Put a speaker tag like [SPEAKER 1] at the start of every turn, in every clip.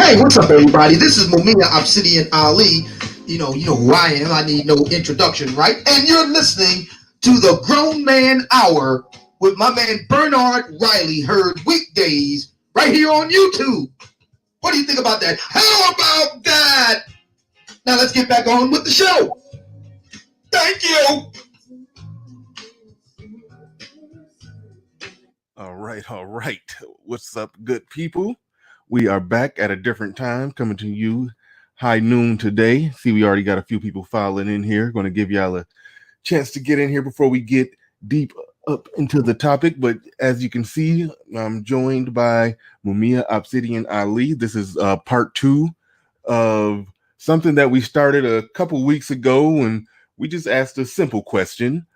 [SPEAKER 1] Hey, what's up, everybody? This is Mumia Obsidian Ali. You know who I am. I need no introduction, right? And you're listening to the Grown Man Hour with my man Bernard Riley, heard weekdays right here on YouTube. What do you think about that? How about that? Now let's get back on with the show. Thank you.
[SPEAKER 2] All right. What's up, good people? We are back at a different time, coming to you high noon today. See, we already got a few people filing in here. Going to give y'all a chance to get in here before we get deep up into the topic. But as you can see, I'm joined by Mumia Obsidian Ali. This is part 2 of something that we started a couple weeks ago, and we just asked a simple question.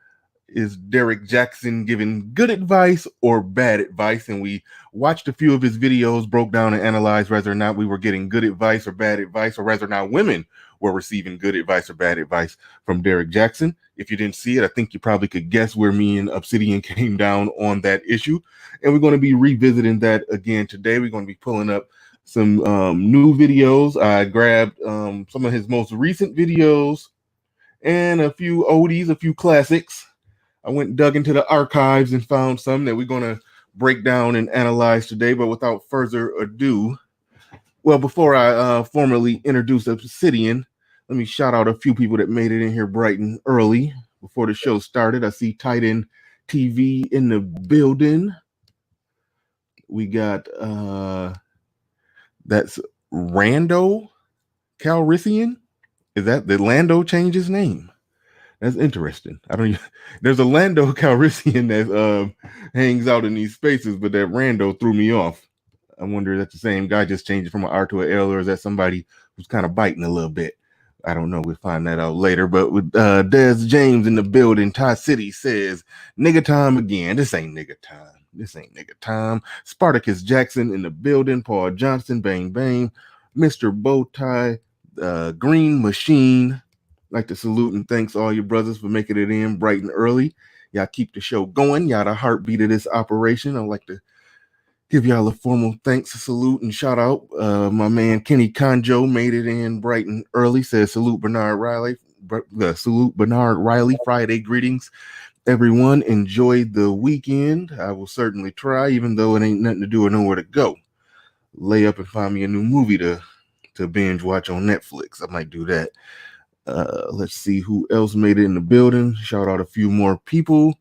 [SPEAKER 2] Is Derrick Jaxn giving good advice or bad advice? And we watched a few of his videos, broke down and analyzed whether or not we were getting good advice or bad advice, or whether or not women were receiving good advice or bad advice from Derrick Jaxn. If you didn't see it, I think you probably could guess where me and Obsidian came down on that issue. And we're going to be revisiting that again today. We're going to be pulling up some new videos. I grabbed some of his most recent videos and a few oldies, a few classics. I went and dug into the archives and found some that we're going to break down and analyze today. But without further ado, well, before I formally introduce Obsidian, let me shout out a few people that made it in here bright and early before the show started. I see Titan TV in the building. We got that's Rando Calrissian. Is that the Lando changed his name? That's interesting. There's a Lando Calrissian that hangs out in these spaces, but that Rando threw me off. I wonder if that's the same guy, just changed it from an R to an L, or is that somebody who's kind of biting a little bit? I don't know. We'll find that out later. But with Des James in the building, Ty City says, nigga time again. This ain't nigga time. This ain't nigga time. Spartacus Jackson in the building. Paul Johnson, bang, bang. Mr. Bowtie, Green Machine. Like to salute and thanks all your brothers for making it in bright and early. Y'all keep the show going. Y'all the heartbeat of this operation. I'd like to give y'all a formal thanks, salute, and shout out. My man Kenny Conjo made it in bright and early. Says salute Bernard Riley. Salute Bernard Riley. Friday greetings, everyone. Enjoy the weekend. I will certainly try, even though it ain't nothing to do or nowhere to go. Lay up and find me a new movie to binge watch on Netflix. I might do that. Let's see who else made it in the building. Shout out a few more people.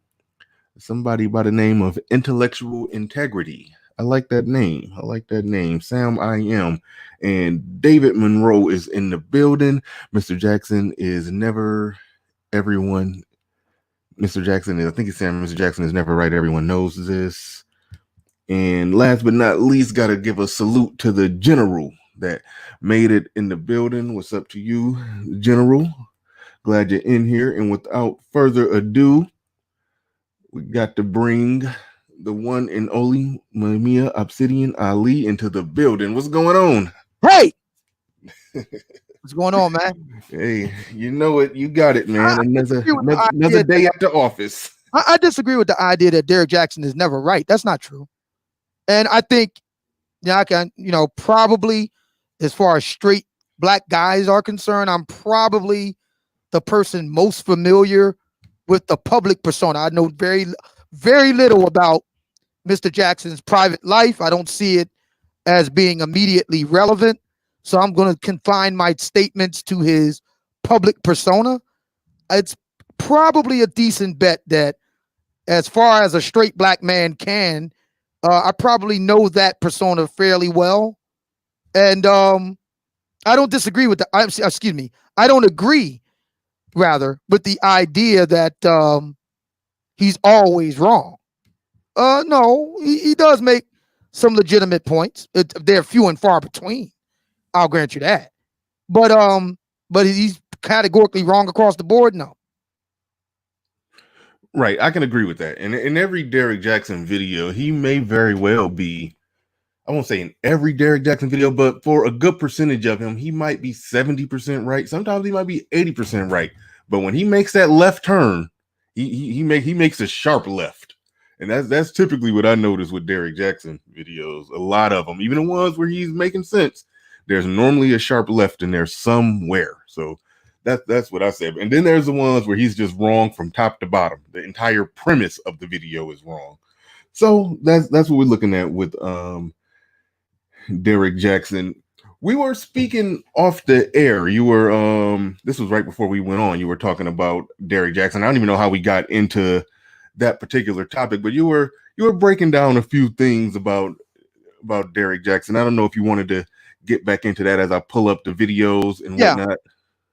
[SPEAKER 2] Somebody by the name of Intellectual Integrity. I like that name. Sam I Am. And David Monroe is in the building. Mr. Jackson is never everyone. Mr. Jackson is, I think he's saying Mr. Jackson is never right. Everyone knows this. And last but not least, got to give a salute to the general that made it in the building. What's up to you, General? Glad you're in here. And without further ado, we got to bring the one and only Mumia Obsidian Ali into the building. What's going on?
[SPEAKER 3] Hey! What's going on, man?
[SPEAKER 2] Hey, you know it. You got it, man. Another day at the office.
[SPEAKER 3] I disagree with the idea that Derrick Jaxn is never right. That's not true. And I think, I can, probably, as far as straight black guys are concerned, I'm probably the person most familiar with the public persona. I know very, very little about Mr. Jackson's private life. I don't see it as being immediately relevant. So I'm going to confine my statements to his public persona. It's probably a decent bet that as far as a straight black man can, I probably know that persona fairly well. And I don't disagree with I don't agree, rather, with the idea that he's always wrong. No, he does make some legitimate points. They're few and far between. I'll grant you that. But he's categorically wrong across the board. No.
[SPEAKER 2] Right, I can agree with that. And in every Derrick Jaxn video, he may very well be, I won't say in every Derrick Jaxn video, but for a good percentage of him, he might be 70% right. Sometimes he might be 80% right. But when he makes that left turn, he makes a sharp left. And that's typically what I notice with Derrick Jaxn videos. A lot of them, even the ones where he's making sense, there's normally a sharp left in there somewhere. So that's what I said. And then there's the ones where he's just wrong from top to bottom. The entire premise of the video is wrong. So that's what we're looking at with Derrick Jaxn. We were speaking off the air. You were this was right before we went on. You were talking about Derrick Jaxn. I don't even know how we got into that particular topic, but you were breaking down a few things about Derrick Jaxn. I don't know if you wanted to get back into that as I pull up the videos and whatnot.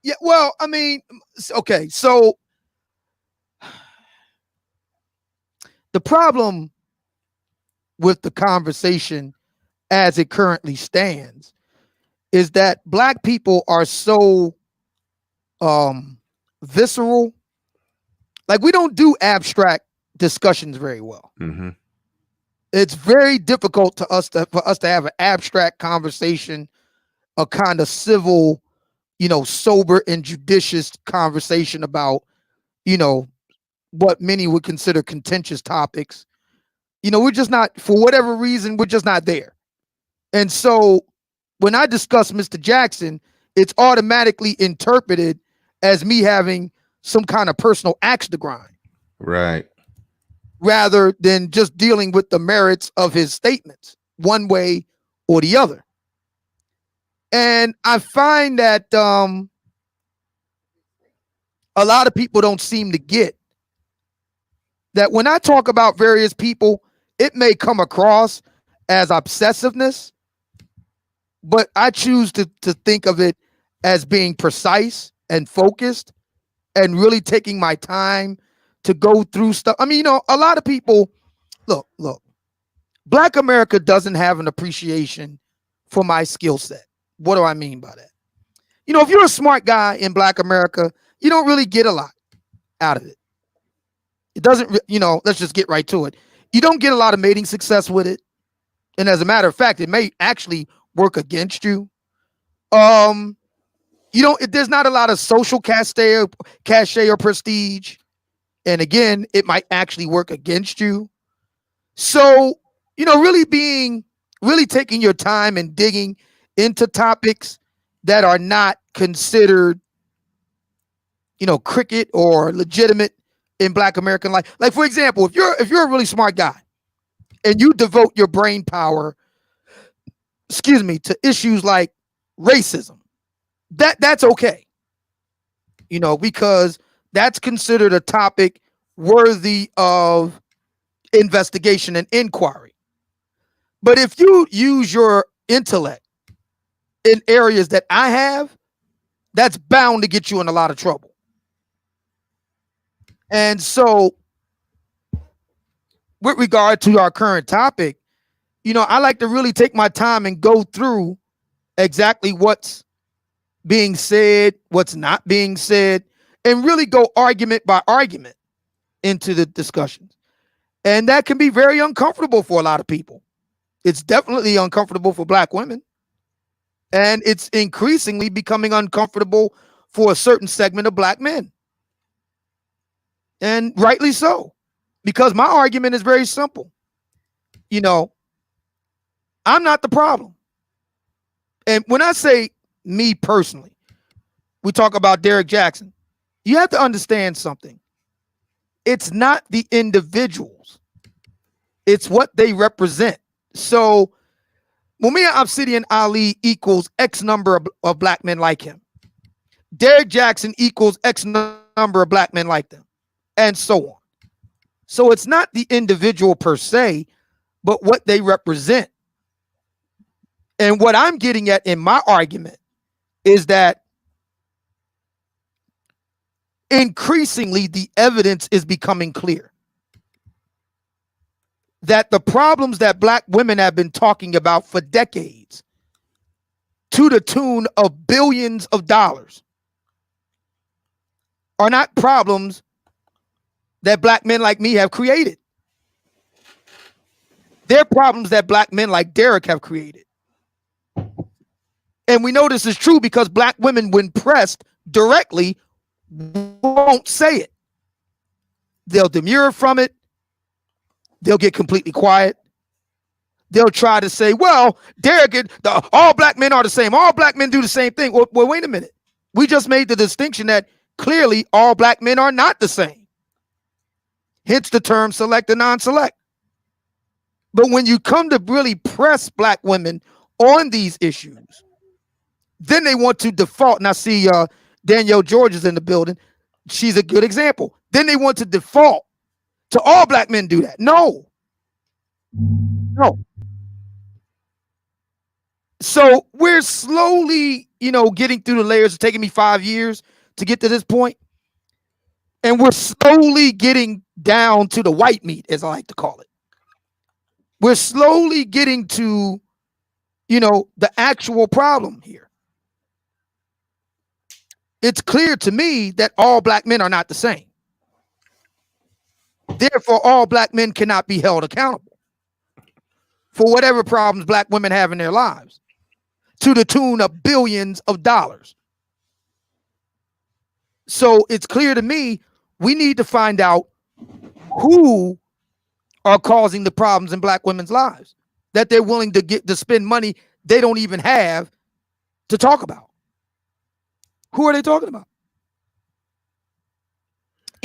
[SPEAKER 3] Yeah, well, I mean, okay, so the problem with the conversation as it currently stands is that Black people are so visceral. Like, we don't do abstract discussions very well.
[SPEAKER 2] Mm-hmm.
[SPEAKER 3] It's very difficult for us to have an abstract conversation, a kind of civil, sober and judicious conversation about, what many would consider contentious topics. We're just not, for whatever reason, we're just not there. And so when I discuss Mr. Jackson, it's automatically interpreted as me having some kind of personal axe to grind.
[SPEAKER 2] Right.
[SPEAKER 3] Rather than just dealing with the merits of his statements one way or the other. And I find that a lot of people don't seem to get that when I talk about various people, it may come across as obsessiveness, but I choose to think of it as being precise and focused and really taking my time to go through stuff. I mean, a lot of people, look, Black America doesn't have an appreciation for my skill set. What do I mean by that? If you're a smart guy in Black America, you don't really get a lot out of it. It doesn't, let's just get right to it. You don't get a lot of mating success with it. And as a matter of fact, it may actually work against you. There's not a lot of social cachet or prestige. And again, it might actually work against you. So, really taking your time and digging into topics that are not considered, cricket or legitimate in Black American life. Like, for example, if you're a really smart guy and you devote your brain power, to issues like racism, that's okay. Because that's considered a topic worthy of investigation and inquiry. But if you use your intellect in areas that I have, that's bound to get you in a lot of trouble. And so, with regard to our current topic, I like to really take my time and go through exactly what's being said, what's not being said, and really go argument by argument into the discussions. And that can be very uncomfortable for a lot of people. It's definitely uncomfortable for Black women. And it's increasingly becoming uncomfortable for a certain segment of Black men. And rightly so, because my argument is very simple. I'm not the problem. And when I say me personally, we talk about Derrick Jaxn, you have to understand something. It's not the individuals. It's what they represent. So Mumia Obsidian Ali equals X number of Black men like him. Derrick Jaxn equals X number of Black men like them. And so on. So it's not the individual per se, but what they represent. And what I'm getting at in my argument is that increasingly the evidence is becoming clear that the problems that Black women have been talking about for decades, to the tune of billions of dollars, are not problems that Black men like me have created. They're problems that Black men like Derrick have created. And we know this is true because Black women, when pressed directly, won't say it. They'll demur from it. They'll get completely quiet. they'll try to say, well, Derrick, all black men are the same. All black men do the same thing. Well, wait a minute. We just made the distinction that clearly all black men are not the same. Hence the term select and non-select. But when you come to really press black women on these issues, then they want to default. And I see Danielle George is in the building. She's a good example. Then they want to default to all black men do that. No. So we're slowly, getting through the layers. It's taking me 5 years to get to this point. And we're slowly getting down to the white meat, as I like to call it. We're slowly getting to, the actual problem here. It's clear to me that all black men are not the same. Therefore, all black men cannot be held accountable for whatever problems black women have in their lives to the tune of billions of dollars. So it's clear to me we need to find out who are causing the problems in black women's lives that they're willing to spend money they don't even have to talk about. Who are they talking about?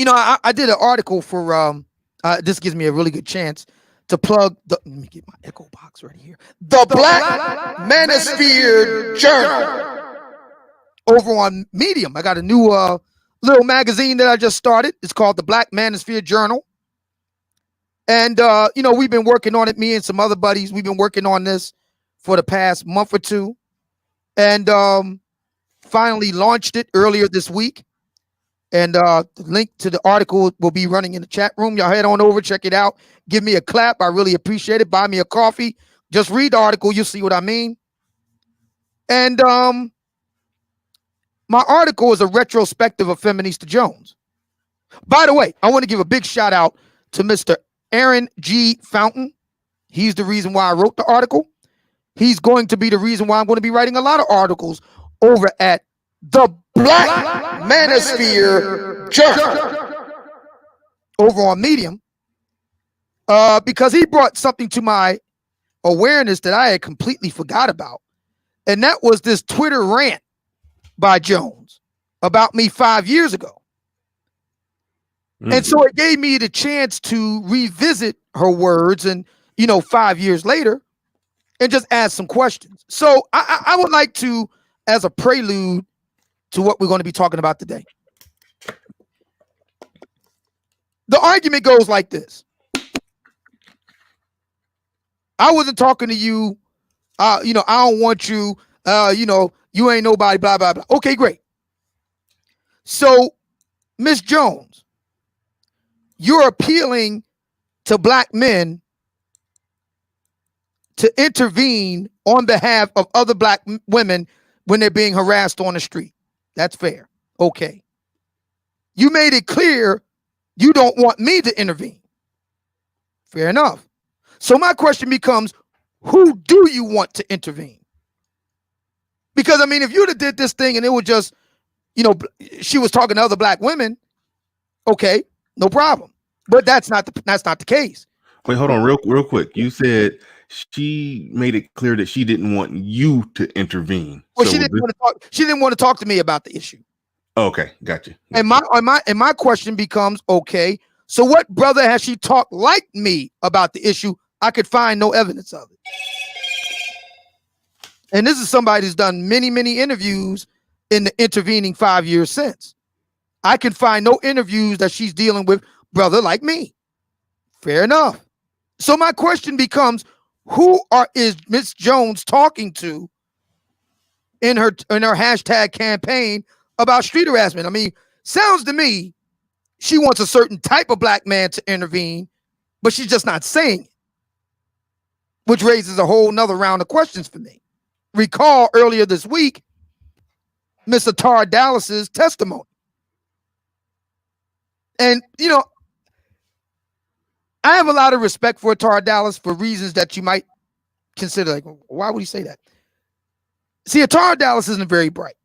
[SPEAKER 3] I did an article for this gives me a really good chance to plug let me get my echo box right here. The Black Manosphere Journal over on Medium. I got a new little magazine that I just started. It's called the Black Manosphere Journal. And we've been working on it, me and some other buddies. We've been working on this for the past month or two. And finally launched it earlier this week. And the link to the article will be running in the chat room. Y'all head on over, check it out. Give me a clap. I really appreciate it. Buy me a coffee. Just read the article. You'll see what I mean. And my article is a retrospective of Feminista Jones. By the way, I want to give a big shout out to Mr. Aaron G. Fountain. He's the reason why I wrote the article. He's going to be the reason why I'm going to be writing a lot of articles over at the Black Manosphere Journal over on Medium, because he brought something to my awareness that I had completely forgot about, and that was this Twitter rant by Jones about me 5 years ago. And so it gave me the chance to revisit her words and 5 years later and just ask some questions. So I would like to, as a prelude to what we're going to be talking about today. The argument goes like this. I wasn't talking to you. I don't want you. You ain't nobody, blah, blah, blah. Okay, great. So, Miss Jones, you're appealing to black men to intervene on behalf of other black women when they're being harassed on the street. That's fair. Okay. You made it clear you don't want me to intervene. Fair enough. So my question becomes, who do you want to intervene? Because, if you'd have did this thing and it was just, she was talking to other black women, okay, no problem. But that's not the case.
[SPEAKER 2] Wait, hold on real quick. You said she made it clear that she didn't want you to intervene.
[SPEAKER 3] Well, she didn't want to talk to me about the issue.
[SPEAKER 2] Okay, gotcha.
[SPEAKER 3] And my question becomes, okay, so what brother has she talked like me about the issue? I could find no evidence of it. And this is somebody who's done many, many interviews in the intervening 5 years since. I can find no interviews that she's dealing with brother like me. Fair enough. So my question becomes, who is Miss Jones talking to in her hashtag campaign about street harassment? Sounds to me she wants a certain type of black man to intervene, but she's just not saying it, which raises a whole nother round of questions for me. Recall earlier this week, Mr. Tar Dallas's testimony. And, I have a lot of respect for Tar Dallas for reasons that you might consider, like, why would he say that? See, Tar Dallas isn't very bright,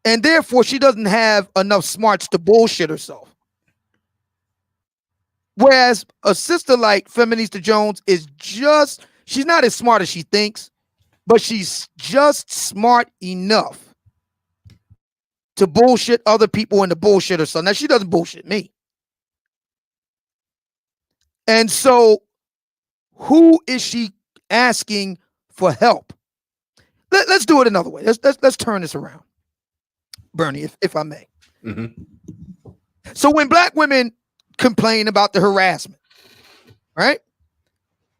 [SPEAKER 3] and therefore she doesn't have enough smarts to bullshit herself. Whereas a sister like Feminista Jones is just, she's not as smart as she thinks, but she's just smart enough to bullshit other people into bullshit herself. Now, she doesn't bullshit me. And so who is she asking for help? Let's do it another way. Let's turn this around, Bernie, if I may.
[SPEAKER 2] Mm-hmm.
[SPEAKER 3] So when black women complain about the harassment, right?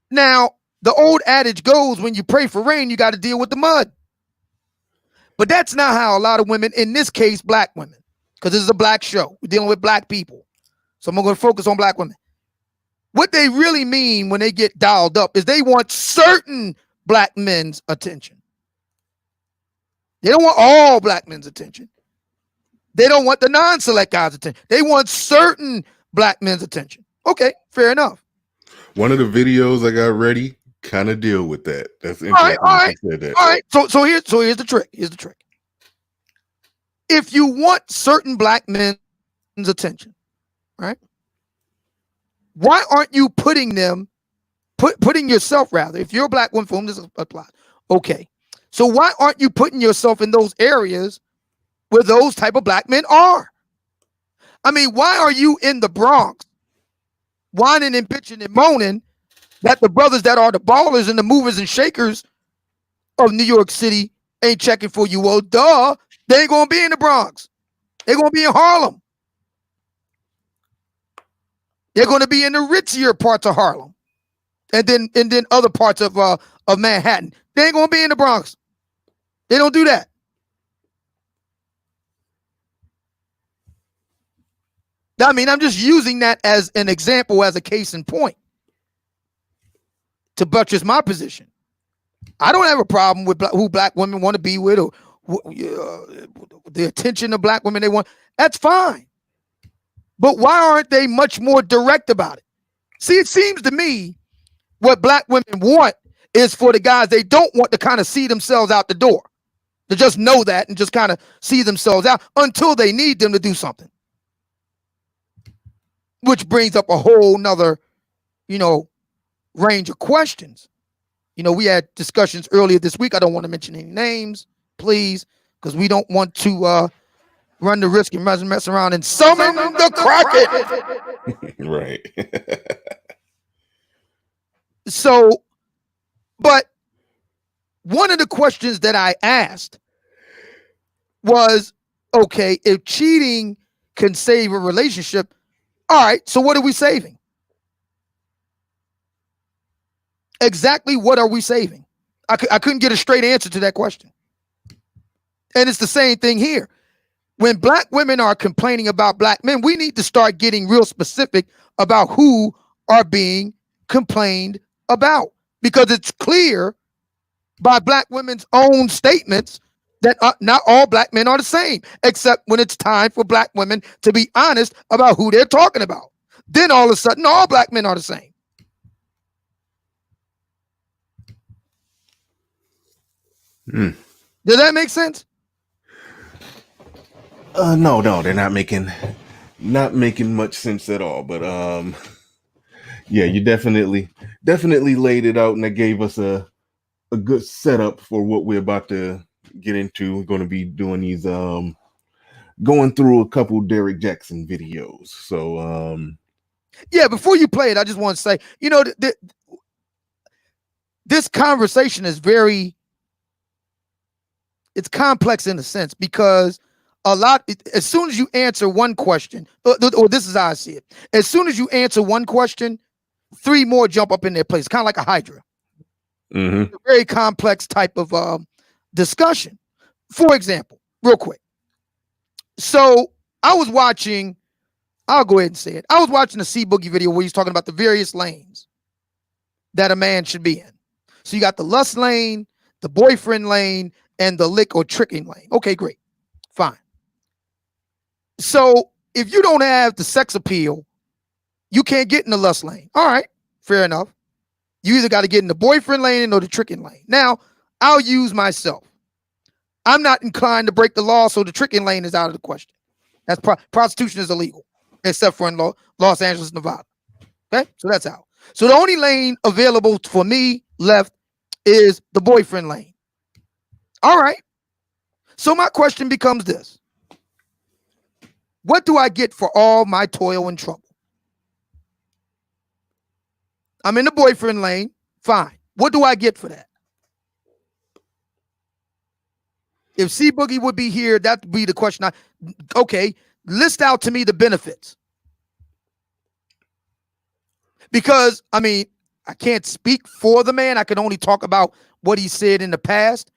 [SPEAKER 3] Now, the old adage goes, when you pray for rain, you got to deal with the mud. But that's not how a lot of women, in this case, black women, because this is a black show, we're dealing with black people. So I'm going to focus on black women. What they really mean when they get dialed up is they want certain black men's attention. They don't want all black men's attention. They don't want the non-select guys' attention. They want certain black men's attention. Okay, fair enough.
[SPEAKER 2] One of the videos I got ready kind of deal with that. That's interesting.
[SPEAKER 3] All right. So here's the trick. Here's the trick. If you want certain black men's attention, right? Why aren't you putting yourself, rather, if you're a black woman for whom this applies, okay. So why aren't you putting yourself in those areas where those type of black men are? I mean, why are you in the Bronx whining and bitching and moaning that the brothers that are the ballers and the movers and shakers of New York City ain't checking for you? Well, duh, they ain't gonna be in the Bronx. They're gonna be in Harlem. They're gonna be in the ritzier parts of Harlem, and then other parts of Manhattan. They ain't gonna be in the Bronx. They don't do that. I mean, I'm just using that as an example, as a case in point, to buttress my position. I don't have a problem with who black women want to be with, or the attention of black women they want. That's fine. But why aren't they much more direct about it? See, it seems to me what black women want is for the guys they don't want to kind of see themselves out the door, to just know that and just kind of see themselves out until they need them to do something. Which brings up a whole nother, range of questions. We had discussions earlier this week. I don't want to mention any names, please, because we don't want to run the risk and mess around and summon the Kraken.
[SPEAKER 2] Right.
[SPEAKER 3] So, but one of the questions that I asked was, okay, if cheating can save a relationship, all right, so what are we saving? Exactly what are we saving? I couldn't get a straight answer to that question. And it's the same thing here. When black women are complaining about black men, we need to start getting real specific about who are being complained about. Because it's clear by black women's own statements that not all black men are the same, except when it's time for black women to be honest about who they're talking about. Then all of a sudden, all black men are the same. Does that make sense?
[SPEAKER 2] No, they're not making much sense at all. But yeah, you definitely laid it out, and that gave us a good setup for what we're about to get into. We're going to be doing these going through a couple Derrick Jaxn videos. So
[SPEAKER 3] yeah, before you play it, I just want to say, this conversation is it's complex in a sense, because as soon as you answer one question, or this is how I see it, as soon as you answer one question, three more jump up in their place, kind of like a hydra.
[SPEAKER 2] Mm-hmm.
[SPEAKER 3] It's a very complex type of discussion. For example, real quick. So I was watching, I'll go ahead and say it. I was watching a C Boogie video where he's talking about the various lanes that a man should be in. So you got the lust lane, the boyfriend lane, and the lick or tricking lane. Okay, great. Fine. So if you don't have the sex appeal, you can't get in the lust lane. All right, fair enough. You either got to get in the boyfriend lane or the tricking lane. Now, I'll use myself. I'm not inclined to break the law, so the tricking lane is out of the question. That's prostitution is illegal, except for in Los Angeles, Nevada. Okay, so that's out. So the only lane available for me left is the boyfriend lane. All right. So my question becomes this. What do I get for all my toil and trouble? I'm in the boyfriend lane. Fine. What do I get for that? If C Boogie would be here, that would be the question. Okay, list out to me the benefits. Because, I mean, I can't speak for the man. I can only talk about what he said in the past.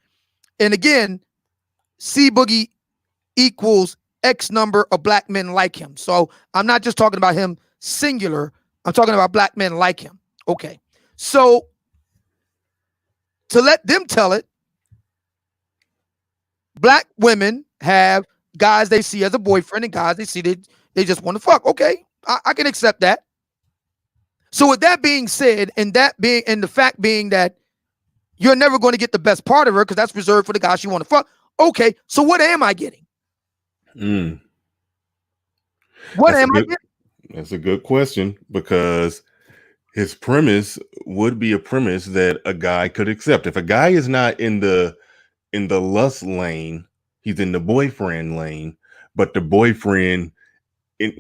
[SPEAKER 3] And again, C Boogie equals X number of black men like him. So I'm not just talking about him singular. I'm talking about black men like him. Okay. So to let them tell it, black women have guys they see as a boyfriend and guys they see they just want to fuck. Okay. I can accept that. So with that being said, and the fact being that you're never going to get the best part of her because that's reserved for the guys you want to fuck. Okay, so what am I getting? What am I getting?
[SPEAKER 2] That's a good question, because his premise would be a premise that a guy could accept. If a guy is not in the lust lane, he's in the boyfriend lane, but the boyfriend,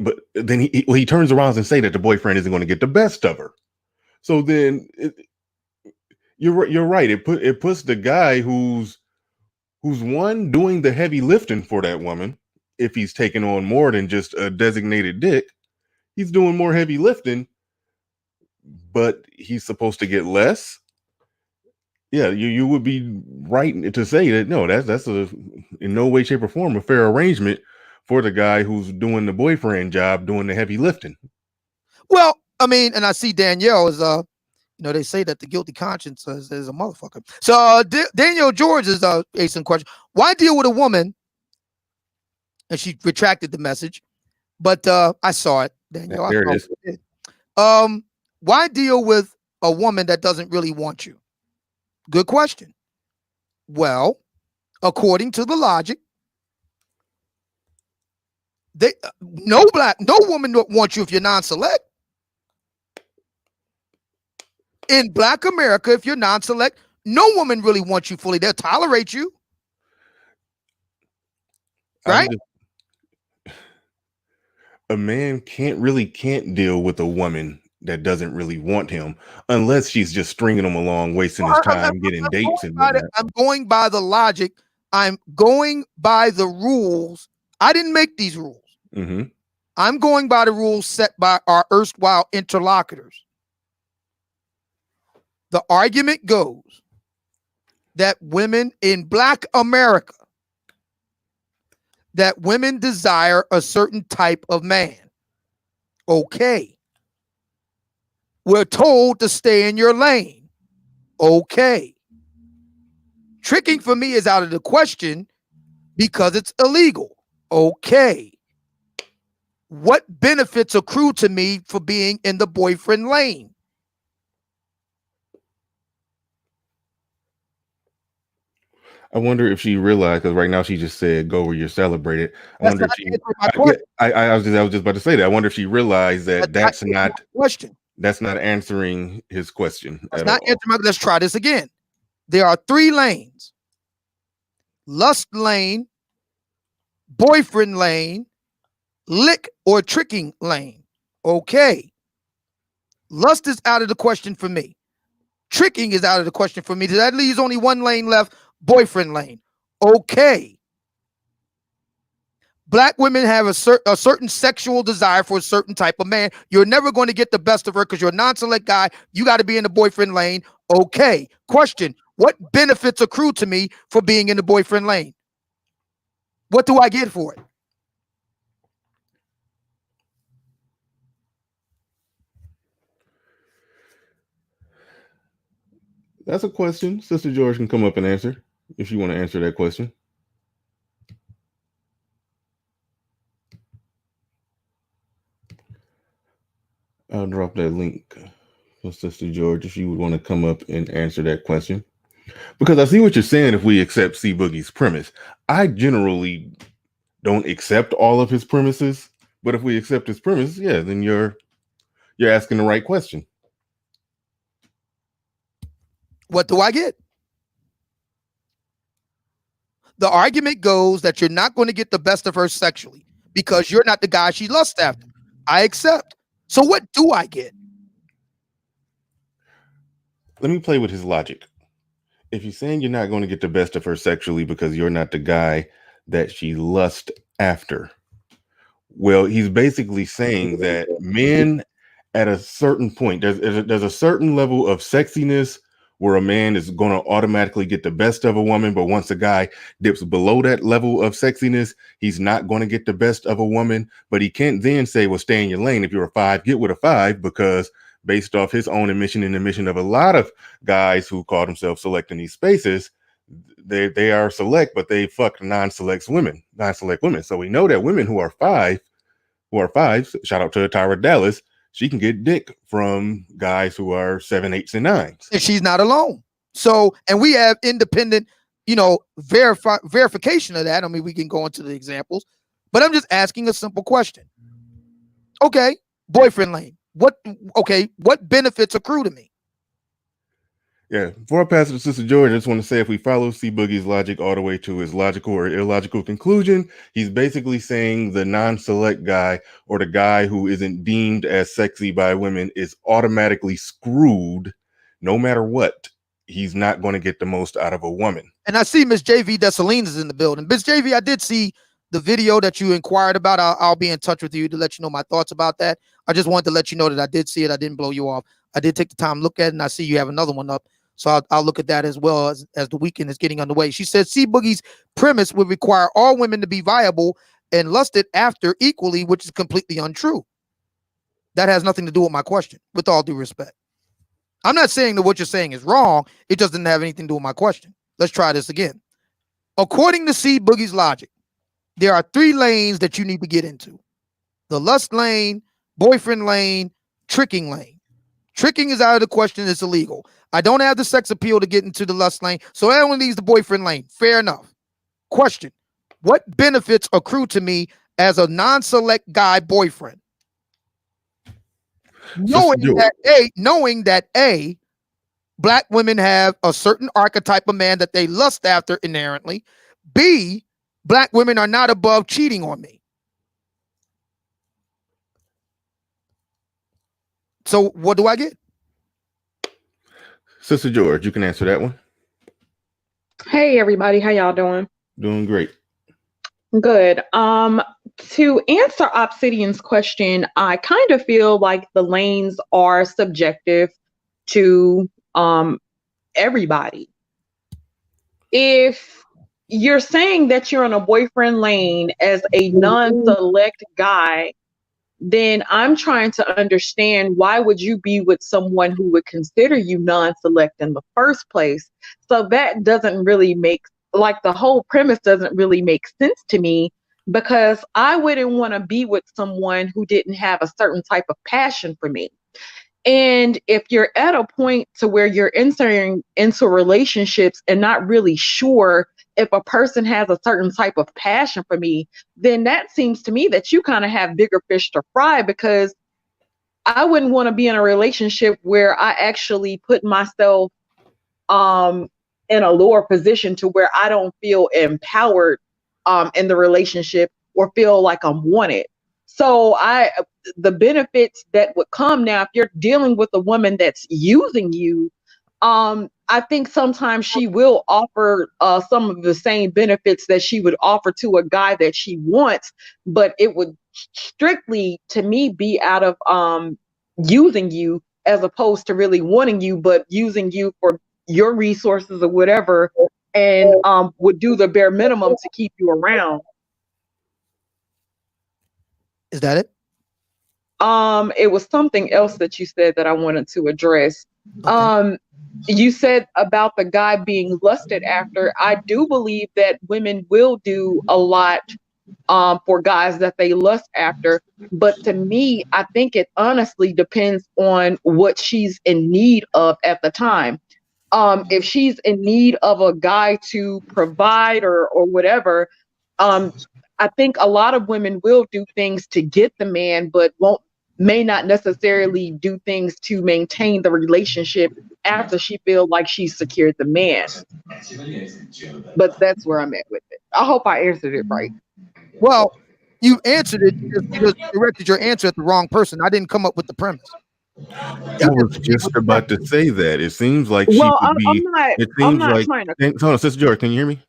[SPEAKER 2] but then he turns around and say that the boyfriend isn't going to get the best of her. So then you're right. It puts the guy who's one doing the heavy lifting for that woman. If he's taking on more than just a designated dick, he's doing more heavy lifting, but he's supposed to get less. Yeah, you would be right to say that no, that's in no way, shape, or form a fair arrangement for the guy who's doing the boyfriend job, doing the heavy lifting.
[SPEAKER 3] Well, I mean, and I see Danielle is they say that the guilty conscience is a motherfucker. So Danielle George is asking a question. Why deal with a woman? And she retracted the message, but I saw it. Danielle,
[SPEAKER 2] there it is.
[SPEAKER 3] Why deal with a woman that doesn't really want you? Good question. Well, according to the logic, no woman wants you if you're non-select. In Black America, if you're non-select, no woman really wants you fully. They'll tolerate you. Right?
[SPEAKER 2] A man can't deal with a woman that doesn't really want him unless she's just stringing him along, wasting his time, getting dates and whatnot.
[SPEAKER 3] I'm going by the logic. I'm going by the rules. I didn't make these rules.
[SPEAKER 2] Mm-hmm.
[SPEAKER 3] I'm going by the rules set by our erstwhile interlocutors. The argument goes that women in Black America, that women desire a certain type of man. Okay. We're told to stay in your lane. Okay. Tricking for me is out of the question because it's illegal. Okay. What benefits accrue to me for being in the boyfriend lane?
[SPEAKER 2] I wonder if she realized, because right now she just said, go where you're celebrated. I wonder if she, I was just about to say that. I wonder if she realized that that's not answering his question.
[SPEAKER 3] Let's try this again. There are 3 lanes: lust lane, boyfriend lane, lick or tricking lane. Okay. Lust is out of the question for me. Tricking is out of the question for me. That leaves only 1 lane left: boyfriend lane. Okay. Black women have a certain sexual desire for a certain type of man. You're never going to get the best of her because you're a non-select guy. You got to be in the boyfriend lane. Okay. Question: what benefits accrue to me for being in the boyfriend lane? What do I get for it?
[SPEAKER 2] That's a question Sister George can come up and answer if you want to answer that question. I'll drop that link for Sister George if you would want to come up and answer that question. Because I see what you're saying if we accept C Boogie's premise. I generally don't accept all of his premises, but if we accept his premise, yeah, then you're You're asking the right question.
[SPEAKER 3] What do I get? The argument goes that you're not going to get the best of her sexually because you're not the guy she lusts after. I accept. So what do I get?
[SPEAKER 2] Let me play with his logic. If you're saying you're not going to get the best of her sexually because you're not the guy that she lusts after, well, he's basically saying that men at a certain point, there's a certain level of sexiness where a man is going to automatically get the best of a woman. But once a guy dips below that level of sexiness, he's not going to get the best of a woman. But he can't then say, well, stay in your lane. If you're a 5, get with a 5, because based off his own admission and admission of a lot of guys who call themselves select in these spaces, they are select, but they fuck non-select women. So we know that women who are 5s, shout out to Tyra Dallas, she can get dick from guys who are 7, 8s, and 9s.
[SPEAKER 3] And she's not alone. So, and we have independent, verification of that. I mean, we can go into the examples, but I'm just asking a simple question. Okay, boyfriend lane. What benefits accrue to me?
[SPEAKER 2] Yeah, before I pass it to Sister George, I just want to say if we follow C Boogie's logic all the way to his logical or illogical conclusion, he's basically saying the non-select guy or the guy who isn't deemed as sexy by women is automatically screwed no matter what. He's not going to get the most out of a woman.
[SPEAKER 3] And I see Miss JV Dessalines is in the building. Miss JV, I did see the video that you inquired about. I'll be in touch with you to let you know my thoughts about that. I just wanted to let you know that I did see it. I didn't blow you off. I did take the time to look at it, and I see you have another one up. So I'll look at that as well as the weekend is getting underway. She said C Boogie's premise would require all women to be viable and lusted after equally, which is completely untrue. That has nothing to do with my question, with all due respect. I'm not saying that what you're saying is wrong. It doesn't have anything to do with my question. Let's try this again. According to C Boogie's logic, there are 3 lanes that you need to get into: the lust lane, boyfriend lane, tricking lane. Tricking is out of the question. It's illegal. I don't have the sex appeal to get into the lust lane, so that only leaves the boyfriend lane. Fair enough. Question: what benefits accrue to me as a non-select guy boyfriend? Knowing that A, black women have a certain archetype of man that they lust after inherently. B, black women are not above cheating on me. So what do I get?
[SPEAKER 2] Sister George, you can answer that one.
[SPEAKER 4] Hey everybody, how y'all doing?
[SPEAKER 2] Doing great.
[SPEAKER 4] Good. To answer Obsidian's question, I kind of feel like the lanes are subjective to everybody. If you're saying that you're in a boyfriend lane as a non-select guy, then I'm trying to understand, why would you be with someone who would consider you non-select in the first place? So that doesn't really make, like, the whole premise doesn't really make sense to me, because I wouldn't want to be with someone who didn't have a certain type of passion for me. And if you're at a point to where you're entering into relationships and not really sure if a person has a certain type of passion for me, then that seems to me that you kind of have bigger fish to fry, because I wouldn't want to be in a relationship where I actually put myself in a lower position to where I don't feel empowered in the relationship or feel like I'm wanted. So the benefits that would come now, if you're dealing with a woman that's using you, I think sometimes she will offer some of the same benefits that she would offer to a guy that she wants, but it would strictly, to me, be out of using you as opposed to really wanting you, but using you for your resources or whatever, and would do the bare minimum to keep you around.
[SPEAKER 3] Is that it?
[SPEAKER 4] It was something else that you said that I wanted to address. Okay. You said about the guy being lusted after. I do believe that women will do a lot for guys that they lust after. But to me, I think it honestly depends on what she's in need of at the time. If she's in need of a guy to provide or whatever, I think a lot of women will do things to get the man, but won't may not necessarily do things to maintain the relationship after she feels like she's secured the man. But that's where I'm at with it. I hope I answered it right.
[SPEAKER 3] Well, you answered it. You just directed your answer at the wrong person. I didn't come up with the premise.
[SPEAKER 2] I was just about to say that. It seems like she
[SPEAKER 4] Well,
[SPEAKER 2] would be. It
[SPEAKER 4] I'm
[SPEAKER 2] seems
[SPEAKER 4] not
[SPEAKER 2] like.
[SPEAKER 4] trying to.
[SPEAKER 2] Hold on, Sister George, can you hear me?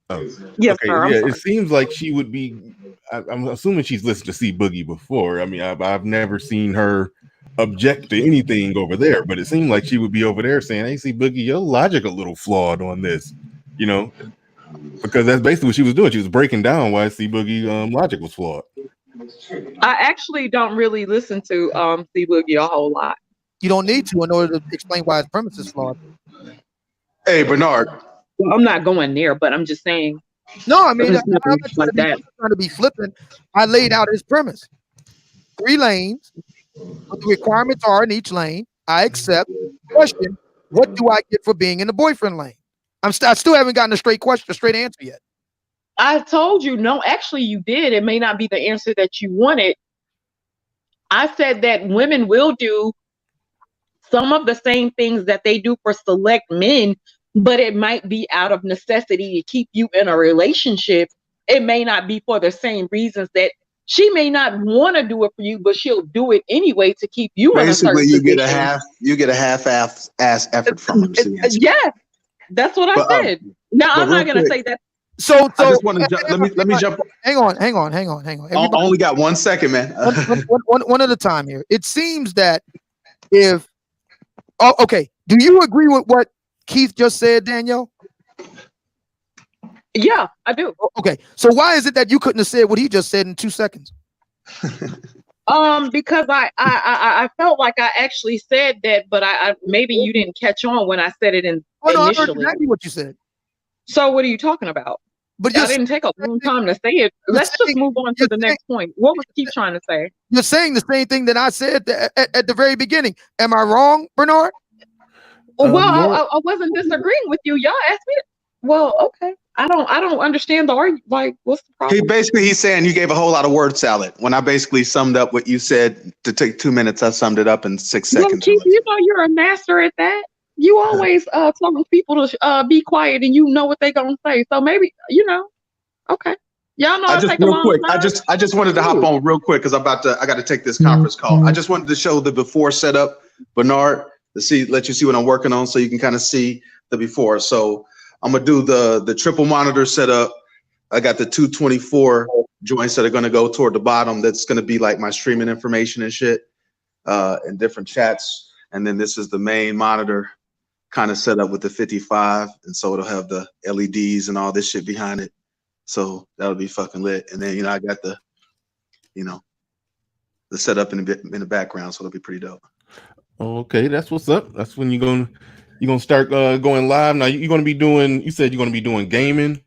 [SPEAKER 2] Oh,
[SPEAKER 4] Yes,
[SPEAKER 2] okay.
[SPEAKER 4] sir. I'm
[SPEAKER 2] Yeah,
[SPEAKER 4] sorry.
[SPEAKER 2] it seems like she would be. I'm assuming she's listened to See Boogie before. I mean, I've never seen her object to anything over there, but it seemed like she would be over there saying, "Hey, See Boogie, your logic a little flawed on this," you know, because that's basically what she was doing. She was breaking down why See Boogie logic was flawed.
[SPEAKER 4] I actually don't really listen to C Boogie a whole lot.
[SPEAKER 3] You don't need to in order to explain why his premise is flawed.
[SPEAKER 5] Hey, Bernard.
[SPEAKER 4] Well, I'm not going there, but I'm just saying.
[SPEAKER 3] No, I mean, I'm not
[SPEAKER 4] like
[SPEAKER 3] trying to be flippant. I laid out his premise. 3 lanes. What the requirements are in each lane. I accept. Question: what do I get for being in the boyfriend lane? I still haven't gotten a straight answer yet.
[SPEAKER 4] I told you, no, actually you did. It may not be the answer that you wanted. I said that women will do some of the same things that they do for select men, but it might be out of necessity to keep you in a relationship. It may not be for the same reasons that she may not want to do it for you, but she'll do it anyway to keep you in a certain
[SPEAKER 5] Basically,
[SPEAKER 4] position.
[SPEAKER 5] you get a half-ass effort from her.
[SPEAKER 4] Yes, that's what I said. Now I'm not going to say that.
[SPEAKER 3] So
[SPEAKER 5] I just want to let me jump.
[SPEAKER 3] Hang on.
[SPEAKER 5] I only got 1 second, man.
[SPEAKER 3] one at a time here. It seems that if okay, do you agree with what Keith just said, Danielle?
[SPEAKER 4] Yeah, I do.
[SPEAKER 3] Okay, so why is it that you couldn't have said what he just said in 2 seconds?
[SPEAKER 4] Because I felt like I actually said that, but I maybe you didn't catch on when I said it initially.
[SPEAKER 3] I heard exactly what you said.
[SPEAKER 4] So what are you talking about?
[SPEAKER 3] But
[SPEAKER 4] I didn't take a long time to say it. Let's just move on to the next point. What was Keith trying to say?
[SPEAKER 3] You're saying the same thing that I said at the very beginning. Am I wrong, Bernard?
[SPEAKER 4] Well, I wasn't disagreeing with you. Y'all asked me. Well, okay. I don't understand the argument. Like, what's the problem?
[SPEAKER 5] He's saying you gave a whole lot of word salad. When I basically summed up what you said to take 2 minutes, I summed it up in 6 seconds.
[SPEAKER 4] Well, Keith, you know you're a master at that. You always telling people to be quiet, and you know what they're gonna say. So maybe okay. Y'all know I take a long time.
[SPEAKER 5] I just wanted to hop on real quick because I got to take this conference call. I just wanted to show the before setup, Bernard, let you see what I'm working on, so you can kind of see the before. So I'm gonna do the triple monitor setup. I got the 224 joints that are gonna go toward the bottom. That's gonna be like my streaming information and shit, in different chats. And then this is the main monitor, kind of set up with the 55, and so it'll have the LEDs and all this shit behind it. So that'll be fucking lit. And then I got the setup in the background, so it'll be pretty dope.
[SPEAKER 2] Okay, that's what's up. That's when you're gonna start going live. Now you're gonna be doing. You said you're gonna be doing gaming.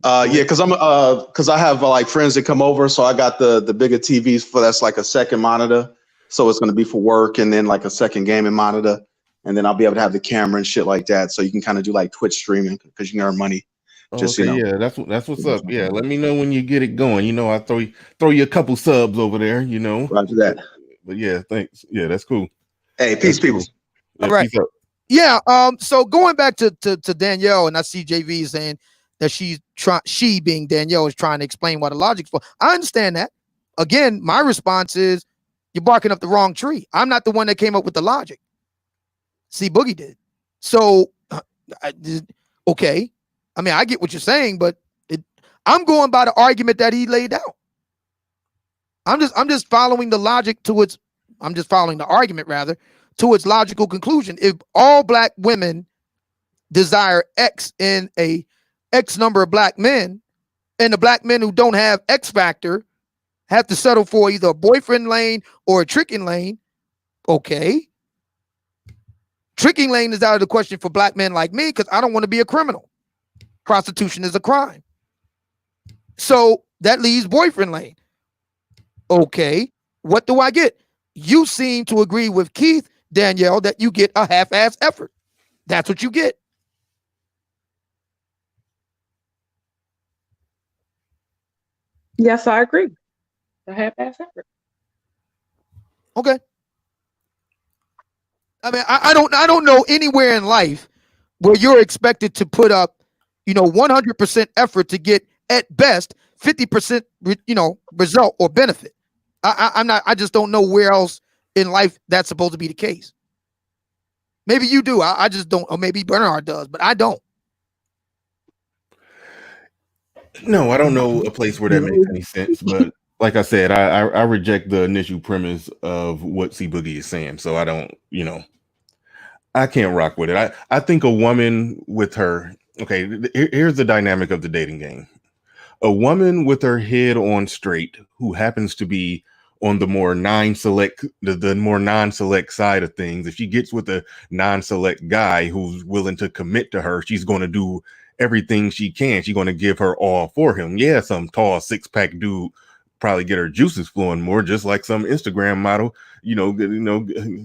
[SPEAKER 5] Yeah, because I have like friends that come over, so I got the bigger TVs for that's like a second monitor. So it's gonna be for work, and then like a second gaming monitor, and then I'll be able to have the camera and shit like that. So you can kind of do like Twitch streaming because you can earn money.
[SPEAKER 2] Yeah, that's what's up. Yeah, let me know when you get it going. I'll throw you a couple subs over there.
[SPEAKER 5] Roger that.
[SPEAKER 2] But yeah, thanks. Yeah, that's cool.
[SPEAKER 5] Hey, peace, people.
[SPEAKER 2] Cool. Yeah,
[SPEAKER 3] all right.
[SPEAKER 2] Peace out.
[SPEAKER 3] Yeah. So going back to Danielle, and I see JV saying that she being Danielle is trying to explain why the logic's for. I understand that. Again, my response is you're barking up the wrong tree. I'm not the one that came up with the logic. See, Boogie did. So, okay. I mean, I get what you're saying, but I'm going by the argument that he laid out. I'm just following the logic to its. I'm just following the argument rather to its logical conclusion. If all black women desire X in a X number of black men, and the black men who don't have X factor have to settle for either a boyfriend lane or a tricking lane, okay. Tricking lane is out of the question for black men like me because I don't want to be a criminal. Prostitution is a crime. So that leaves boyfriend lane. Okay, what do I get? You seem to agree with Keith, Danielle, that you get a half-ass effort. That's what you get.
[SPEAKER 4] Yes, I agree. A half-ass effort.
[SPEAKER 3] Okay. I mean, I don't know anywhere in life where you're expected to put up, 100% effort to get at best 50%, result or benefit. I just don't know where else in life that's supposed to be the case. Maybe you do. I just don't, or maybe Bernard does, but I don't.
[SPEAKER 2] No, I don't know a place where that makes any sense. But like I said, I reject the initial premise of what C Boogie is saying. So I don't, I can't rock with it. I think a woman with her, okay, here's the dynamic of the dating game. A woman with her head on straight who happens to be on the more the more non-select side of things. If she gets with a non-select guy who's willing to commit to her, she's going to do everything she can. She's going to give her all for him. Yeah, some tall 6-pack dude probably get her juices flowing more, just like some Instagram model,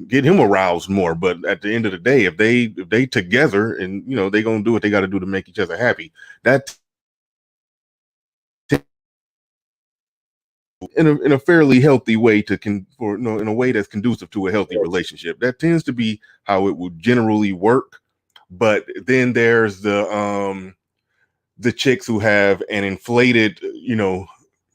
[SPEAKER 2] get him aroused more. But at the end of the day, if they together and they gonna do what they got to do to make each other happy, that in a fairly healthy way in a way that's conducive to a healthy relationship. That tends to be how it would generally work. But then there's the chicks who have an inflated,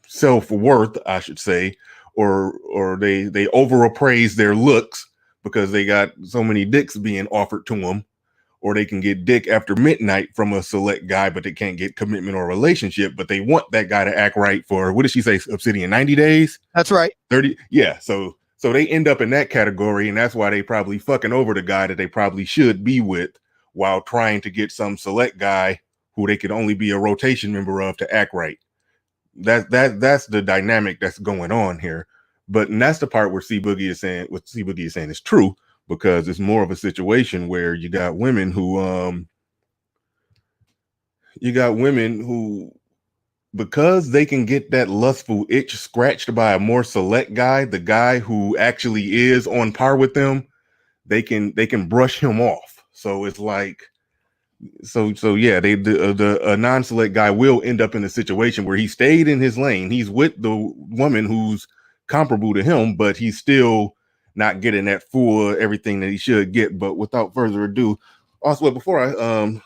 [SPEAKER 2] self-worth, I should say, or they overappraise their looks because they got so many dicks being offered to them, or they can get dick after midnight from a select guy, but they can't get commitment or relationship, but they want that guy to act right for, what did she say, Obsidian, 90 days?
[SPEAKER 3] That's right.
[SPEAKER 2] 30. Yeah. So they end up in that category, and that's why they probably fucking over the guy that they probably should be with while trying to get some select guy who they could only be a rotation member of to act right. That's the dynamic that's going on here. And that's the part where C Boogie is saying what C Boogie is saying is true, because it's more of a situation where you got women who because they can get that lustful itch scratched by a more select guy, the guy who actually is on par with them, they can brush him off. So it's like, so yeah, a non-select guy will end up in a situation where he stayed in his lane. He's with the woman who's comparable to him, but he's still not getting that full everything that he should get. But without further ado, also before I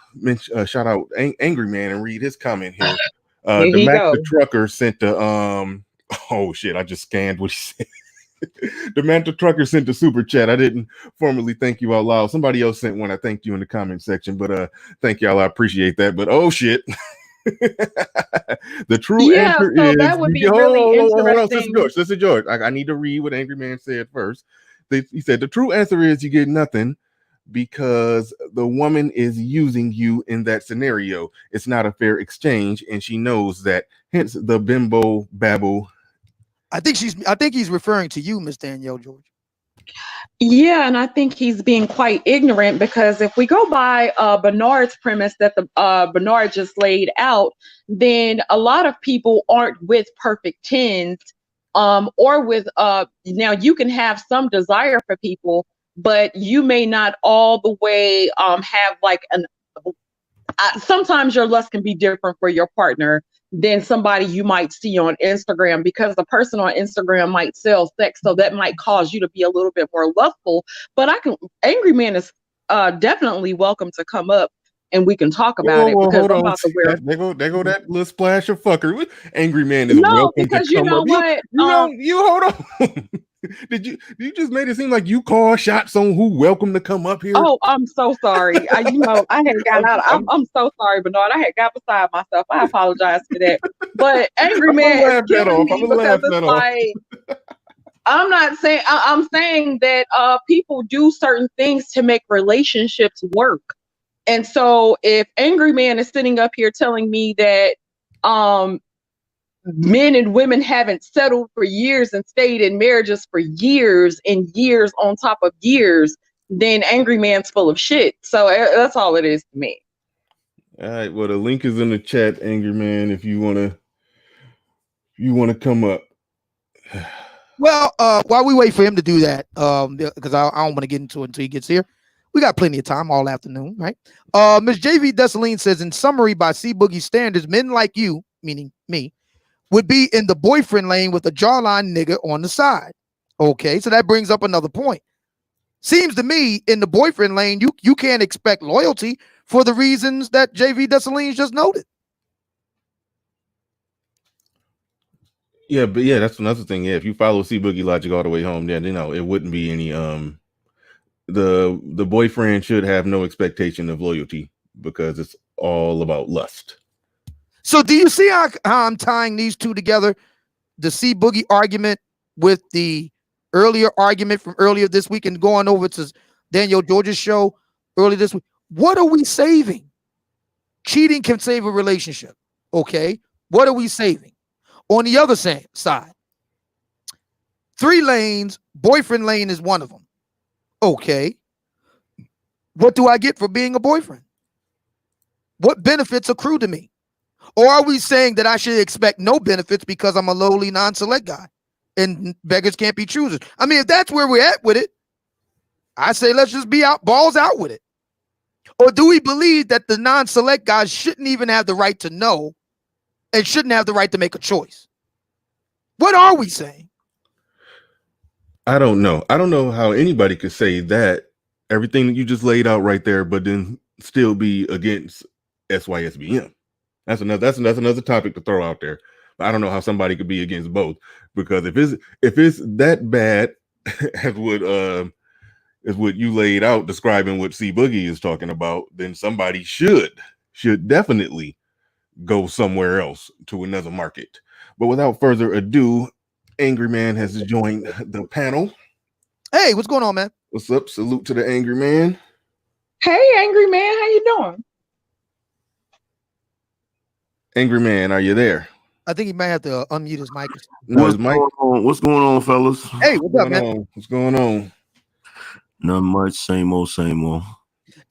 [SPEAKER 2] shout out Angry Man and read his comment here. The Mac the Trucker sent the oh shit, I just scanned what he said. The Manta Trucker sent the super chat. I didn't formally thank you out loud. Somebody else sent one. I thanked you in the comment section, but thank y'all. I appreciate that. But oh shit. The true answer is
[SPEAKER 4] that would be really interesting.
[SPEAKER 2] Sister George. I need to read what Angry Man said first. He said the true answer is you get nothing because the woman is using you in that scenario. It's not a fair exchange, and she knows that. Hence the bimbo babble.
[SPEAKER 3] I think he's referring to you, Miss Danielle George.
[SPEAKER 4] Yeah, and I think he's being quite ignorant, because if we go by Bernard's premise that Bernard just laid out, then a lot of people aren't with perfect tens, or with now you can have some desire for people, but you may not all the way have like sometimes your lust can be different for your partner than somebody you might see on Instagram, because the person on Instagram might sell sex, so that might cause you to be a little bit more lustful. But Angry Man is definitely welcome to come up and we can talk about it, because I'm about to wear.
[SPEAKER 2] There go that little splash of fuckery. Angry Man is welcome
[SPEAKER 4] because
[SPEAKER 2] to come up.
[SPEAKER 4] What?
[SPEAKER 2] You hold on. Did you just made it seem like you call shots on who welcome to come up here?
[SPEAKER 4] Oh, I'm so sorry. I had got out. I'm so sorry, Bernard. I had got beside myself. I apologize for that. But Angry Man is killing me, because it's like, I'm not saying. I'm saying that people do certain things to make relationships work. And so if Angry Man is sitting up here telling me that men and women haven't settled for years and stayed in marriages for years and years on top of years, then Angry Man's full of shit. So that's all it is to me.
[SPEAKER 2] All right. Well, the link is in the chat, Angry Man, if you wanna come up.
[SPEAKER 3] Well, while we wait for him to do that, because I don't want to get into it until he gets here. We got plenty of time all afternoon, right? Ms. JV Desaline says, in summary, by C Boogie standards, men like you, meaning me, would be in the boyfriend lane with a jawline nigga on the side. Okay, so that brings up another point. Seems to me in the boyfriend lane, you can't expect loyalty for the reasons that JV Dessalines just noted.
[SPEAKER 2] Yeah, but yeah, that's another thing. Yeah, if you follow C Boogie logic all the way home, then it wouldn't be any the boyfriend should have no expectation of loyalty because it's all about lust.
[SPEAKER 3] So do you see how I'm tying these two together? The C Boogie argument with the earlier argument from earlier this week and going over to Daniel George's show earlier this week. What are we saving? Cheating can save a relationship. Okay. What are we saving? On the other side, 3 lanes, boyfriend lane is one of them. Okay. What do I get for being a boyfriend? What benefits accrue to me? Or are we saying that I should expect no benefits because I'm a lowly non-select guy and beggars can't be choosers? I mean, if that's where we're at with it, I say let's just be balls out with it. Or do we believe that the non-select guys shouldn't even have the right to know and shouldn't have the right to make a choice? What are we saying?
[SPEAKER 2] I don't know. I don't know how anybody could say that everything that you just laid out right there, but then still be against SYSBM. That's another topic to throw out there. But I don't know how somebody could be against both, because if it's that bad as what you laid out describing what C Boogie is talking about, then somebody should definitely go somewhere else to another market. But without further ado, Angry Man has joined the panel.
[SPEAKER 3] Hey, what's going on, man?
[SPEAKER 2] What's up? Salute to the Angry Man.
[SPEAKER 4] Hey, Angry Man, how you doing?
[SPEAKER 2] Angry Man, are you there?
[SPEAKER 3] I think he might have to unmute his mic.
[SPEAKER 2] No,
[SPEAKER 6] What's going on, fellas?
[SPEAKER 3] Hey, what's up, man?
[SPEAKER 2] What's going on?
[SPEAKER 6] Not much. Same old, same old.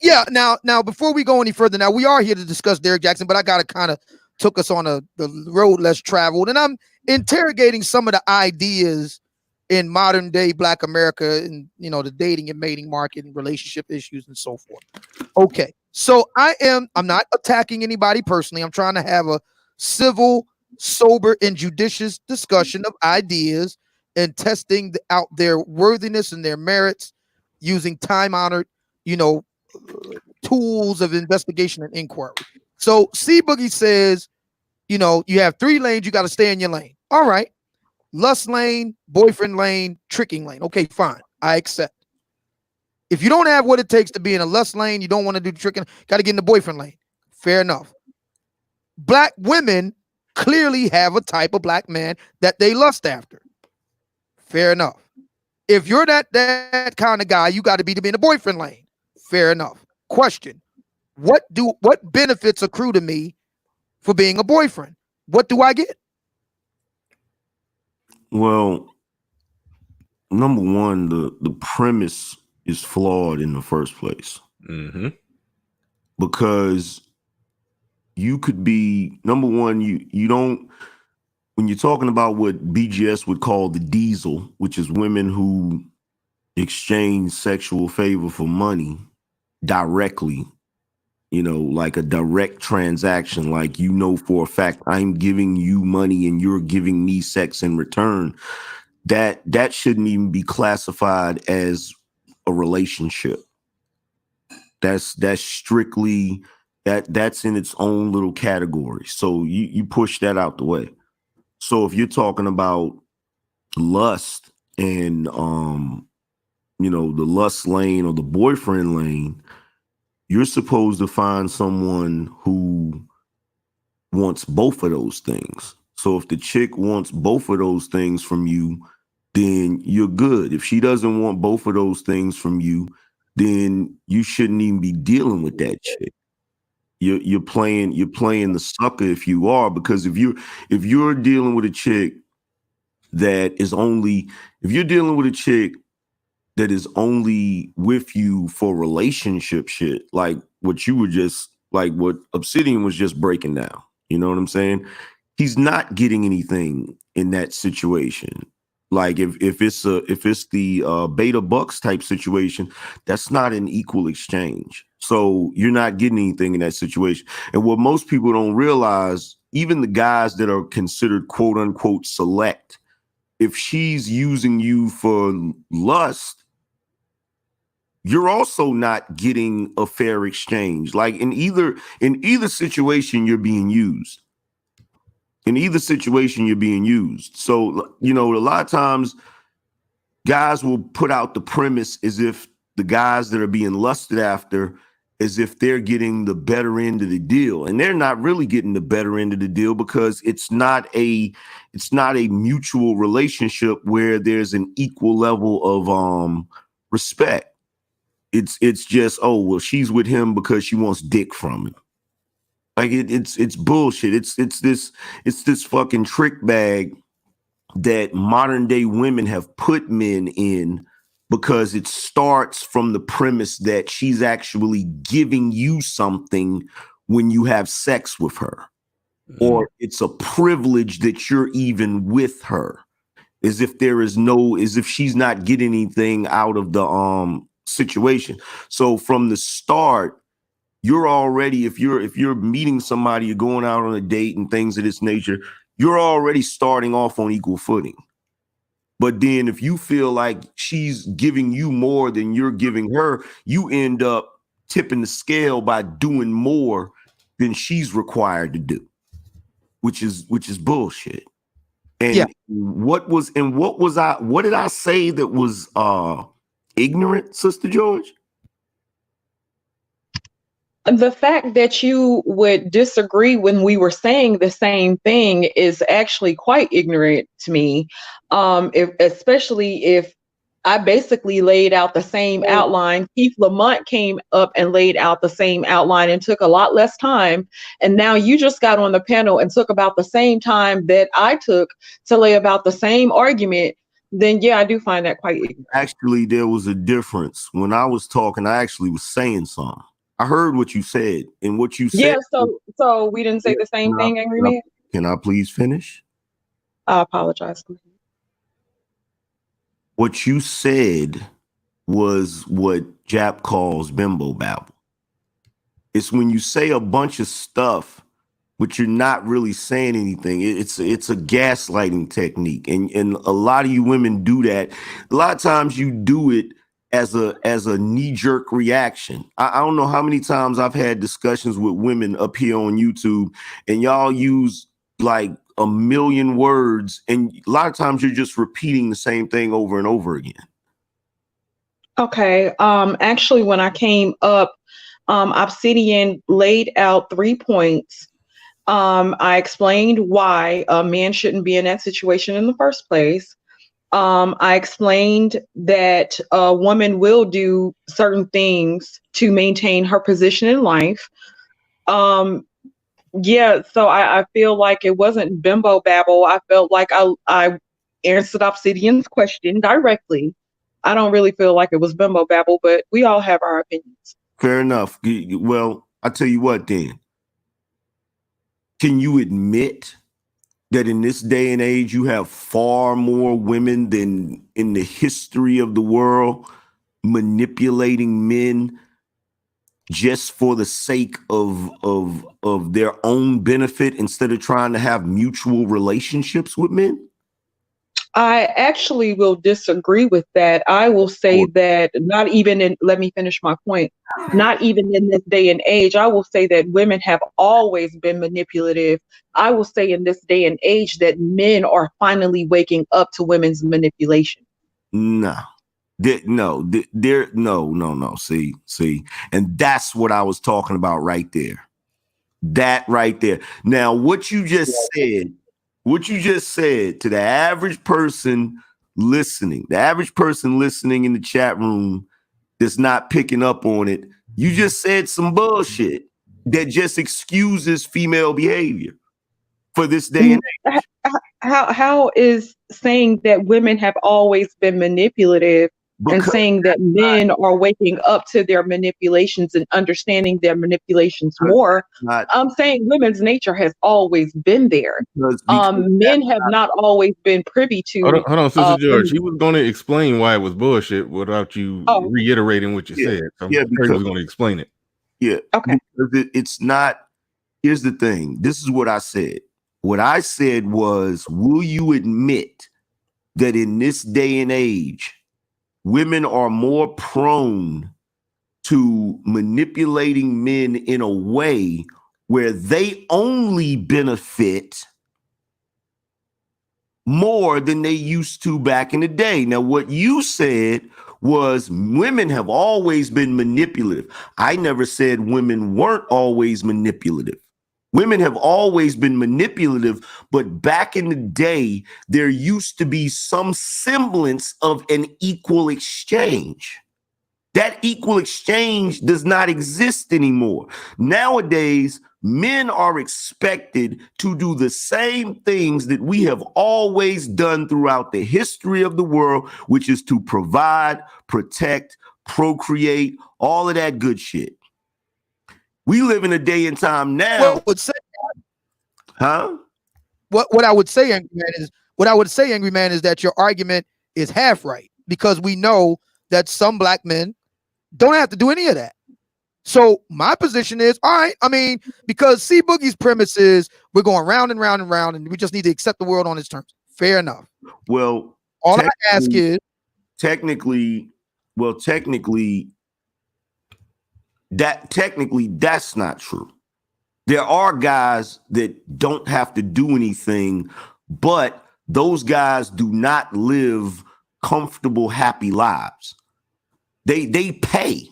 [SPEAKER 3] Yeah. Now, before we go any further, now we are here to discuss Derrick Jaxn, but I gotta kind of took us on the road less traveled, and I'm interrogating some of the ideas in modern day Black America, and the dating and mating market and relationship issues and so forth. Okay, so I'm not attacking anybody personally. I'm trying to have a civil, sober, and judicious discussion of ideas and testing out their worthiness and their merits using time-honored, tools of investigation and inquiry. So C Boogie says, you have 3 lanes, you got to stay in your lane. All right. Lust lane, boyfriend lane, tricking lane. Okay, fine. I accept. If you don't have what it takes to be in a lust lane, you don't want to do tricking, got to get in the boyfriend lane. Fair enough. Black women clearly have a type of black man that they lust after. Fair enough. If you're that kind of guy, you got to be in the boyfriend lane. Fair enough. Question: what benefits accrue to me for being a boyfriend? What do I get?
[SPEAKER 6] Well, number one, the premise is flawed in the first place.
[SPEAKER 2] Mm-hmm.
[SPEAKER 6] Because you could be, number one, you don't, when you're talking about what BGS would call the diesel, which is women who exchange sexual favor for money directly, like a direct transaction, like, for a fact, I'm giving you money and you're giving me sex in return. That shouldn't even be classified as a relationship. That's strictly that's in its own little category. So you push that out the way. So if you're talking about lust and the lust lane or the boyfriend lane, you're supposed to find someone who wants both of those things. So if the chick wants both of those things from you, then you're good. If she doesn't want both of those things from you, then you shouldn't even be dealing with that chick. You're playing the sucker if you are, because if you're dealing with a chick that is only with you for relationship shit, like what Obsidian was just breaking down, you know what I'm saying? He's not getting anything in that situation. Like if it's the Beta Bucks type situation, that's not an equal exchange. So you're not getting anything in that situation. And what most people don't realize, even the guys that are considered quote unquote select, if she's using you for lust, you're also not getting a fair exchange. Like in either situation, you're being used. In either situation, you're being used. So, you know, a lot of times guys will put out the premise as if the guys that are being lusted after, as if they're getting the better end of the deal. And they're not really getting the better end of the deal, because it's not a mutual relationship where there's an equal level of respect. It's just, oh, well, she's with him because she wants dick from him. Like it's bullshit. It's this fucking trick bag that modern day women have put men in, because it starts from the premise that she's actually giving you something when you have sex with her, or it's a privilege that you're even with her, as if she's not getting anything out of the situation. So from the start, you're already, if you're meeting somebody, you're going out on a date and things of this nature, you're already starting off on equal footing. But then if you feel like she's giving you more than you're giving her, you end up tipping the scale by doing more than she's required to do, which is bullshit. And
[SPEAKER 3] Yeah.
[SPEAKER 6] what did I say that was ignorant, Sister George?
[SPEAKER 4] The fact that you would disagree when we were saying the same thing is actually quite ignorant to me. Especially if I basically laid out the same outline. Keith Lamont came up and laid out the same outline and took a lot less time. And now you just got on the panel and took about the same time that I took to lay about the same argument. Then yeah, I do find that quite ignorant.
[SPEAKER 6] Actually, there was a difference. When I was talking, I actually was saying something. I heard what you said, and what you said.
[SPEAKER 4] Yeah, so we didn't say the same thing, Angry Man?
[SPEAKER 6] Can I please finish?
[SPEAKER 4] I apologize.
[SPEAKER 6] What you said was what Jap calls bimbo babble. It's when you say a bunch of stuff, but you're not really saying anything. It's a gaslighting technique, and a lot of you women do that. A lot of times you do it as a knee-jerk reaction. I don't know how many times I've had discussions with women up here on YouTube, and y'all use like a million words, and a lot of times you're just repeating the same thing over and over again.
[SPEAKER 4] Okay. Actually, when I came up, Obsidian laid out 3 points. I explained why a man shouldn't be in that situation in the first place. I explained that a woman will do certain things to maintain her position in life. Yeah, so I feel like it wasn't bimbo babble. I felt like I answered Obsidian's question directly. I don't really feel like it was bimbo babble, but we all have our opinions.
[SPEAKER 6] Fair enough. Well, I'll tell you what then. Can you admit that in this day and age, you have far more women than in the history of the world manipulating men just for the sake of their own benefit instead of trying to have mutual relationships with men?
[SPEAKER 4] I actually will disagree with that. I will say that let me finish my point. Not even in this day and age, I will say that women have always been manipulative. I will say in this day and age that men are finally waking up to women's manipulation.
[SPEAKER 6] No. No. See. And that's what I was talking about right there. That right there. Now, what you just said to the average person listening, in the chat room that's not picking up on it, you just said some bullshit that just excuses female behavior for this day and age.
[SPEAKER 4] How is saying that women have always been manipulative and saying that men are waking up to their manipulations and understanding their manipulations more? I'm saying women's nature has always been there. Men have not always been privy to.
[SPEAKER 2] Hold on, Sister George. He was going to explain why it was bullshit without you reiterating what you said. So I'm afraid he was going to explain it.
[SPEAKER 6] Yeah. Okay. It's not. Here's the thing. This is what I said. What I said was, will you admit that in this day and age, women are more prone to manipulating men in a way where they only benefit more than they used to back in the day. Now, what you said was women have always been manipulative. I never said women weren't always manipulative. Women have always been manipulative, but back in the day, there used to be some semblance of an equal exchange. That equal exchange does not exist anymore. Nowadays, men are expected to do the same things that we have always done throughout the history of the world, which is to provide, protect, procreate, all of that good shit. We live in a day and time now.
[SPEAKER 3] What would say,
[SPEAKER 6] huh?
[SPEAKER 3] What I would say, Angry Man, is that your argument is half right, because we know that some black men don't have to do any of that. So my position is, all right, I mean, because C Boogie's premise is we're going round and round and round, and we just need to accept the world on its terms. Fair enough.
[SPEAKER 6] Well,
[SPEAKER 3] all I ask is
[SPEAKER 6] technically, that's not true. There are guys that don't have to do anything, but those guys do not live comfortable, happy lives. They pay.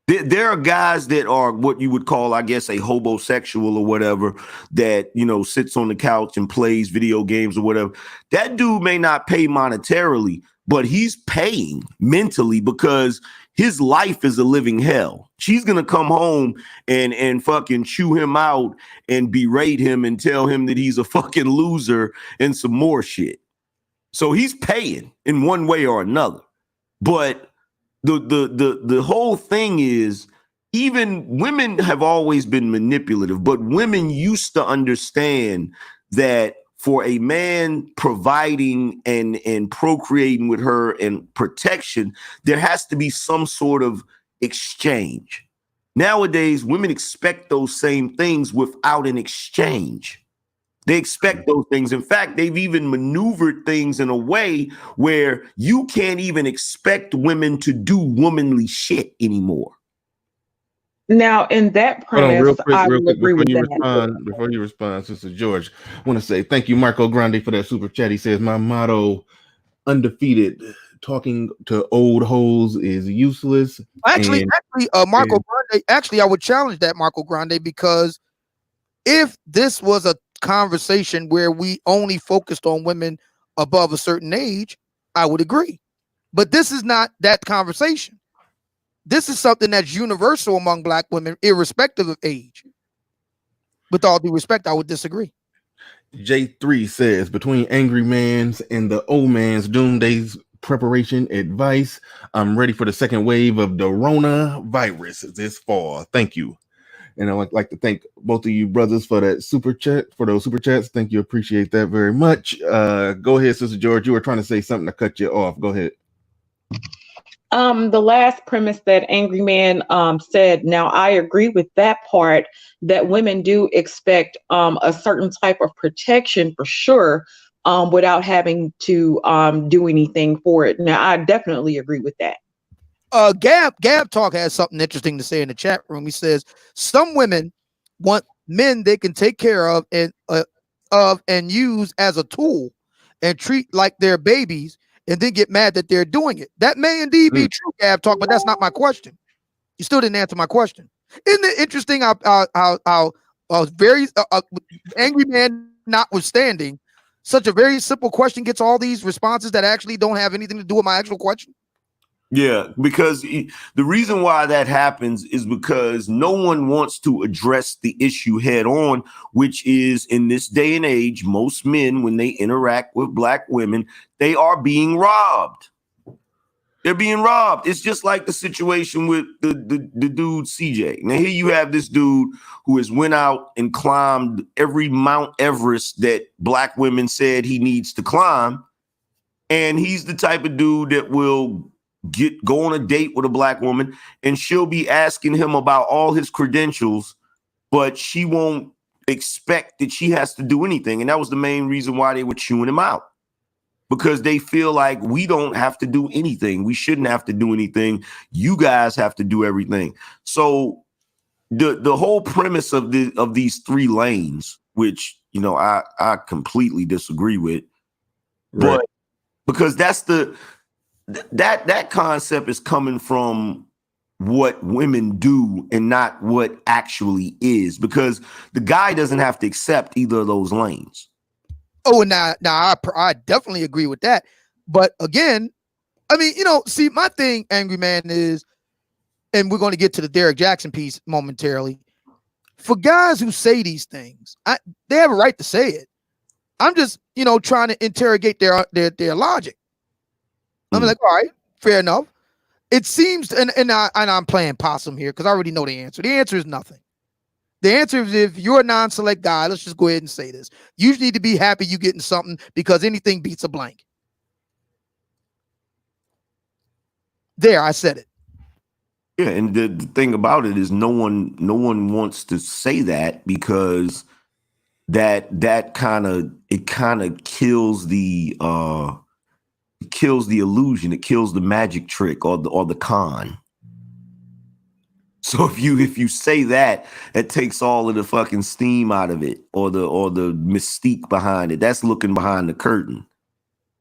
[SPEAKER 6] There are guys that are what you would call, I guess, a hobosexual or whatever, that, you know, sits on the couch and plays video games or whatever. That dude may not pay monetarily, but he's paying mentally because his life is a living hell. She's going to come home and fucking chew him out and berate him and tell him that he's a fucking loser and some more shit. So he's paying in one way or another. But the whole thing is, even women have always been manipulative, but women used to understand that for a man providing and procreating with her and protection, there has to be some sort of exchange. Nowadays, women expect those same things without an exchange. They expect those things. In fact, they've even maneuvered things in a way where you can't even expect women to do womanly shit anymore.
[SPEAKER 4] Now, in that premise,
[SPEAKER 2] real quick,
[SPEAKER 4] I will agree with that.
[SPEAKER 2] Before you respond, Sister George, I want to say thank you, Marco Grande, for that super chat. He says, my motto, undefeated. Talking to old hoes is useless.
[SPEAKER 3] Actually, Marco Grande, I would challenge that, Marco Grande, because if this was a conversation where we only focused on women above a certain age, I would agree. But this is not that conversation. This is something that's universal among black women, irrespective of age. With all due respect, I would disagree.
[SPEAKER 2] J3 says, between Angry Man's and the old man's doomsday preparation advice, I'm ready for the second wave of the coronavirus this fall. Thank you. And I'd like to thank both of you brothers for that super chat, for those super chats. Thank you. Appreciate that very much. Go ahead, Sister George. You were trying to say something to cut you off. Go ahead.
[SPEAKER 4] The last premise that Angry Man said, now I agree with that part, that women do expect a certain type of protection for sure, without having to do anything for it. Now, I definitely agree with that.
[SPEAKER 3] Gab Talk has something interesting to say in the chat room. He says some women want men they can take care of and use as a tool and treat like they're babies, and then get mad that they're doing it. That may indeed be true, Gab Talk, but that's not my question. You still didn't answer my question. Isn't it interesting how very Angry Man notwithstanding, such a very simple question gets all these responses that actually don't have anything to do with my actual question?
[SPEAKER 6] Yeah, because the reason why that happens is because no one wants to address the issue head on, which is, in this day and age, most men, when they interact with black women, they are being robbed. They're being robbed. It's just like the situation with the dude CJ. Now here you have this dude who has went out and climbed every Mount Everest that black women said he needs to climb. And he's the type of dude that will go on a date with a black woman and she'll be asking him about all his credentials, but she won't expect that she has to do anything. And that was the main reason why they were chewing him out. because they feel like we don't have to do anything. We shouldn't have to do anything. You guys have to do everything. So the whole premise of these 3 lanes, which I completely disagree with,
[SPEAKER 2] Right.
[SPEAKER 6] but because that's that concept is coming from what women do and not what actually is, because the guy doesn't have to accept either of those lanes.
[SPEAKER 3] Oh, and now I definitely agree with that. But again, I mean, see, my thing, Angry Man, is, and we're going to get to the Derrick Jaxn piece momentarily. For guys who say these things, they have a right to say it. I'm just, trying to interrogate their logic. I'm like, all right, fair enough. It seems, and I'm playing possum here because I already know the answer. The answer is nothing. The answer is, if you're a non-select guy, let's just go ahead and say this. You need to be happy you getting something, because anything beats a blank. There, I said it.
[SPEAKER 6] Yeah, and the thing about it is, no one wants to say that, because that kind of kills the illusion. It kills the magic trick or the con. So if you say that, it takes all of the fucking steam out of it, or the mystique behind it. That's looking behind the curtain.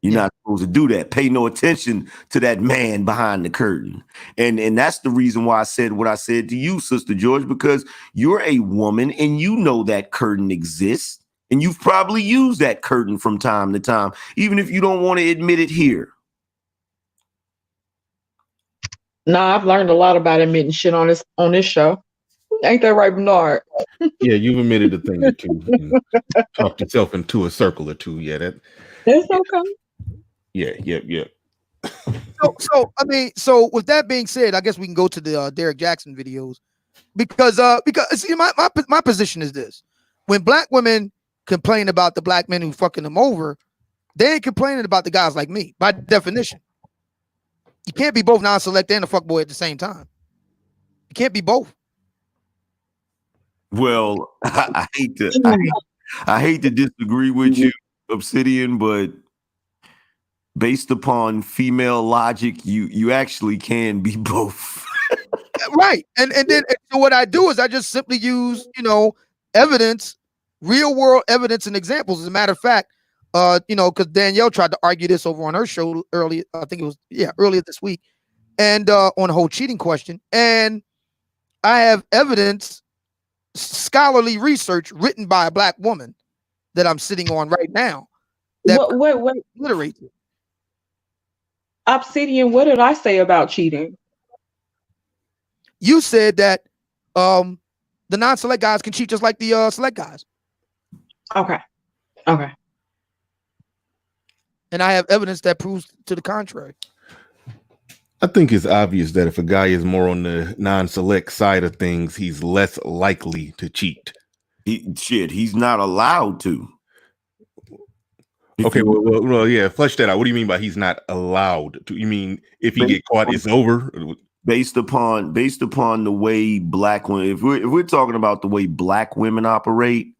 [SPEAKER 6] You're not supposed to do that. Pay no attention to that man behind the curtain. And that's the reason why I said what I said to you, Sister George, because you're a woman and you know that curtain exists, and you've probably used that curtain from time to time, even if you don't want to admit it here.
[SPEAKER 4] Nah, I've learned a lot about admitting shit on this show. Ain't that right, Bernard?
[SPEAKER 2] Yeah, you've admitted a thing or two. Talked yourself into a circle or two. Yeah,
[SPEAKER 4] that's okay.
[SPEAKER 2] Yeah.
[SPEAKER 3] So I mean, with that being said, I guess we can go to the Derrick Jaxn videos, because see, my position is this: when black women complain about the black men who fucking them over, they ain't complaining about the guys like me, by definition. You can't be both non-select and a fuckboy at the same time. You can't be both.
[SPEAKER 6] Well, I hate to disagree with you, Obsidian, but based upon female logic, you actually can be both.
[SPEAKER 3] Right. And then so what I do is I just simply use, evidence, real world evidence and examples. As a matter of fact, because Danielle tried to argue this over on her show earlier. I think it was, earlier this week, and on the whole cheating question. And I have evidence, scholarly research written by a black woman that I'm sitting on right now. That
[SPEAKER 4] wait.
[SPEAKER 3] Obliterates it.
[SPEAKER 4] Obsidian, what did I say about cheating?
[SPEAKER 3] You said that the non-select guys can cheat just like the select guys.
[SPEAKER 4] Okay.
[SPEAKER 3] And I have evidence that proves to the contrary.
[SPEAKER 2] I think it's obvious that if a guy is more on the non-select side of things, he's less likely to cheat.
[SPEAKER 6] He's not allowed to.
[SPEAKER 2] Okay, well, yeah, flesh that out. What do you mean by he's not allowed to? You mean if he get caught, it's over?
[SPEAKER 6] Based upon the way black women, if we're talking about the way black women operate,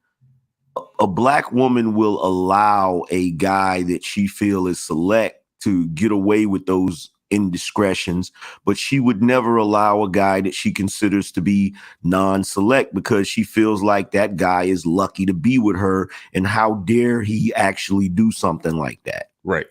[SPEAKER 6] a black woman will allow a guy that she feel is select to get away with those indiscretions, but she would never allow a guy that she considers to be non-select, because she feels like that guy is lucky to be with her, and how dare he actually do something like that.
[SPEAKER 2] Right.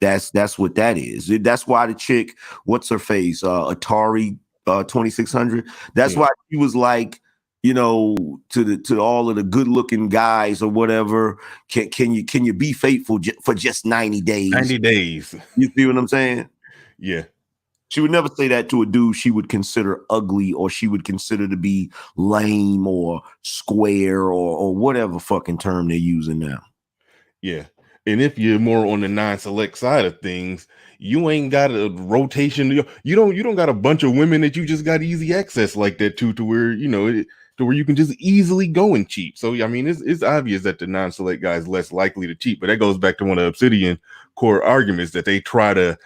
[SPEAKER 6] That's what that is. That's why the chick, what's her face, Atari 2600. That's why she was like, to all of the good-looking guys or whatever, can you be faithful for just 90 days?
[SPEAKER 2] 90 days.
[SPEAKER 6] You see what I'm saying?
[SPEAKER 2] Yeah.
[SPEAKER 6] She would never say that to a dude she would consider ugly, or she would consider to be lame or square or whatever fucking term they're using now.
[SPEAKER 2] Yeah. And if you're more on the non-select side of things, you ain't got a rotation. You don't got a bunch of women that you just got easy access like that to where, to where you can just easily go and cheat. So, I mean, it's obvious that the non-select guy is less likely to cheat, but that goes back to one of Obsidian core arguments, that they try to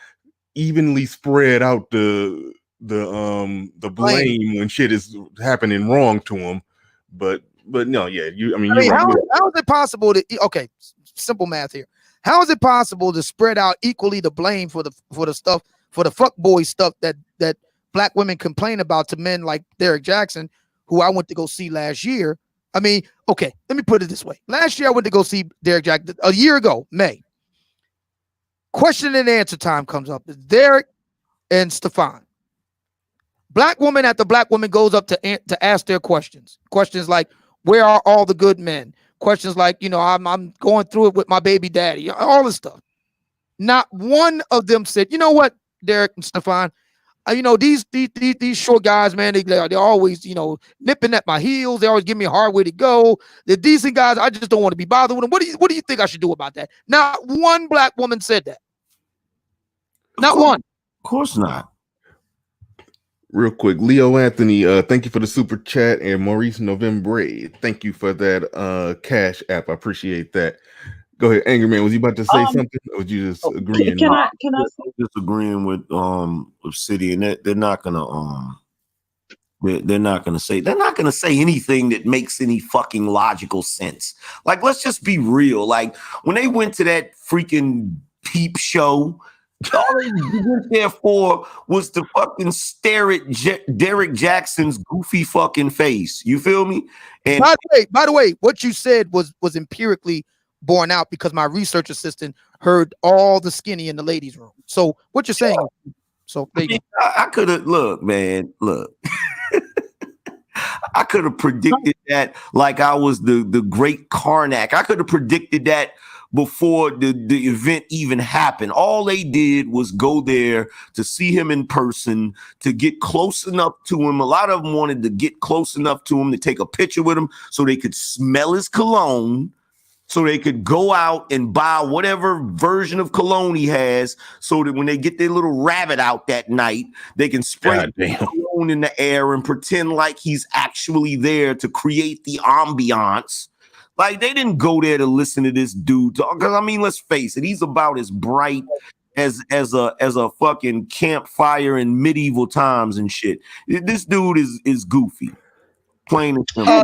[SPEAKER 2] evenly spread out the blame when shit is happening wrong to them. But no, yeah, how is
[SPEAKER 3] it possible to, okay, simple math here. How is it possible to spread out equally the blame for the fuckboy stuff that black women complain about to men like Derrick Jaxn, who I went to go see last year? I mean, okay, let me put it this way. Last year I went to go see Derrick Jaxn. A year ago, May. Question and answer time comes up. It's Derrick and Stefan. Black woman after black woman goes up to ask their questions. Questions like, where are all the good men? Questions like, I'm going through it with my baby daddy. All this stuff. Not one of them said, you know what, Derrick and Stefan, these short guys, man, they're always, nipping at my heels. They always give me a hard way to go. They're decent guys. I just don't want to be bothered with them. What do you think I should do about that? Not one black woman said that. Not one.
[SPEAKER 6] Of course not.
[SPEAKER 2] Real quick, Leo Anthony, thank you for the super chat, and Maurice November, thank you for that Cash App. I appreciate that. Go ahead, Angry Man. Was you about to say something, or was you just agreeing?
[SPEAKER 4] Can I
[SPEAKER 6] disagreeing with Obsidian? They're not gonna they're not gonna say anything that makes any fucking logical sense. Like, let's just be real. Like, when they went to that freaking peep show, all they went there for was to fucking stare at Derrick Jaxn's goofy fucking face. You feel me? And
[SPEAKER 3] by the way, what you said was empirically borne out because my research assistant heard all the skinny in the ladies' room. So what you're saying? So
[SPEAKER 6] I could have look. I could have predicted that like I was the great Karnak. I could have predicted that before the event even happened. All they did was go there to see him in person, to get close enough to him. A lot of them wanted to get close enough to him to take a picture with him so they could smell his cologne, so they could go out and buy whatever version of cologne he has, so that when they get their little rabbit out that night, they can spray cologne in the air and pretend like he's actually there to create the ambiance. Like, they didn't go there to listen to this dude talk. Because, I mean, let's face it, he's about as bright as a fucking campfire in medieval times and shit. This dude is goofy. Plain and simple.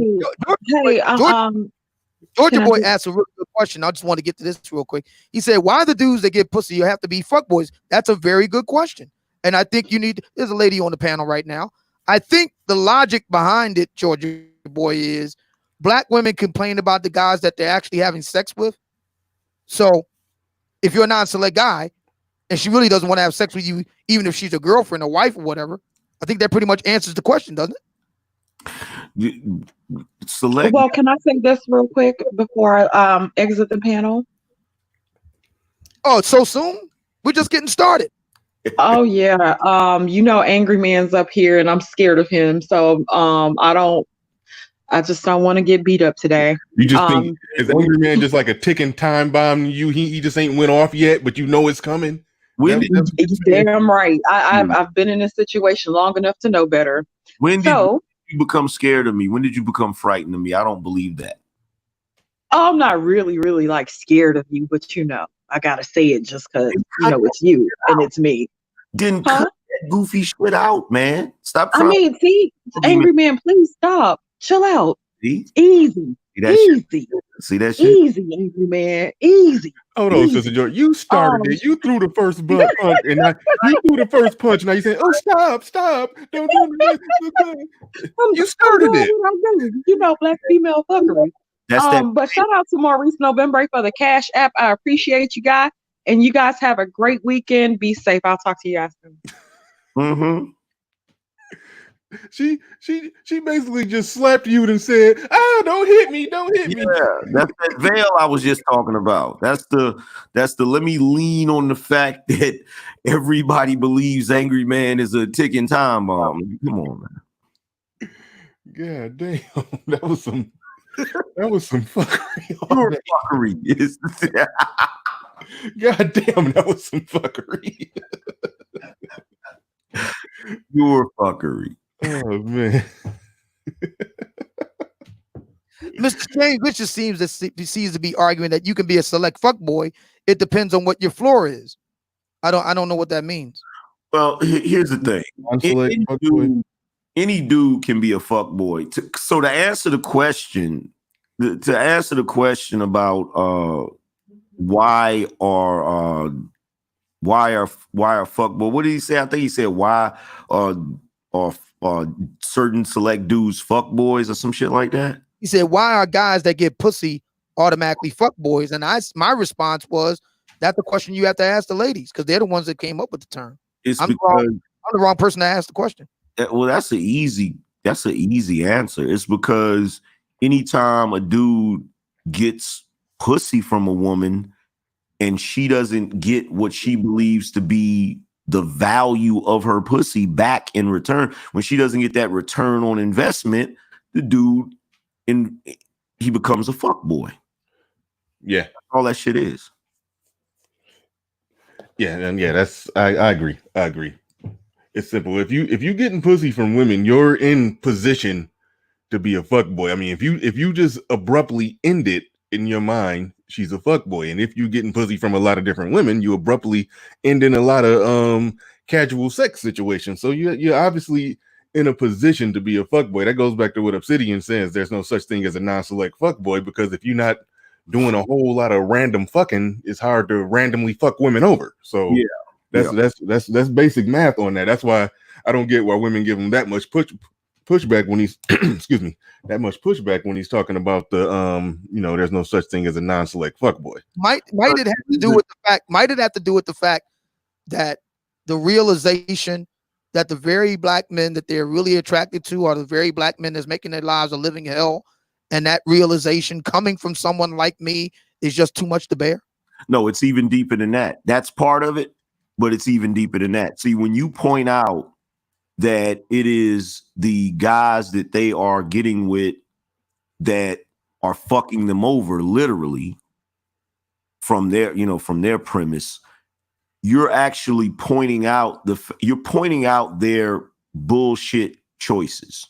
[SPEAKER 3] Georgia Boy asked a real good question. I just want to get to this real quick. He said, why the dudes that get pussy, you have to be fuckboys? That's a very good question. And I think there's a lady on the panel right now. I think the logic behind it, Georgia Boy, is black women complain about the guys that they're actually having sex with. So if you're a non-select guy and she really doesn't want to have sex with you, even if she's a girlfriend or wife or whatever, I think that pretty much answers the question, doesn't it?
[SPEAKER 4] Well, can I say this real quick before I exit the panel?
[SPEAKER 3] Oh, it's so soon? We're just getting started.
[SPEAKER 4] Oh yeah. Angry Man's up here and I'm scared of him. So I just don't want to get beat up today.
[SPEAKER 2] You just think, is Angry Man just like a ticking time bomb? He just ain't went off yet, but you know it's coming.
[SPEAKER 4] Damn right. I've been in this situation long enough to know better.
[SPEAKER 6] When did you become scared of me? When did you become frightened of me? I don't believe that.
[SPEAKER 4] I'm not really, really like scared of you, but I gotta say it just because it's you and it's me.
[SPEAKER 6] Didn't cut that goofy shit out, man. Stop.
[SPEAKER 4] Angry Man, please stop. Chill out.
[SPEAKER 6] See?
[SPEAKER 4] Easy.
[SPEAKER 6] See that shit?
[SPEAKER 4] Easy, Angry Man. Easy.
[SPEAKER 2] Hold on, Sister George. You started it. You threw the first punch, and you threw the first punch. Now you say, "Oh, stop! Don't do that." You started it.
[SPEAKER 4] Black female fuckery. But shout out to Maurice November for the Cash App. I appreciate you guys, and you guys have a great weekend. Be safe. I'll talk to you guys soon.
[SPEAKER 6] Mm-hmm.
[SPEAKER 2] She basically just slapped you and said, don't hit me.
[SPEAKER 6] Yeah, that's that veil I was just talking about. That's the let me lean on the fact that everybody believes Angry Man is a ticking time bomb. Come on, man.
[SPEAKER 2] God damn. That was some fuckery.
[SPEAKER 6] Fuckery.
[SPEAKER 2] God damn, that was some fuckery.
[SPEAKER 6] Your fuckery.
[SPEAKER 2] Oh man.
[SPEAKER 3] Mr. James Richard seems to be arguing that you can be a select fuckboy. It depends on what your floor is. I don't know what that means.
[SPEAKER 6] Well, here's the thing. Any dude can be a fuckboy. So to answer the question about why are fuck? But what did he say? I think he said why are certain select dudes fuck boys or some shit like that.
[SPEAKER 3] He said, why are guys that get pussy automatically fuck boys? And my response was, that's the question you have to ask the ladies, because they're the ones that came up with the term. I'm the wrong person to ask the question.
[SPEAKER 6] Well, that's an easy answer. It's because anytime a dude gets pussy from a woman and she doesn't get what she believes to be the value of her pussy back in return, when she doesn't get that return on investment, the dude he becomes a fuck boy.
[SPEAKER 2] Yeah,
[SPEAKER 6] all that shit is.
[SPEAKER 2] Yeah, and yeah, I agree. It's simple. If you getting pussy from women, you're in position to be a fuckboy. I mean, if you just abruptly end it in your mind, she's a fuckboy. And if you getting pussy from a lot of different women, you abruptly end in a lot of casual sex situations. So you're obviously in a position to be a fuckboy. That goes back to what Obsidian says. There's no such thing as a non-select fuckboy, because if you're not doing a whole lot of random fucking, it's hard to randomly fuck women over. So yeah. That's basic math on that. That's why I don't get why women give him that much pushback when he's excuse me, that much pushback when he's talking about the there's no such thing as a non-select fuckboy.
[SPEAKER 3] Might it have to do with the fact? Might it have to do with the fact that the realization that the very black men that they're really attracted to are the very black men that's making their lives a living hell, and that realization coming from someone like me is just too much to bear?
[SPEAKER 6] No, it's even deeper than that. That's part of it, but it's even deeper than that. See, when you point out that it is the guys that they are getting with that are fucking them over, literally, from their premise, you're actually pointing out their bullshit choices.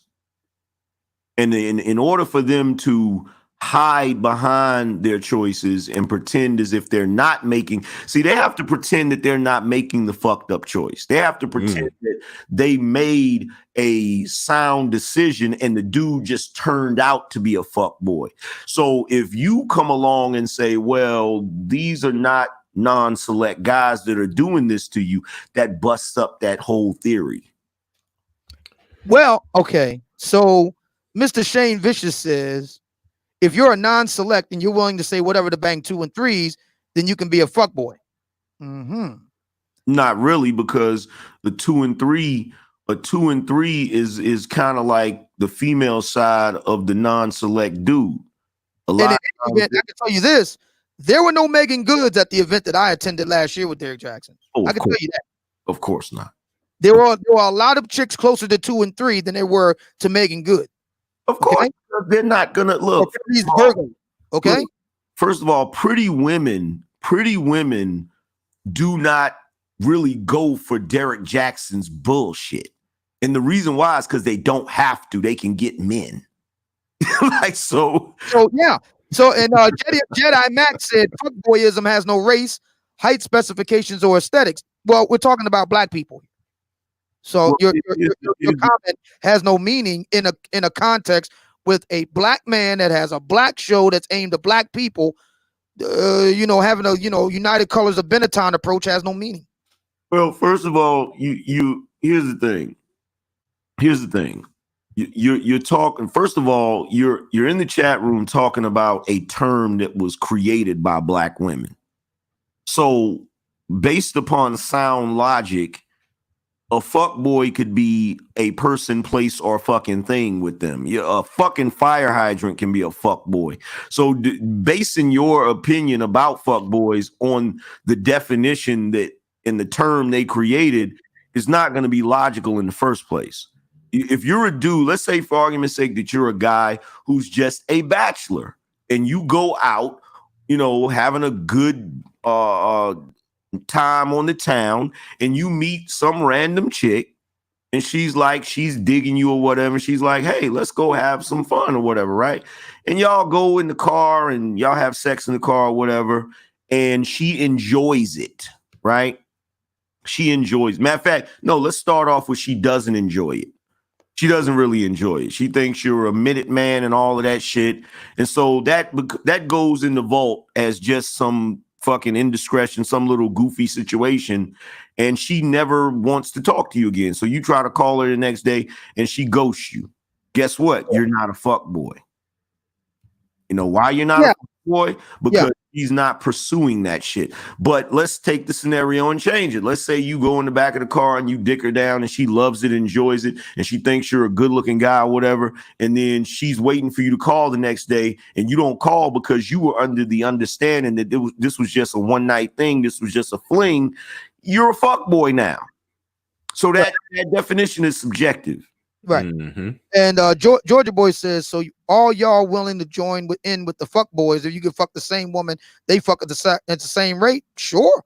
[SPEAKER 6] And in order for them to hide behind their choices and pretend as if they're not making, they have to pretend that they're not making the fucked up choice. They have to pretend that they made a sound decision and the dude just turned out to be a fuck boy. So if you come along and say, well, these are not non-select guys that are doing this to you, that busts up that whole theory.
[SPEAKER 3] Well, okay. So Mr. Shane Vicious says, if you're a non-select and you're willing to say whatever to bang 2 and 3s, then you can be a fuckboy.
[SPEAKER 6] Not really, because a 2 and 3 is kind of like the female side of the non-select dude. I can
[SPEAKER 3] tell you this: there were no Megan Goods at the event that I attended last year with Derrick Jaxn. I can tell you that.
[SPEAKER 6] Of course not.
[SPEAKER 3] There were a lot of chicks closer to 2 and 3 than there were to Megan Good.
[SPEAKER 6] Of course, they're not gonna look.
[SPEAKER 3] Okay.
[SPEAKER 6] Look, first of all, pretty women do not really go for Derrick Jaxn's bullshit, and the reason why is because they don't have to. They can get men. So
[SPEAKER 3] yeah. So and Jedi Max said, "Fuckboyism has no race, height specifications, or aesthetics." Well, we're talking about black people. So your comment has no meaning in a context with a black man that has a black show that's aimed at black people. Having a United Colors of Benetton approach has no meaning.
[SPEAKER 6] Well, first of all, here's the thing. You're talking. First of all, you're in the chat room talking about a term that was created by black women. So, based upon sound logic, a fuckboy could be a person, place, or fucking thing with them. A fucking fire hydrant can be a fuckboy. So basing your opinion about fuckboys on the definition that in the term they created is not going to be logical in the first place. If you're a dude, let's say for argument's sake that you're a guy who's just a bachelor and you go out, having a good time on the town, and you meet some random chick and she's digging you or whatever. She's like, hey, let's go have some fun or whatever, right? And y'all go in the car and y'all have sex in the car or whatever, and she enjoys it, right? She enjoys. Matter of fact, no, let's start off with she doesn't enjoy it. She doesn't really enjoy it. She thinks you're a minute man and all of that shit. And so that goes in the vault as just some fucking indiscretion, some little goofy situation, and she never wants to talk to you again. So you try to call her the next day and she ghosts you. Guess what? You're not a fuck boy. You know why you're not a fuck boy? Because he's not pursuing that shit. But let's take the scenario and change it. Let's say you go in the back of the car and you dick her down and she loves it, enjoys it, and she thinks you're a good looking guy or whatever. And then she's waiting for you to call the next day and you don't call because you were under the understanding that this was just a one night thing. This was just a fling. You're a fuck boy now. So that definition is subjective.
[SPEAKER 3] Right. And Georgia Boy says, so all y'all willing to join in with the fuck boys if you can fuck the same woman they fuck at the same rate? Sure.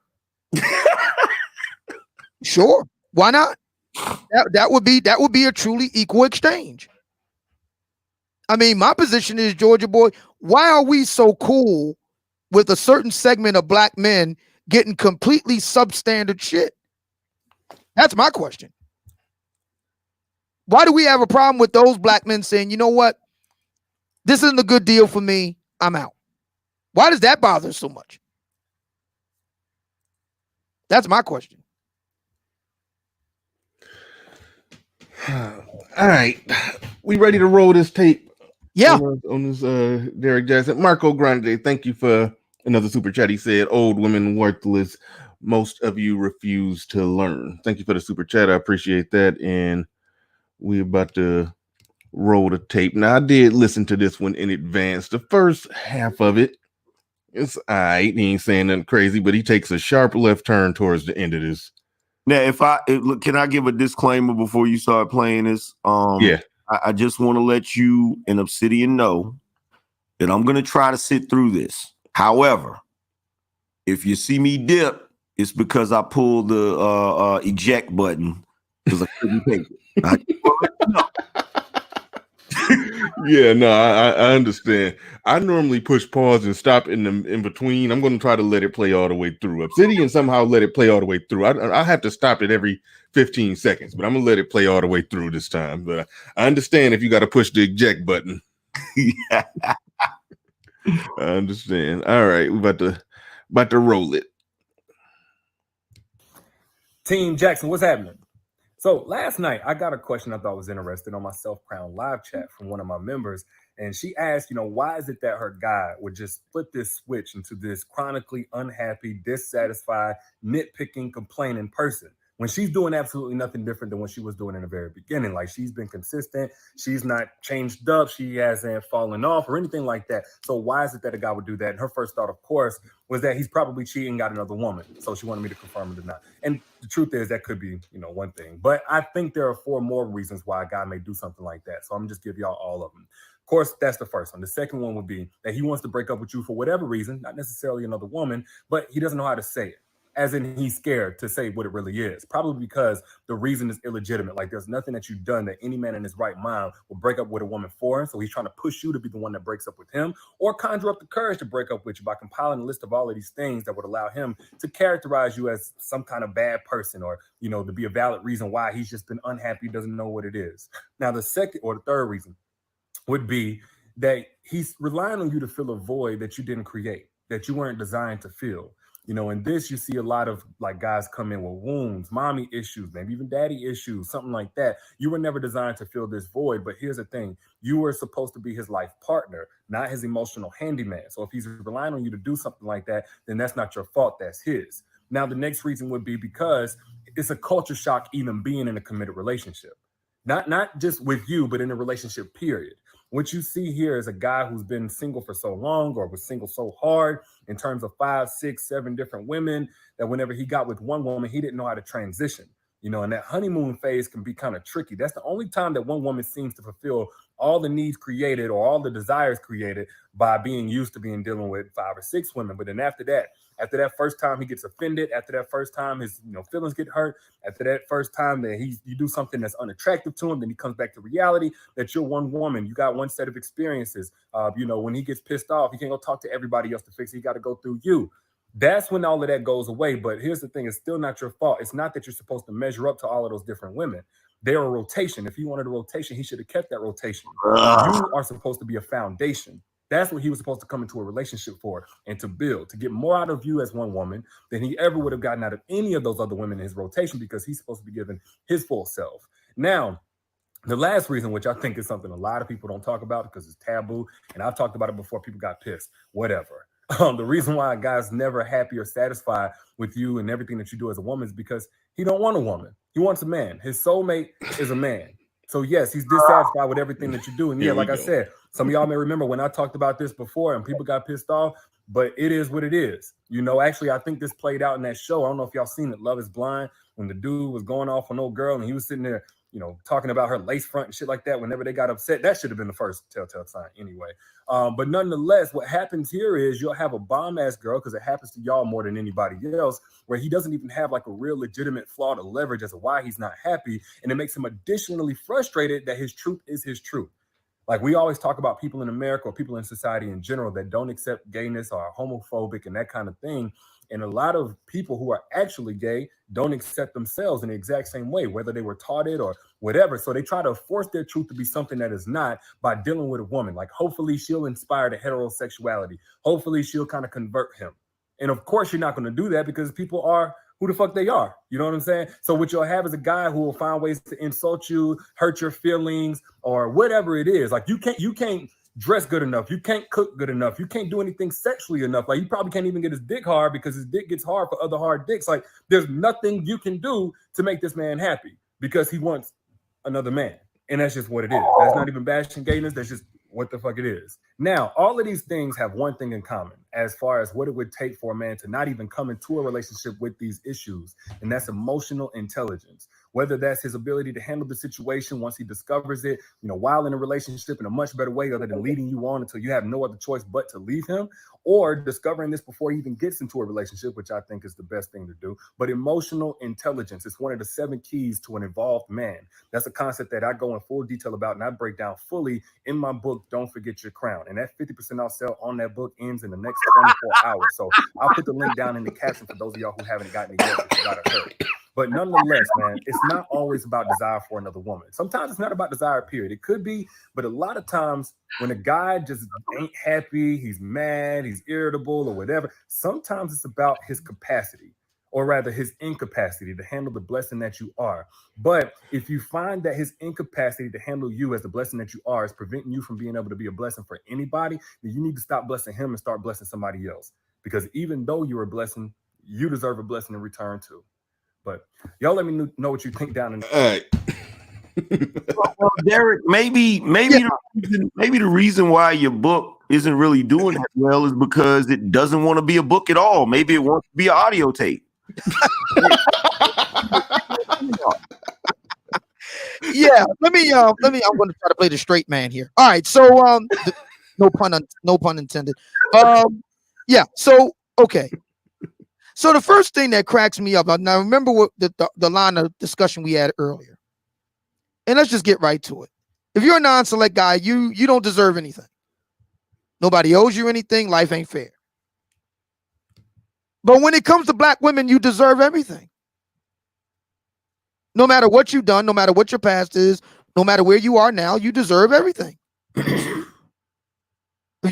[SPEAKER 3] Sure. Why not? That would be a truly equal exchange. I mean, my position is, Georgia Boy, why are we so cool with a certain segment of black men getting completely substandard shit? That's my question. Why do we have a problem with those black men saying, you know what? This isn't a good deal for me. I'm out. Why does that bother us so much? That's my question.
[SPEAKER 2] All right. We ready to roll this tape?
[SPEAKER 3] Yeah.
[SPEAKER 2] On this Derrick Jaxn. Marco Grande, thank you for another super chat. He said, old women worthless. Most of you refuse to learn. Thank you for the super chat. I appreciate that. And we're about to roll the tape. Now, I did listen to this one in advance. The first half of it, it's all right. He ain't saying nothing crazy, but he takes a sharp left turn towards the end of this.
[SPEAKER 6] Now, can I give a disclaimer before you start playing this?
[SPEAKER 2] Yeah.
[SPEAKER 6] I just want to let you and Obsidian know that I'm going to try to sit through this. However, if you see me dip, it's because I pulled the eject button because I couldn't take it.
[SPEAKER 2] Yeah, no, I understand. I normally push pause and stop in between. I'm going to try to let it play all the way through. Obsidian somehow let it play all the way through. I have to stop it every 15 seconds, but I'm going to let it play all the way through this time. But I understand if you got to push the eject button.
[SPEAKER 6] Yeah.
[SPEAKER 2] I understand. All right, we're about to roll it.
[SPEAKER 7] Team Jackson, what's happening? So last night, I got a question I thought was interesting on my Self-Crown live chat from one of my members. And she asked, why is it that her guy would just flip this switch into this chronically unhappy, dissatisfied, nitpicking, complaining person when she's doing absolutely nothing different than what she was doing in the very beginning? Like, she's been consistent. She's not changed up. She hasn't fallen off or anything like that. So why is it that a guy would do that? And her first thought, of course, was that he's probably cheating, got another woman. So she wanted me to confirm it or not. And the truth is that could be, one thing. But I think there are 4 more reasons why a guy may do something like that. So I'm going to just give y'all all of them. Of course, that's the first one. The second one would be that he wants to break up with you for whatever reason, not necessarily another woman, but he doesn't know how to say it. As in, he's scared to say what it really is, probably because the reason is illegitimate. Like, there's nothing that you've done that any man in his right mind will break up with a woman for. So he's trying to push you to be the one that breaks up with him, or conjure up the courage to break up with you by compiling a list of all of these things that would allow him to characterize you as some kind of bad person, or, to be a valid reason why he's just been unhappy, doesn't know what it is. Now, the second or the third reason would be that he's relying on you to fill a void that you didn't create, that you weren't designed to fill. In this, you see a lot of like guys come in with wounds, mommy issues, maybe even daddy issues, something like that. You were never designed to fill this void. But here's the thing. You were supposed to be his life partner, not his emotional handyman. So if he's relying on you to do something like that, then that's not your fault. That's his. Now, the next reason would be because it's a culture shock even being in a committed relationship. Not just with you, but in a relationship, period. What you see here is a guy who's been single for so long, or was single so hard in terms of 5, 6, 7 different women, that whenever he got with one woman, he didn't know how to transition. And that honeymoon phase can be kind of tricky. That's the only time that one woman seems to fulfill all the needs created or all the desires created by being used to dealing with 5 or 6 women. But then after that first time he gets offended, after that first time his feelings get hurt, after that first time that you do something that's unattractive to him, then he comes back to reality that you're one woman, you got one set of experiences. When he gets pissed off, he can't go talk to everybody else to fix it. He got to go through you. That's when all of that goes away. But here's the thing, it's still not your fault. It's not that you're supposed to measure up to all of those different women. They're a rotation. If he wanted a rotation, he should have kept that rotation. You are supposed to be a foundation. That's what he was supposed to come into a relationship for and to build, to get more out of you as one woman than he ever would have gotten out of any of those other women in his rotation, because he's supposed to be given his full self. Now, the last reason, which I think is something a lot of people don't talk about because it's taboo, and I've talked about it before, people got pissed, whatever. The reason why a guy's never happy or satisfied with you and everything that you do as a woman is because he don't want a woman. He wants a man. His soulmate is a man. So yes, he's dissatisfied with everything that you do. And yeah, like I said, some of y'all may remember when I talked about this before and people got pissed off, but it is what it is. You know, actually, I think this played out in that show. I don't know if y'all seen it, Love is Blind, when the dude was going off on old girl and he was sitting there, you know, talking about her lace front and shit like that. Whenever they got upset, that should have been the first telltale sign anyway. But nonetheless, what happens here is you'll have a bomb ass girl, because it happens to y'all more than anybody else, where he doesn't even have like a real legitimate flaw to leverage as to why he's not happy. And it makes him additionally frustrated that his truth is his truth. Like we always talk about people in America or people in society in general that don't accept gayness or are homophobic and that kind of thing. And a lot of people who are actually gay don't accept themselves in the exact same way, whether they were taught it or whatever. So they try to force their truth to be something that is not by dealing with a woman. Like hopefully she'll inspire the heterosexuality. Hopefully she'll kind of convert him. And of course you're not going to do that because people are who the fuck they are. You know what I'm saying? So what you'll have is a guy who will find ways to insult you, hurt your feelings, or whatever it is. Like you can't dress good enough. You can't cook good enough. You can't do anything sexually enough. Like you probably can't even get his dick hard because his dick gets hard for other hard dicks. Like there's nothing you can do to make this man happy because he wants another man. And that's just what it is. That's not even bashing gayness. That's just what the fuck it is. Now, all of these things have one thing in common as far as what it would take for a man to not even come into a relationship with these issues, and that's emotional intelligence. Whether that's his ability to handle the situation once he discovers it, you know, while in a relationship in a much better way, other than leading you on until you have no other choice but to leave him, or discovering this before he even gets into a relationship, which I think is the best thing to do. But emotional intelligence is one of the 7 keys to an evolved man. That's a concept that I go in full detail about and I break down fully in my book, Don't Forget Your Crown. And that 50% off sale on that book ends in the next 24 hours. So I'll put the link down in the caption for those of y'all who haven't gotten it yet, if you gotta hurry. But nonetheless, man, it's not always about desire for another woman. Sometimes it's not about desire, period. It could be, but a lot of times when a guy just ain't happy, he's mad, he's irritable or whatever, sometimes it's about his capacity, or rather his incapacity to handle the blessing that you are. But if you find that his incapacity to handle you as the blessing that you are is preventing you from being able to be a blessing for anybody, then you need to stop blessing him and start blessing somebody else. Because even though you're a blessing, you deserve a blessing in return too. But y'all let me know what you think down in the—
[SPEAKER 2] All right.
[SPEAKER 6] Well, Derrick, maybe the reason why your book isn't really doing that well is because it doesn't want to be a book at all. Maybe it wants to be an audio tape.
[SPEAKER 3] Yeah, I'm going to try to play the straight man here. All right, so no pun intended. Yeah, so okay. So the first thing that cracks me up, now remember what the line of discussion we had earlier. And let's just get right to it. If you're a non-select guy, you don't deserve anything. Nobody owes you anything. Life ain't fair. But when it comes to black women, you deserve everything. No matter what you've done, no matter what your past is, no matter where you are now, you deserve everything. If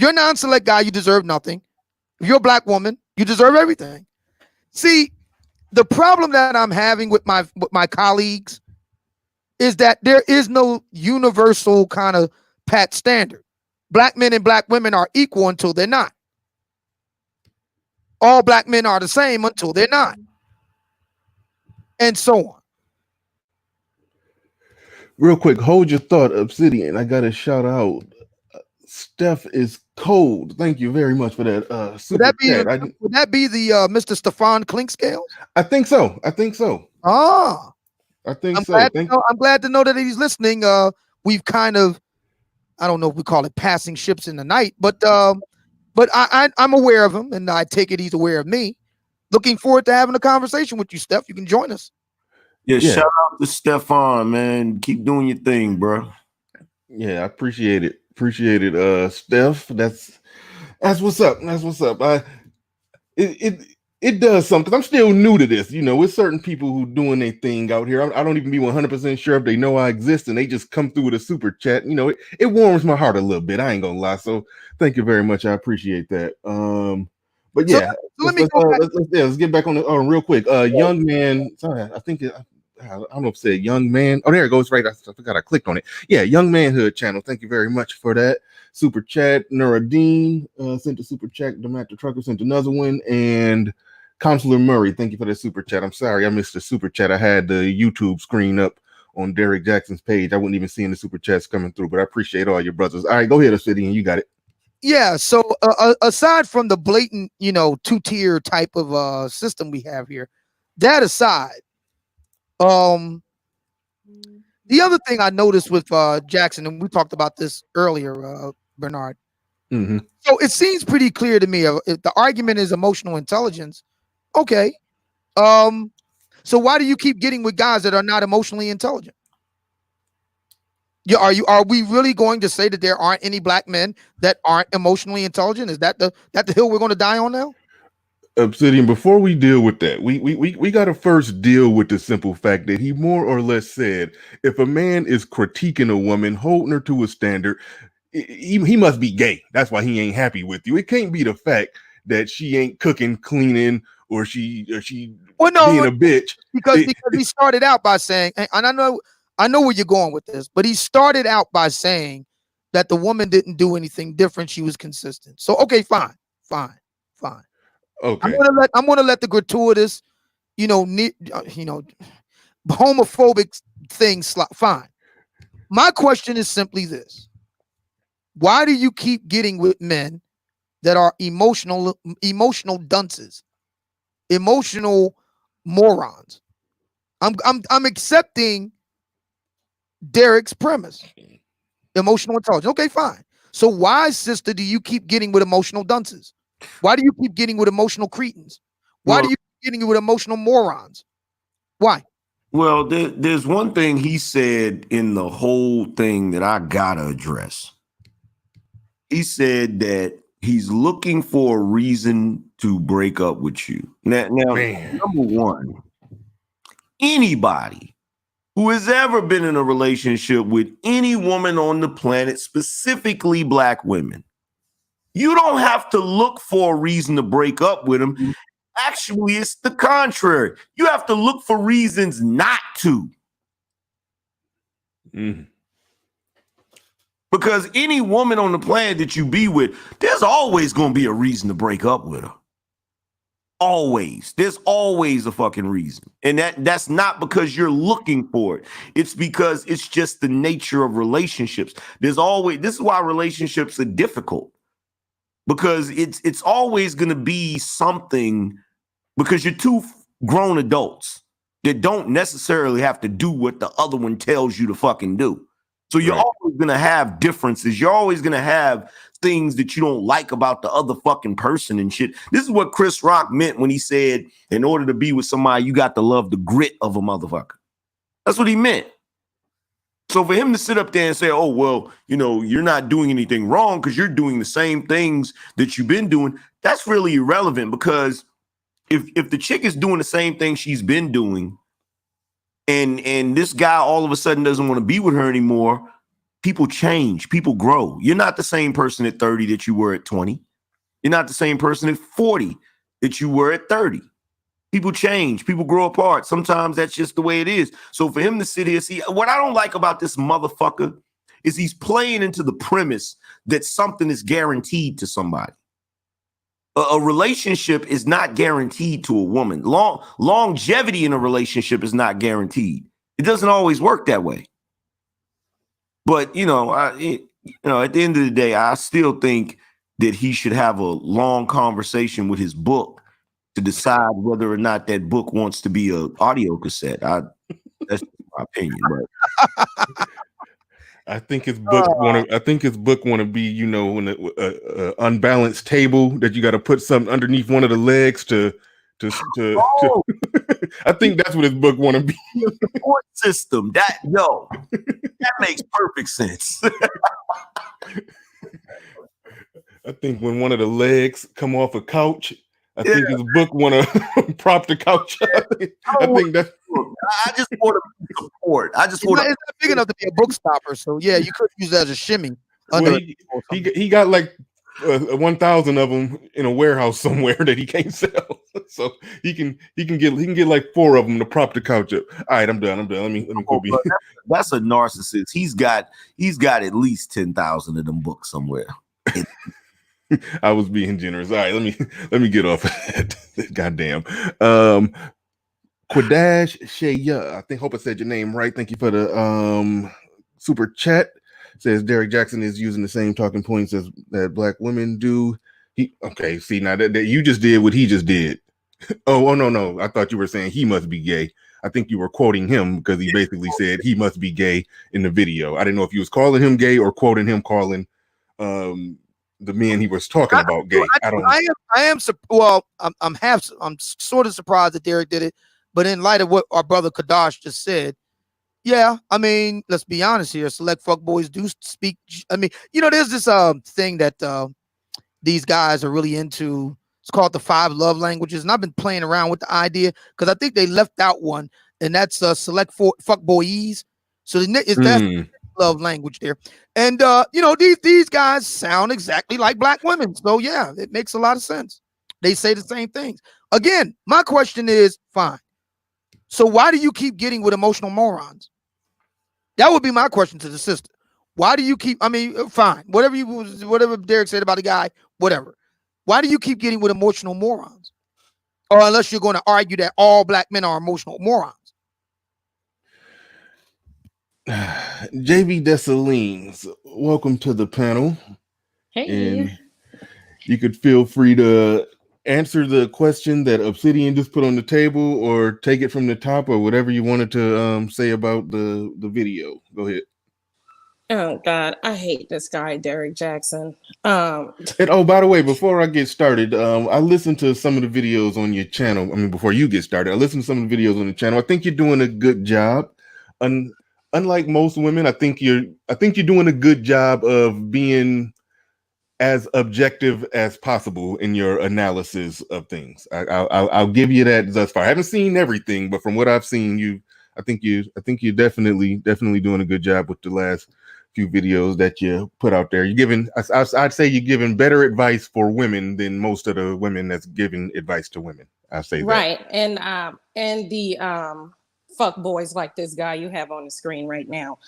[SPEAKER 3] you're a non-select guy, you deserve nothing. If you're a black woman, you deserve everything. See, the problem that I'm having with my colleagues is that there is no universal kind of pat standard. Black men and black women are equal until they're not. All black men are the same until they're not. And so on.
[SPEAKER 2] Real quick, hold your thought, Obsidian. I got to shout out. Steph is cold. Thank you very much for that. Would
[SPEAKER 3] that be the Mr. Stefan Klink scale?
[SPEAKER 2] I think so.
[SPEAKER 3] Ah,
[SPEAKER 2] I think
[SPEAKER 3] I'm glad to know that he's listening. We've kind of, I don't know if we call it passing ships in the night, but I'm aware of him, and I take it he's aware of me. Looking forward to having a conversation with you, Steph. You can join us.
[SPEAKER 6] Yeah, shout out to Stefan, man. Keep doing your thing, bro.
[SPEAKER 2] Yeah, I appreciate it. Steph. That's what's up. That's what's up. It does something. I'm still new to this. With certain people who doing their thing out here. I don't even be 100% sure if they know I exist, and they just come through with a super chat. It warms my heart a little bit. I ain't gonna lie. So thank you very much. I appreciate that. But yeah, let's get back on the real quick. Young man. Sorry, I think I don't know if it said young man. Oh, there it goes. Right. I forgot I clicked on it. Yeah, Young Manhood channel. Thank you very much for that. Super chat. Nuruddin sent a super chat. The Master Trucker sent another one, and Counselor Murray, thank you for the super chat. I'm sorry I missed the super chat. I had the YouTube screen up on Derrick Jaxn's page. I wasn't even seeing the super chats coming through, but I appreciate all your brothers. All right, go ahead, Obsidian. You got it.
[SPEAKER 3] Yeah. So aside from the blatant, two-tier type of system we have here, that aside, the other thing I noticed with Jackson, and we talked about this earlier, Bernard.
[SPEAKER 2] Mm-hmm.
[SPEAKER 3] So it seems pretty clear to me if the argument is emotional intelligence. Okay. So why do you keep getting with guys that are not emotionally intelligent? Are we really going to say that there aren't any black men that aren't emotionally intelligent? Is that the hill we're going to die on now?
[SPEAKER 2] Obsidian, before we deal with that, we got to first deal with the simple fact that he more or less said if a man is critiquing a woman, holding her to a standard, he must be gay. That's why he ain't happy with you. It can't be the fact that she ain't cooking, cleaning, or she being a bitch.
[SPEAKER 3] Because he started out by saying, and I know where you're going with this, but he started out by saying that the woman didn't do anything different. She was consistent. So okay, fine.
[SPEAKER 2] Okay.
[SPEAKER 3] I'm gonna let the gratuitous, homophobic thing slide. Fine. My question is simply this: why do you keep getting with men that are emotional dunces, emotional morons? I'm accepting Derrick's premise. Emotional intelligence. Okay, fine. So why, sister, do you keep getting with emotional dunces? Why do you keep getting with emotional cretins? Why do you keep getting with emotional morons? Why?
[SPEAKER 6] Well, there's one thing he said in the whole thing that I gotta address. He said that he's looking for a reason to break up with you. Now number one, anybody who has ever been in a relationship with any woman on the planet, specifically black women, you don't have to look for a reason to break up with them. Actually, it's the contrary. You have to look for reasons not to.
[SPEAKER 2] Mm.
[SPEAKER 6] Because any woman on the planet that you be with, there's always going to be a reason to break up with her. Always. There's always a fucking reason. And that's not because you're looking for it. It's because it's just the nature of relationships. This is why relationships are difficult. Because it's always going to be something, because you're two grown adults that don't necessarily have to do what the other one tells you to fucking do. So you're always going to have differences. You're always going to have things that you don't like about the other fucking person and shit. This is what Chris Rock meant when he said, in order to be with somebody, you got to love the grit of a motherfucker. That's what he meant. So for him to sit up there and say, oh, well, you're not doing anything wrong because you're doing the same things that you've been doing, that's really irrelevant, because if the chick is doing the same thing she's been doing and this guy all of a sudden doesn't want to be with her anymore, people change, people grow. You're not the same person at 30 that you were at 20. You're not the same person at 40 that you were at 30. People change, people grow apart. Sometimes that's just the way it is. So for him to sit here, see, what I don't like about this motherfucker is he's playing into the premise that something is guaranteed to somebody. A relationship is not guaranteed to a woman. Longevity in a relationship is not guaranteed. It doesn't always work that way. But, at the end of the day, I still think that he should have a long conversation with his book to decide whether or not that book wants to be an audio cassette. That's my opinion. But
[SPEAKER 2] I think his book want to be, an unbalanced table that you got to put something underneath one of the legs to I think that's what his book want to be.
[SPEAKER 6] Support system. That makes perfect sense.
[SPEAKER 2] I think when one of the legs come off a couch, I think his book won a prop the couch. I think that's.
[SPEAKER 6] I just want to support. I just
[SPEAKER 3] It's
[SPEAKER 6] want
[SPEAKER 3] not big enough to be a book stopper. So yeah, you could use that as a shimmy.
[SPEAKER 2] Well, he got like 1,000 of them in a warehouse somewhere that he can't sell. So he can get like 4 of them to prop the couch up. All right, I'm done. Let me quit being.
[SPEAKER 6] That's a narcissist. He's got at least 10,000 of them books somewhere.
[SPEAKER 2] I was being generous. All right, let me get off of that. Goddamn. Quadash Shaya, hope I said your name right. Thank you for the super chat. Says Derrick Jaxn is using the same talking points as that black women do. See now that you just did what he just did. Oh no. I thought you were saying he must be gay. I think you were quoting him because he basically said he must be gay in the video. I didn't know if you was calling him gay or quoting him calling the men he was talking about gay.
[SPEAKER 3] I'm sort of surprised that Derrick did it, but in light of what our brother Kadash just said, yeah, I mean, let's be honest here. Select fuckboys do speak. I mean, there's this thing that these guys are really into. It's called the 5 love languages, and I've been playing around with the idea because I think they left out one, and that's select fuckboys. So that's love language there, and these guys sound exactly like black women. So yeah, it makes a lot of sense. They say the same things. Again, my question is fine. So why do you keep getting with emotional morons? That would be my question to the sister. Why do you keep? I mean, fine. Whatever Derrick said about the guy, whatever. Why do you keep getting with emotional morons? Or unless you're going to argue that all black men are emotional morons.
[SPEAKER 2] JV Dessalines, welcome to the panel.
[SPEAKER 8] Hey.
[SPEAKER 2] And you could feel free to answer the question that Obsidian just put on the table or take it from the top or whatever you wanted to say about the video. Go ahead.
[SPEAKER 8] Oh God, I hate this guy, Derrick Jaxn.
[SPEAKER 2] And oh, by the way, before I get started, I listened to some of the videos on your channel. I mean, before you get started, I listened to some of the videos on the channel. I think you're doing a good job. Unlike most women, I think you're doing a good job of being as objective as possible in your analysis of things. I'll give you that thus far. I haven't seen everything, but from what I've seen, I think you're definitely doing a good job with the last few videos that you put out there. I'd say you're giving better advice for women than most of the women that's giving advice to women. I say
[SPEAKER 8] right, that. And the fuck boys like this guy you have on the screen right now.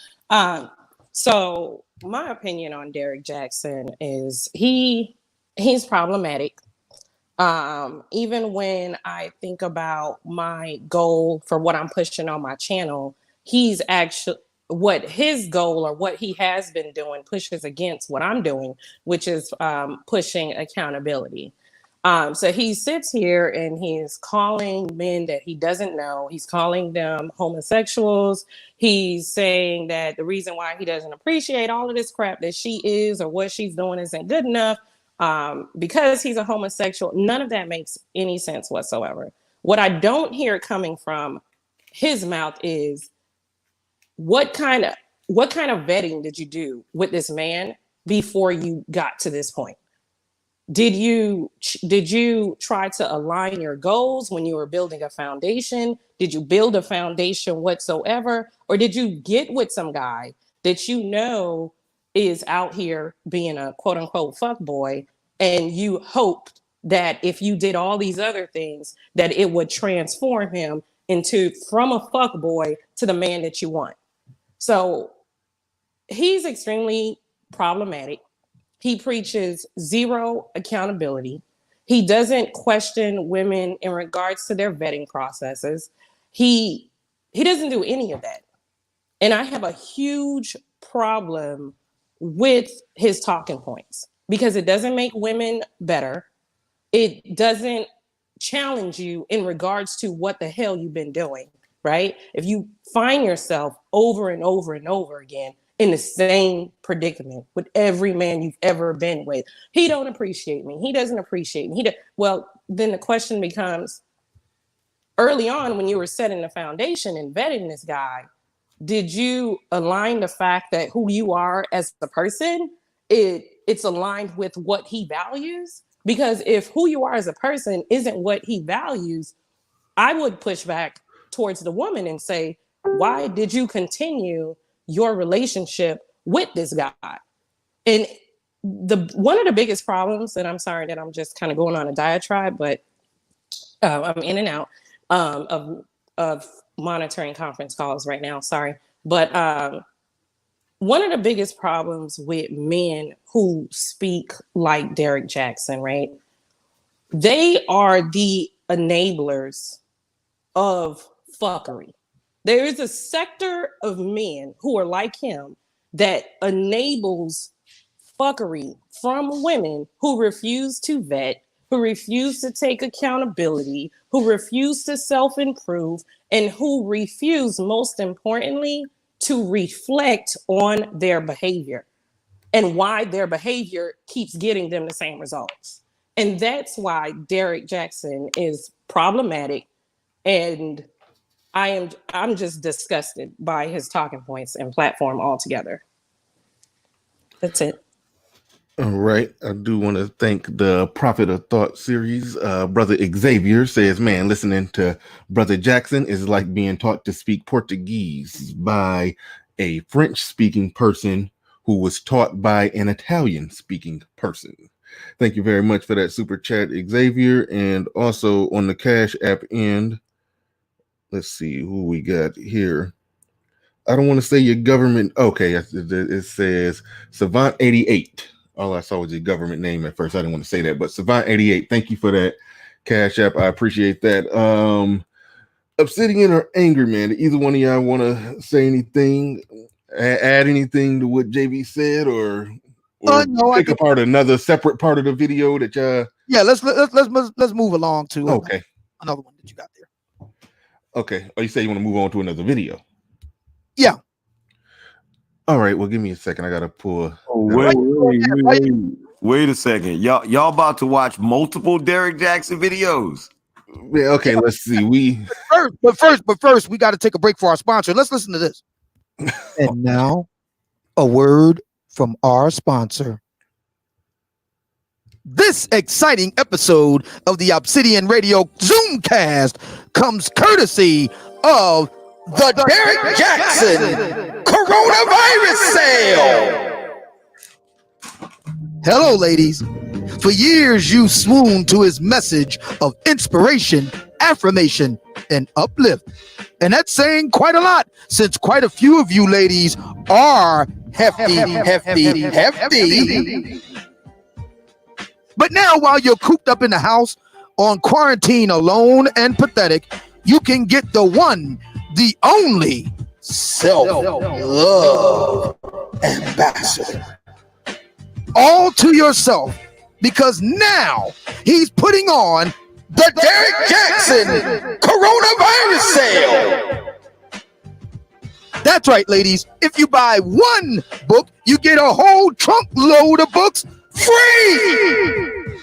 [SPEAKER 8] So my opinion on Derrick Jaxn is he's problematic. Even when I think about my goal for what I'm pushing on my channel, he's actually what his goal or what he has been doing pushes against what I'm doing, which is pushing accountability. So he sits here and he's calling men that he doesn't know. He's calling them homosexuals. He's saying that the reason why he doesn't appreciate all of this crap that she is or what she's doing isn't good enough because he's a homosexual. None of that makes any sense whatsoever. What I don't hear coming from his mouth is what kind of vetting did you do with this man before you got to this point? Did you try to align your goals when you were building a foundation? Did you build a foundation whatsoever? Or did you get with some guy that you know is out here being a quote unquote fuck boy, and you hoped that if you did all these other things that it would transform him from a fuck boy to the man that you want? So he's extremely problematic. He preaches zero accountability. He doesn't question women in regards to their vetting processes. He doesn't do any of that. And I have a huge problem with his talking points because it doesn't make women better. It doesn't challenge you in regards to what the hell you've been doing, right? If you find yourself over and over and over again in the same predicament with every man you've ever been with, he don't appreciate me. He doesn't appreciate me. Well, then the question becomes, early on when you were setting the foundation and vetting this guy, did you align the fact that who you are as a person, it's aligned with what he values? Because if who you are as a person isn't what he values, I would push back towards the woman and say, why did you continue your relationship with this guy? And one of the biggest problems, and I'm sorry that I'm just kind of going on a diatribe, but I'm in and out of monitoring conference calls right now. Sorry. But one of the biggest problems with men who speak like Derrick Jaxn, right? They are the enablers of fuckery. There is a sector of men who are like him that enables fuckery from women who refuse to vet, who refuse to take accountability, who refuse to self-improve, and who refuse, most importantly, to reflect on their behavior and why their behavior keeps getting them the same results. And that's why Derrick Jaxn is problematic, and I'm just disgusted by his talking points and platform altogether. That's it.
[SPEAKER 2] All right. I do want to thank the Prophet of Thought series. Brother Xavier says, man, listening to Brother Jackson is like being taught to speak Portuguese by a French-speaking person who was taught by an Italian-speaking person. Thank you very much for that super chat, Xavier. And also on the Cash App end, let's see who we got here. I don't want to say your government. Okay, it says Savant88. All I saw was your government name at first. I didn't want to say that, but Savant88, thank you for that Cash App. I appreciate that. Obsidian or Angry Man, do either one of y'all want to say anything, add anything to what JB said, or
[SPEAKER 3] no,
[SPEAKER 2] pick apart another separate part of the video that y'all?
[SPEAKER 3] Yeah, let's move along to
[SPEAKER 2] another
[SPEAKER 3] one that you got there.
[SPEAKER 2] Okay. Oh, you say you want to move on to another video?
[SPEAKER 3] Yeah.
[SPEAKER 2] All right. Well, give me a second. I gotta pull.
[SPEAKER 6] Wait a second. Y'all about to watch multiple Derrick Jaxn videos?
[SPEAKER 2] Yeah, okay, let's see.
[SPEAKER 3] But first, we got to take a break for our sponsor. Let's listen to this. And now, a word from our sponsor. This exciting episode of the Obsidian Radio Zoomcast comes courtesy of the Derrick Jaxn Coronavirus Sale. Hello, ladies. For years, you swooned to his message of inspiration, affirmation, and uplift. And that's saying quite a lot, since quite a few of you ladies are hefty. But now, while you're cooped up in the house on quarantine alone and pathetic, you can get the one, the only self-love ambassador. All to yourself, because now he's putting on the Derrick Jaxn Coronavirus Sale. That's right, ladies. If you buy one book, you get a whole trunk load of books free.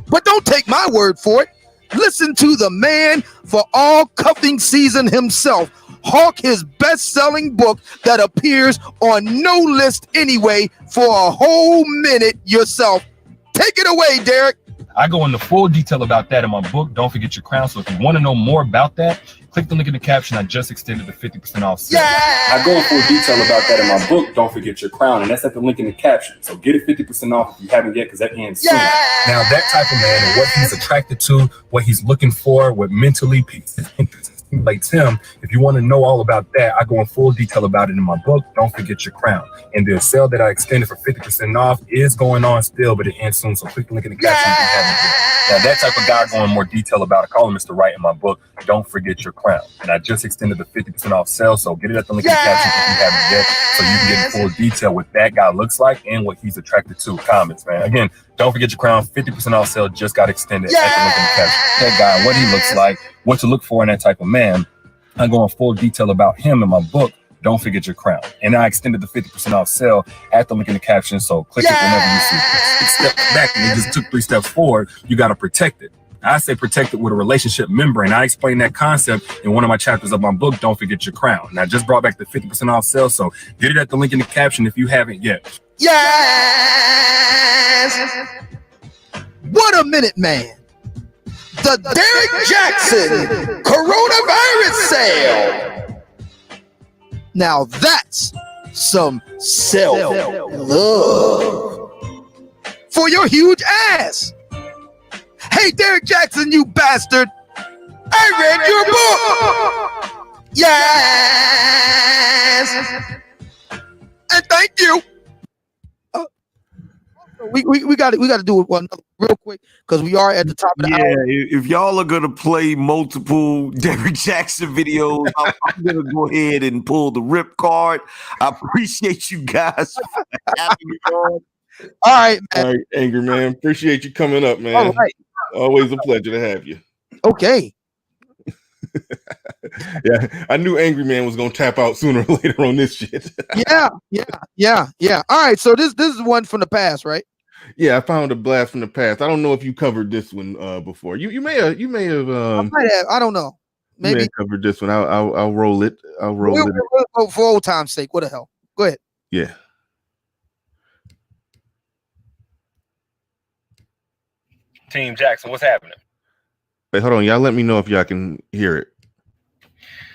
[SPEAKER 3] But don't take my word for it. Listen to the man for all cuffing season himself hawk his best-selling book that appears on no list anyway for a whole minute yourself. Take it away, Derrick.
[SPEAKER 9] I go into full detail about that in my book, Don't Forget Your Crown. So if you want to know more about that, click the link in the caption. I just extended the 50% off sale.
[SPEAKER 3] Yeah!
[SPEAKER 9] I go in full detail about that in my book, Don't Forget Your Crown, and that's at the link in the caption. So get it 50% off if you haven't yet, because that ends soon. Now, that type of man and what he's attracted to, what he's looking for, what mentally stimulates him, if you want to know all about that, I go in full detail about it in my book, Don't Forget Your Crown. And the sale that I extended for 50% off is going on still, but it ends soon. So click the link in the caption if you haven't yet. Now, that type of guy I go in more detail about. I call him Mr. Right in my book, Don't Forget Your Crown. And I just extended the 50% off sale, so get it at the link in the caption if you haven't yet, so you can get in full detail what that guy looks like and what he's attracted to. Comments, man. Again, Don't Forget Your Crown, 50% off sale just got extended at the link in the caption. That guy, what he looks like, what to look for in that type of man. I go in full detail about him in my book, Don't Forget Your Crown. And I extended the 50% off sale at the link in the caption. So click it whenever you see it. 6 steps back and you just took 3 steps forward. You got to protect it. I say protect it with a relationship membrane. I explain that concept in one of my chapters of my book, Don't Forget Your Crown. And I just brought back the 50% off sale, so get it at the link in the caption if you haven't yet.
[SPEAKER 1] Yes! What a minute, man. The Derrick Jaxn coronavirus sale. Now that's some self-love for your huge ass. Hey, Derrick Jaxn, you bastard. I read your book. Yes. And thank you. We got to do it one real quick because we are at the top of the hour.
[SPEAKER 6] If y'all are gonna play multiple Derrick Jaxn videos, I'm gonna go ahead and pull the rip card. I appreciate you guys for having me on.
[SPEAKER 3] All right, man.
[SPEAKER 2] All right, Angry Man. Appreciate you coming up, man.
[SPEAKER 3] All right.
[SPEAKER 2] Always a pleasure to have you.
[SPEAKER 3] Okay.
[SPEAKER 2] Yeah, I knew Angry Man was gonna tap out sooner or later on this shit.
[SPEAKER 3] Yeah. All right, so this is one from the past, right?
[SPEAKER 2] Yeah, I found a blast from the past. I don't know if you covered this one before. You may have
[SPEAKER 3] I might have. I don't know.
[SPEAKER 2] you may
[SPEAKER 3] Maybe
[SPEAKER 2] have covered this one. I'll roll it. I'll roll it.
[SPEAKER 3] we'll for old time's sake. What the hell? Go ahead.
[SPEAKER 2] Yeah.
[SPEAKER 9] Team Jackson, what's happening?
[SPEAKER 2] Hey, hold on, y'all. Let me know if y'all can hear it.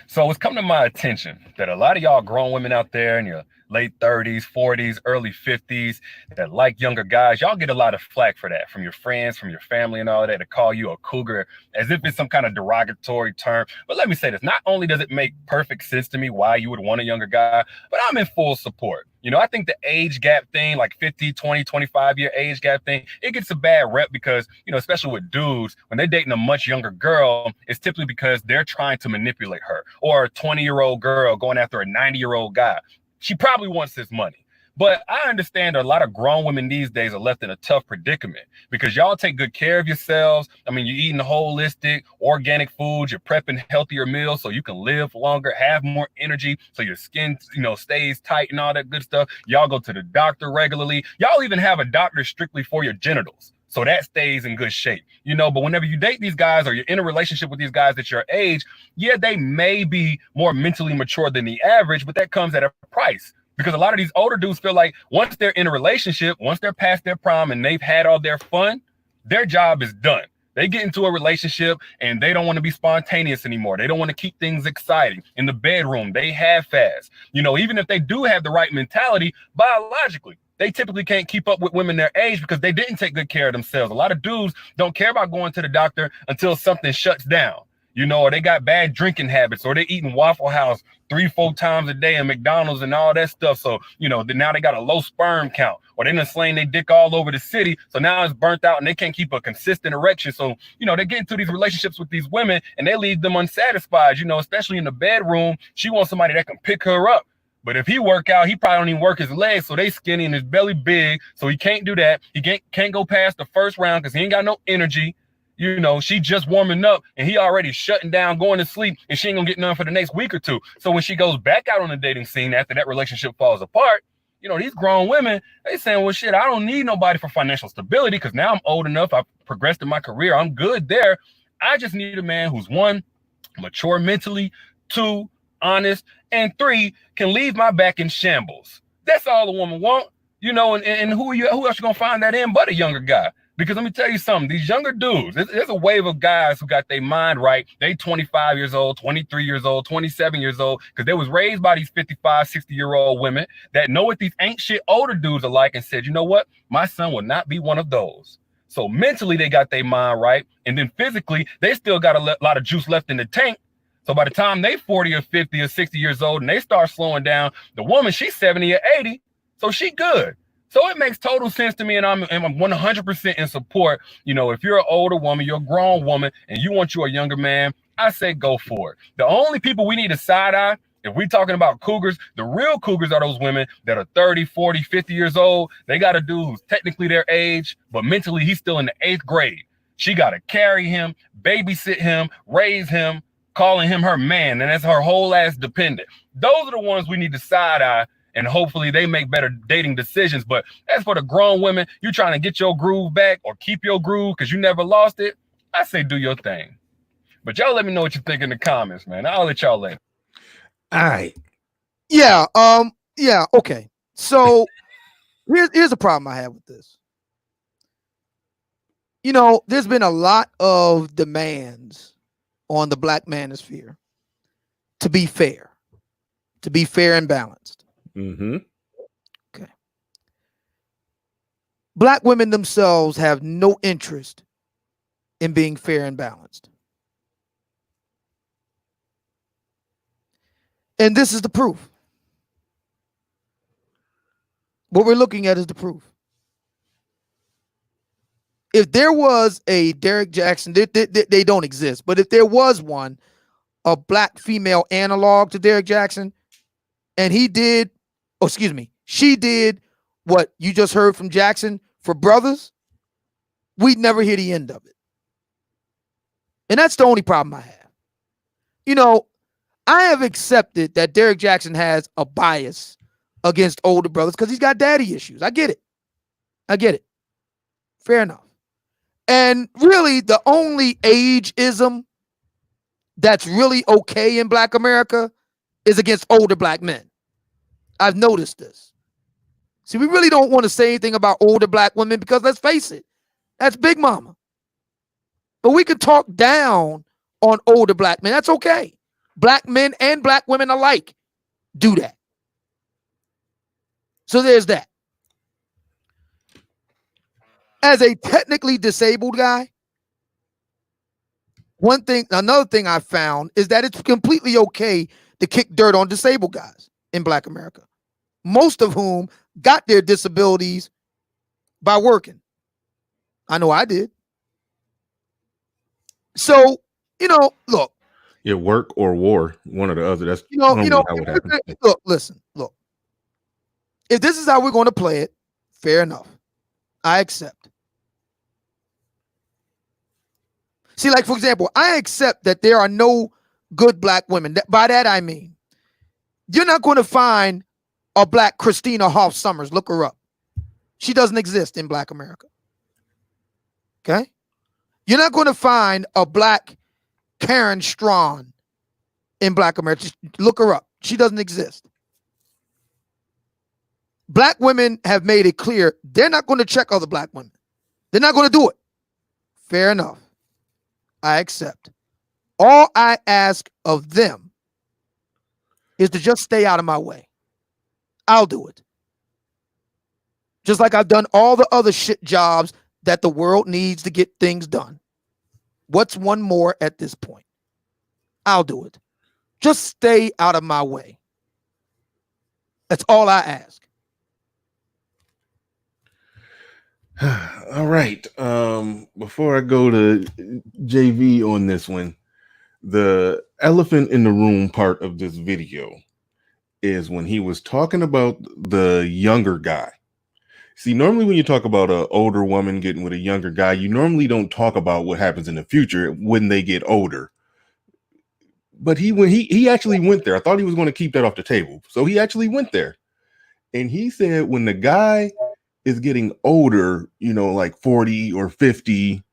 [SPEAKER 9] So it's come to my attention that a lot of y'all grown women out there in your late 30s, 40s, early 50s that like younger guys, y'all get a lot of flack for that from your friends, from your family and all that, to call you a cougar as if it's some kind of derogatory term. But let me say this, not only does it make perfect sense to me why you would want a younger guy, but I'm in full support. You know, I think the age gap thing, like 50, 20, 25-year age gap thing, it gets a bad rep because, you know, especially with dudes, when they're dating a much younger girl, it's typically because they're trying to manipulate her, or a 20-year-old girl going after a 90-year-old guy. She probably wants his money. But I understand a lot of grown women these days are left in a tough predicament because y'all take good care of yourselves. I mean, you're eating holistic, organic foods, you're prepping healthier meals so you can live longer, have more energy, so your skin, you know, stays tight and all that good stuff. Y'all go to the doctor regularly. Y'all even have a doctor strictly for your genitals, so that stays in good shape, you know. But whenever you date these guys or you're in a relationship with these guys at your age, yeah, they may be more mentally mature than the average, but that comes at a price. Because a lot of these older dudes feel like once they're in a relationship, once they're past their prime and they've had all their fun, their job is done. They get into a relationship and they don't want to be spontaneous anymore. They don't want to keep things exciting. In the bedroom, they half-ass. You know, even if they do have the right mentality, biologically, they typically can't keep up with women their age because they didn't take good care of themselves. A lot of dudes don't care about going to the doctor until something shuts down. You know, or they got bad drinking habits, or they're eating Waffle House 3-4 times a day and McDonald's and all that stuff. So, you know, now they got a low sperm count, or they done slain their dick all over the city. So now it's burnt out and they can't keep a consistent erection. So, you know, they get into these relationships with these women and they leave them unsatisfied, you know, especially in the bedroom. She wants somebody that can pick her up. But if he work out, he probably don't even work his legs, so they skinny and his belly big. So he can't do that. He can't go past the first round because he ain't got no energy. You know, she just warming up and he already shutting down, going to sleep, and she ain't gonna get none for the next week or two. So when she goes back out on the dating scene after that relationship falls apart, you know, these grown women, they saying, well, shit, I don't need nobody for financial stability because now I'm old enough. I've progressed in my career. I'm good there. I just need a man who's 1, mature mentally, 2, honest, and 3, can leave my back in shambles. That's all a woman want, you know, and who else you gonna find that in but a younger guy? Because let me tell you something, these younger dudes, there's a wave of guys who got their mind right. They 25 years old, 23 years old, 27 years old, because they was raised by these 55, 60-year-old women that know what these ain't shit older dudes are like and said, you know what? My son will not be one of those. So mentally, they got their mind right. And then physically, they still got a lot of juice left in the tank. So by the time they 40 or 50 or 60 years old and they start slowing down, the woman, she's 70 or 80, so she good. So it makes total sense to me, and I'm 100% in support. You know, if you're an older woman, you're a grown woman, and you want you a younger man, I say go for it. The only people we need to side-eye, if we're talking about cougars, the real cougars are those women that are 30, 40, 50 years old. They got a dude who's technically their age, but mentally he's still in the 8th grade. She got to carry him, babysit him, raise him, calling him her man, and that's her whole ass dependent. Those are the ones we need to side-eye, and hopefully they make better dating decisions. But as for the grown women, you trying to get your groove back or keep your groove because you never lost it, I say do your thing. But y'all let me know what you think in the comments, man. I'll let y'all in.
[SPEAKER 2] All right.
[SPEAKER 3] Yeah. Yeah. Okay. So here's a problem I have with this. You know, there's been a lot of demands on the black manosphere to be fair and balanced.
[SPEAKER 2] Mm-hmm.
[SPEAKER 3] Okay. Black women themselves have no interest in being fair and balanced. And this is the proof. What we're looking at is the proof. If there was a Derrick Jaxn, they don't exist, but if there was one, a black female analog to Derrick Jaxn, and she did what you just heard from Jackson for brothers, we'd never hear the end of it. And that's the only problem I have. You know, I have accepted that Derrick Jaxn has a bias against older brothers because he's got daddy issues. I get it. Fair enough. And really, the only ageism that's really okay in Black America is against older black men. I've noticed this. See, we really don't want to say anything about older black women because let's face it, that's Big Mama. But we could talk down on older black men. That's okay. Black men and black women alike do that. So there's that. As a technically disabled guy, another thing I found is that it's completely okay to kick dirt on disabled guys in Black America, most of whom got their disabilities by working. I know I did. So, you know, look.
[SPEAKER 2] Yeah, work or war, one or the other. That's
[SPEAKER 3] how
[SPEAKER 2] it happens.
[SPEAKER 3] Look. If this is how we're going to play it, fair enough. I accept. See, like, for example, I accept that there are no good black women. By that, I mean, you're not going to find a black Christina Hoff Summers. Look her up. She doesn't exist in Black America. Okay? You're not going to find a black Karen Strawn in Black America. Just look her up. She doesn't exist. Black women have made it clear they're not going to check other black women. They're not going to do it. Fair enough. I accept. All I ask of them is to just stay out of my way. I'll do it. Just like I've done all the other shit jobs that the world needs to get things done. What's one more at this point? I'll do it. Just stay out of my way. That's all I ask.
[SPEAKER 2] All right. Before I go to JV on this one, the elephant in the room part of this video is when he was talking about the younger guy. See, normally when you talk about an older woman getting with a younger guy, you normally don't talk about what happens in the future when they get older. But he actually went there. I thought he was going to keep that off the table. So he actually went there. And he said when the guy is getting older, you know, like 40 or 50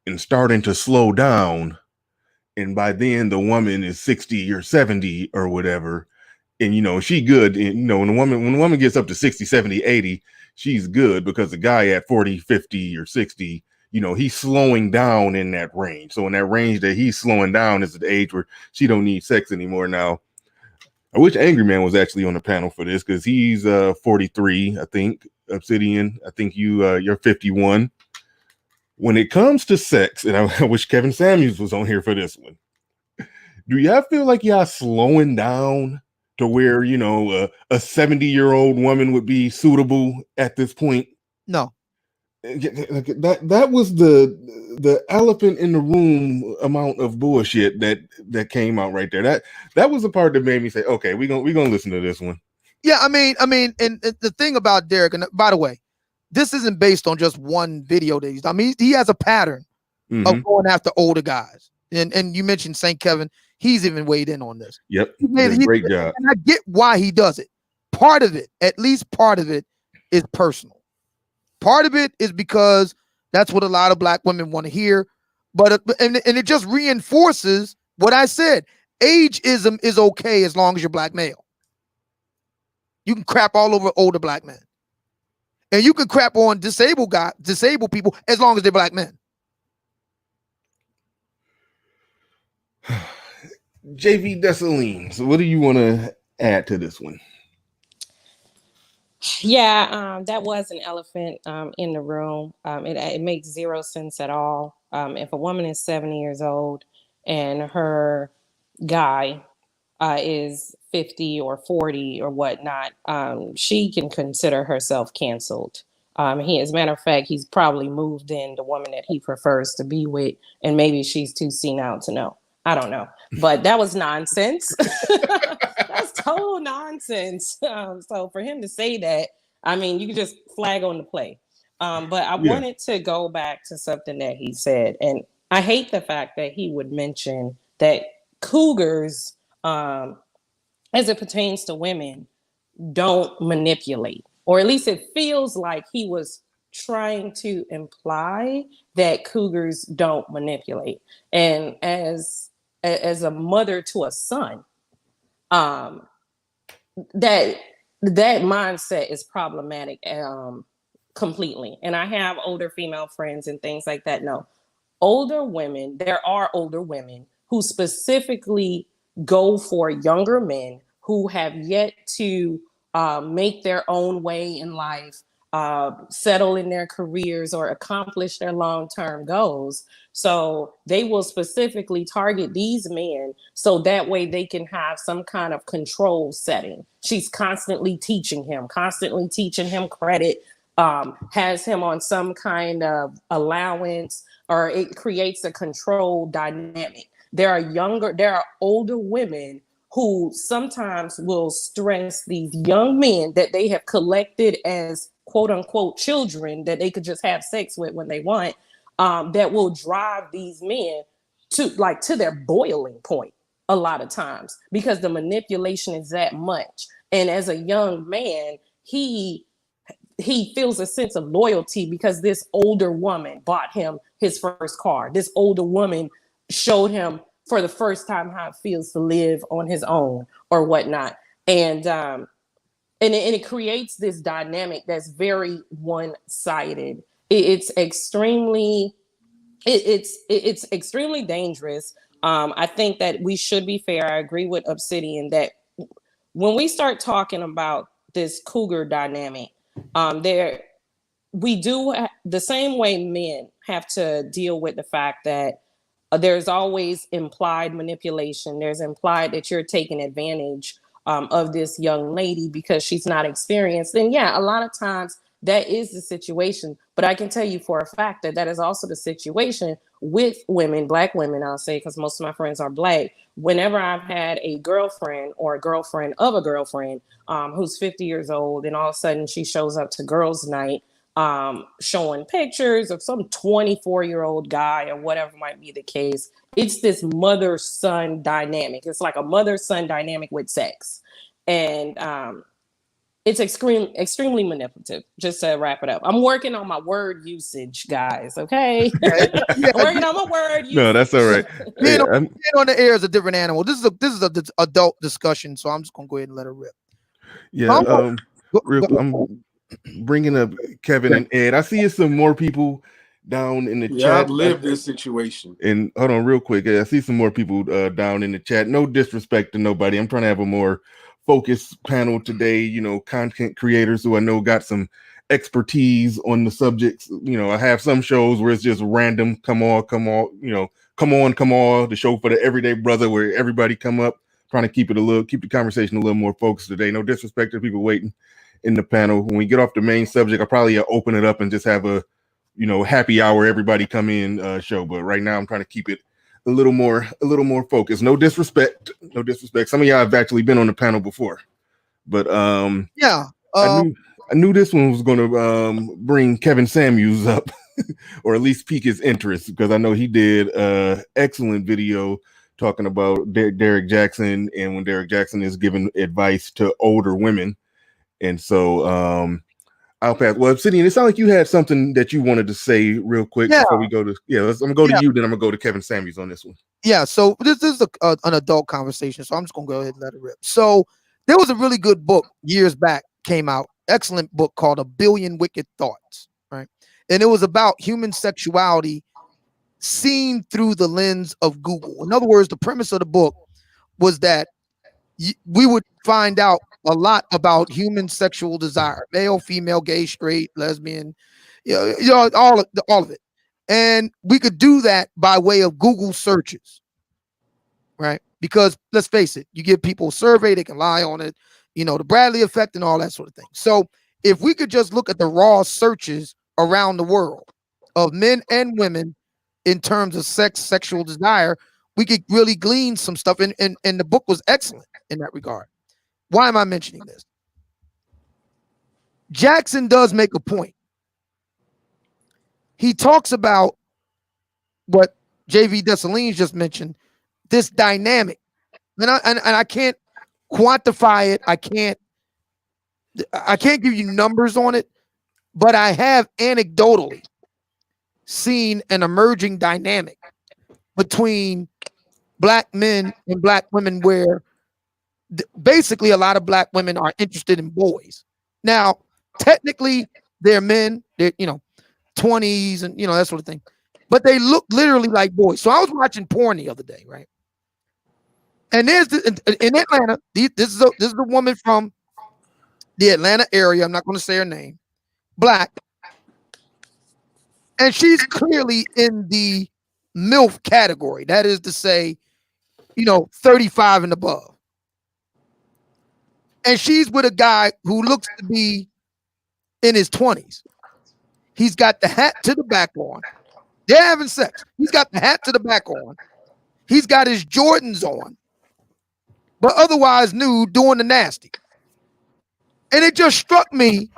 [SPEAKER 2] and starting to slow down, and by then the woman is 60 or 70 or whatever, and you know she good, and you know when the woman gets up to 60, 70, 80, she's good because the guy at 40, 50 or 60, you know, he's slowing down in that range. So in that range that he's slowing down is the age where she don't need sex anymore. Now I wish Angry Man was actually on the panel for this because he's 43, I think. Obsidian, I think you're 51. When it comes to sex, and I wish Kevin Samuels was on here for this one, do y'all feel like y'all slowing down to where, you know, a 70-year-old woman would be suitable at this point?
[SPEAKER 3] No.
[SPEAKER 2] That was the elephant in the room amount of bullshit that came out right there. That was the part that made me say, okay, we're gonna listen to this one.
[SPEAKER 3] Yeah, I mean, and the thing about Derrick, and by the way, this isn't based on just one video that he's done. I mean, he has a pattern of going after older guys. And you mentioned St. Kevin. He's even weighed in on this.
[SPEAKER 2] Yep. He did a great job.
[SPEAKER 3] And I get why he does it. Part of it, at least part of it, is personal. Part of it is because that's what a lot of black women want to hear. But and it just reinforces what I said. Ageism is okay as long as you're black male. You can crap all over older black men, and you can crap on disabled people as long as they're black men.
[SPEAKER 2] JV Dessalines, so what do you want to add to this one?
[SPEAKER 8] Yeah, that was an elephant in the room. It makes zero sense at all. If a woman is 70 years old and her guy is 50 or 40 or whatnot, she can consider herself canceled. As a matter of fact, he's probably moved in the woman that he prefers to be with, and maybe she's too senile to know. I don't know, but that was nonsense. That's total nonsense. So for him to say that, I mean, you can just flag on the play. But I wanted to go back to something that he said, and I hate the fact that he would mention that cougars, as it pertains to women, don't manipulate, or at least it feels like he was trying to imply that cougars don't manipulate. And as a mother to a son, that mindset is problematic completely. And I have older female friends and things like that. No, older women, there are older women who specifically go for younger men who have yet to make their own way in life, settle in their careers, or accomplish their long-term goals. So they will specifically target these men so that way they can have some kind of control setting. She's constantly teaching him credit, has him on some kind of allowance, or it creates a control dynamic. There are older women who sometimes will stress these young men that they have collected as quote unquote children that they could just have sex with when they want, that will drive these men to their boiling point a lot of times, because the manipulation is that much. And as a young man, he feels a sense of loyalty because this older woman bought him his first car. This older woman showed him for the first time how it feels to live on his own or whatnot. And it creates this dynamic that's very one-sided. It's extremely dangerous. I think that we should be fair. I agree with Obsidian that when we start talking about this cougar dynamic, we do the same way men have to deal with the fact that there's always implied manipulation. There's implied that you're taking advantage of this young lady because she's not experienced. And yeah, a lot of times that is the situation. But I can tell you for a fact that is also the situation with women, Black women, I'll say, because most of my friends are Black. Whenever I've had a girlfriend or a girlfriend of a girlfriend who's 50 years old, and all of a sudden she shows up to girls' night, showing pictures of some 24-year-old guy or whatever might be the case. It's this mother-son dynamic. It's like a mother-son dynamic with sex. And it's extremely manipulative, just to wrap it up. I'm working on my word usage, guys, okay? I'm working on my word usage.
[SPEAKER 2] No, that's all right.
[SPEAKER 3] Being on the air is a different animal. This is a adult discussion, so I'm just going to go ahead and let it rip.
[SPEAKER 2] Yeah, I'm bringing up Kevin and Ed. I see some more people down in the chat.
[SPEAKER 10] I've lived this situation.
[SPEAKER 2] And hold on real quick. I see some more people down in the chat. No disrespect to nobody. I'm trying to have a more focused panel today. You know, content creators who I know got some expertise on the subjects. You know, I have some shows where it's just random. Come on. You know, come on. The show for the everyday brother where everybody come up. Trying to keep the conversation a little more focused today. No disrespect to people waiting in the panel. When we get off the main subject, I'll probably open it up and just have a, you know, happy hour, everybody come in show. But right now I'm trying to keep it a little more focused. No disrespect. Some of y'all have actually been on the panel before, but I knew this one was going to bring Kevin Samuels up or at least pique his interest, because I know he did excellent video talking about Derrick Jaxn, and when Derrick Jaxn is giving advice to older women. And so I'll pass. Well, Obsidian, it sounds like you had something that you wanted to say real quick before we go to. I'm gonna go to you, then I'm gonna go to Kevin Samuels on this one.
[SPEAKER 3] Yeah. So this is an adult conversation, so I'm just gonna go ahead and let it rip. So there was a really good book years back, came out, excellent book called A Billion Wicked Thoughts, right? And it was about human sexuality seen through the lens of Google. In other words, the premise of the book was that we would find out a lot about human sexual desire, male, female, gay, straight, lesbian, all of it. And we could do that by way of Google searches, right? Because let's face it, you give people a survey, they can lie on it, the Bradley effect and all that sort of thing. So if we could just look at the raw searches around the world of men and women in terms of sexual desire, we could really glean some stuff. And the book was excellent in that regard. Why am I mentioning this? Jackson does make a point. He talks about what JV Dessalines just mentioned, this dynamic. And I can't quantify it. I can't give you numbers on it, but I have anecdotally seen an emerging dynamic between black men and black women where basically a lot of black women are interested in boys. Now, technically, they're men, they're 20s and that sort of thing, but they look literally like boys. So I was watching porn the other day, right? And there's in Atlanta, this is a woman from the Atlanta area. I'm not going to say her name. Black, and she's clearly in the MILF category. That is to say, 35 and above. And she's with a guy who looks to be in his 20s. He's got the hat to the back on. They're having sex. He's got the hat to the back on. He's got his Jordans on, but otherwise nude, doing the nasty. And it just struck me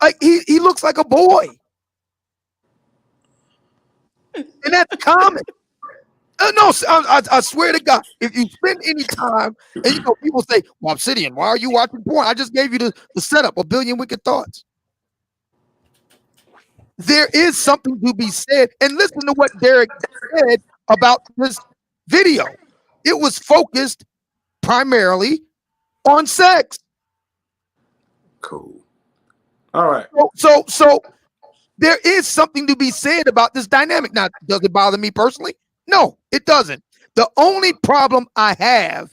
[SPEAKER 3] like he looks like a boy. And that's common. No, I swear to God, if you spend any time, and people say, well, Obsidian, why are you watching porn? I just gave you the setup, A Billion Wicked Thoughts. There is something to be said. And listen to what Derrick said about this video. It was focused primarily on sex.
[SPEAKER 10] Cool. All right.
[SPEAKER 3] So there is something to be said about this dynamic. Now, does it bother me personally? No, it doesn't. The only problem I have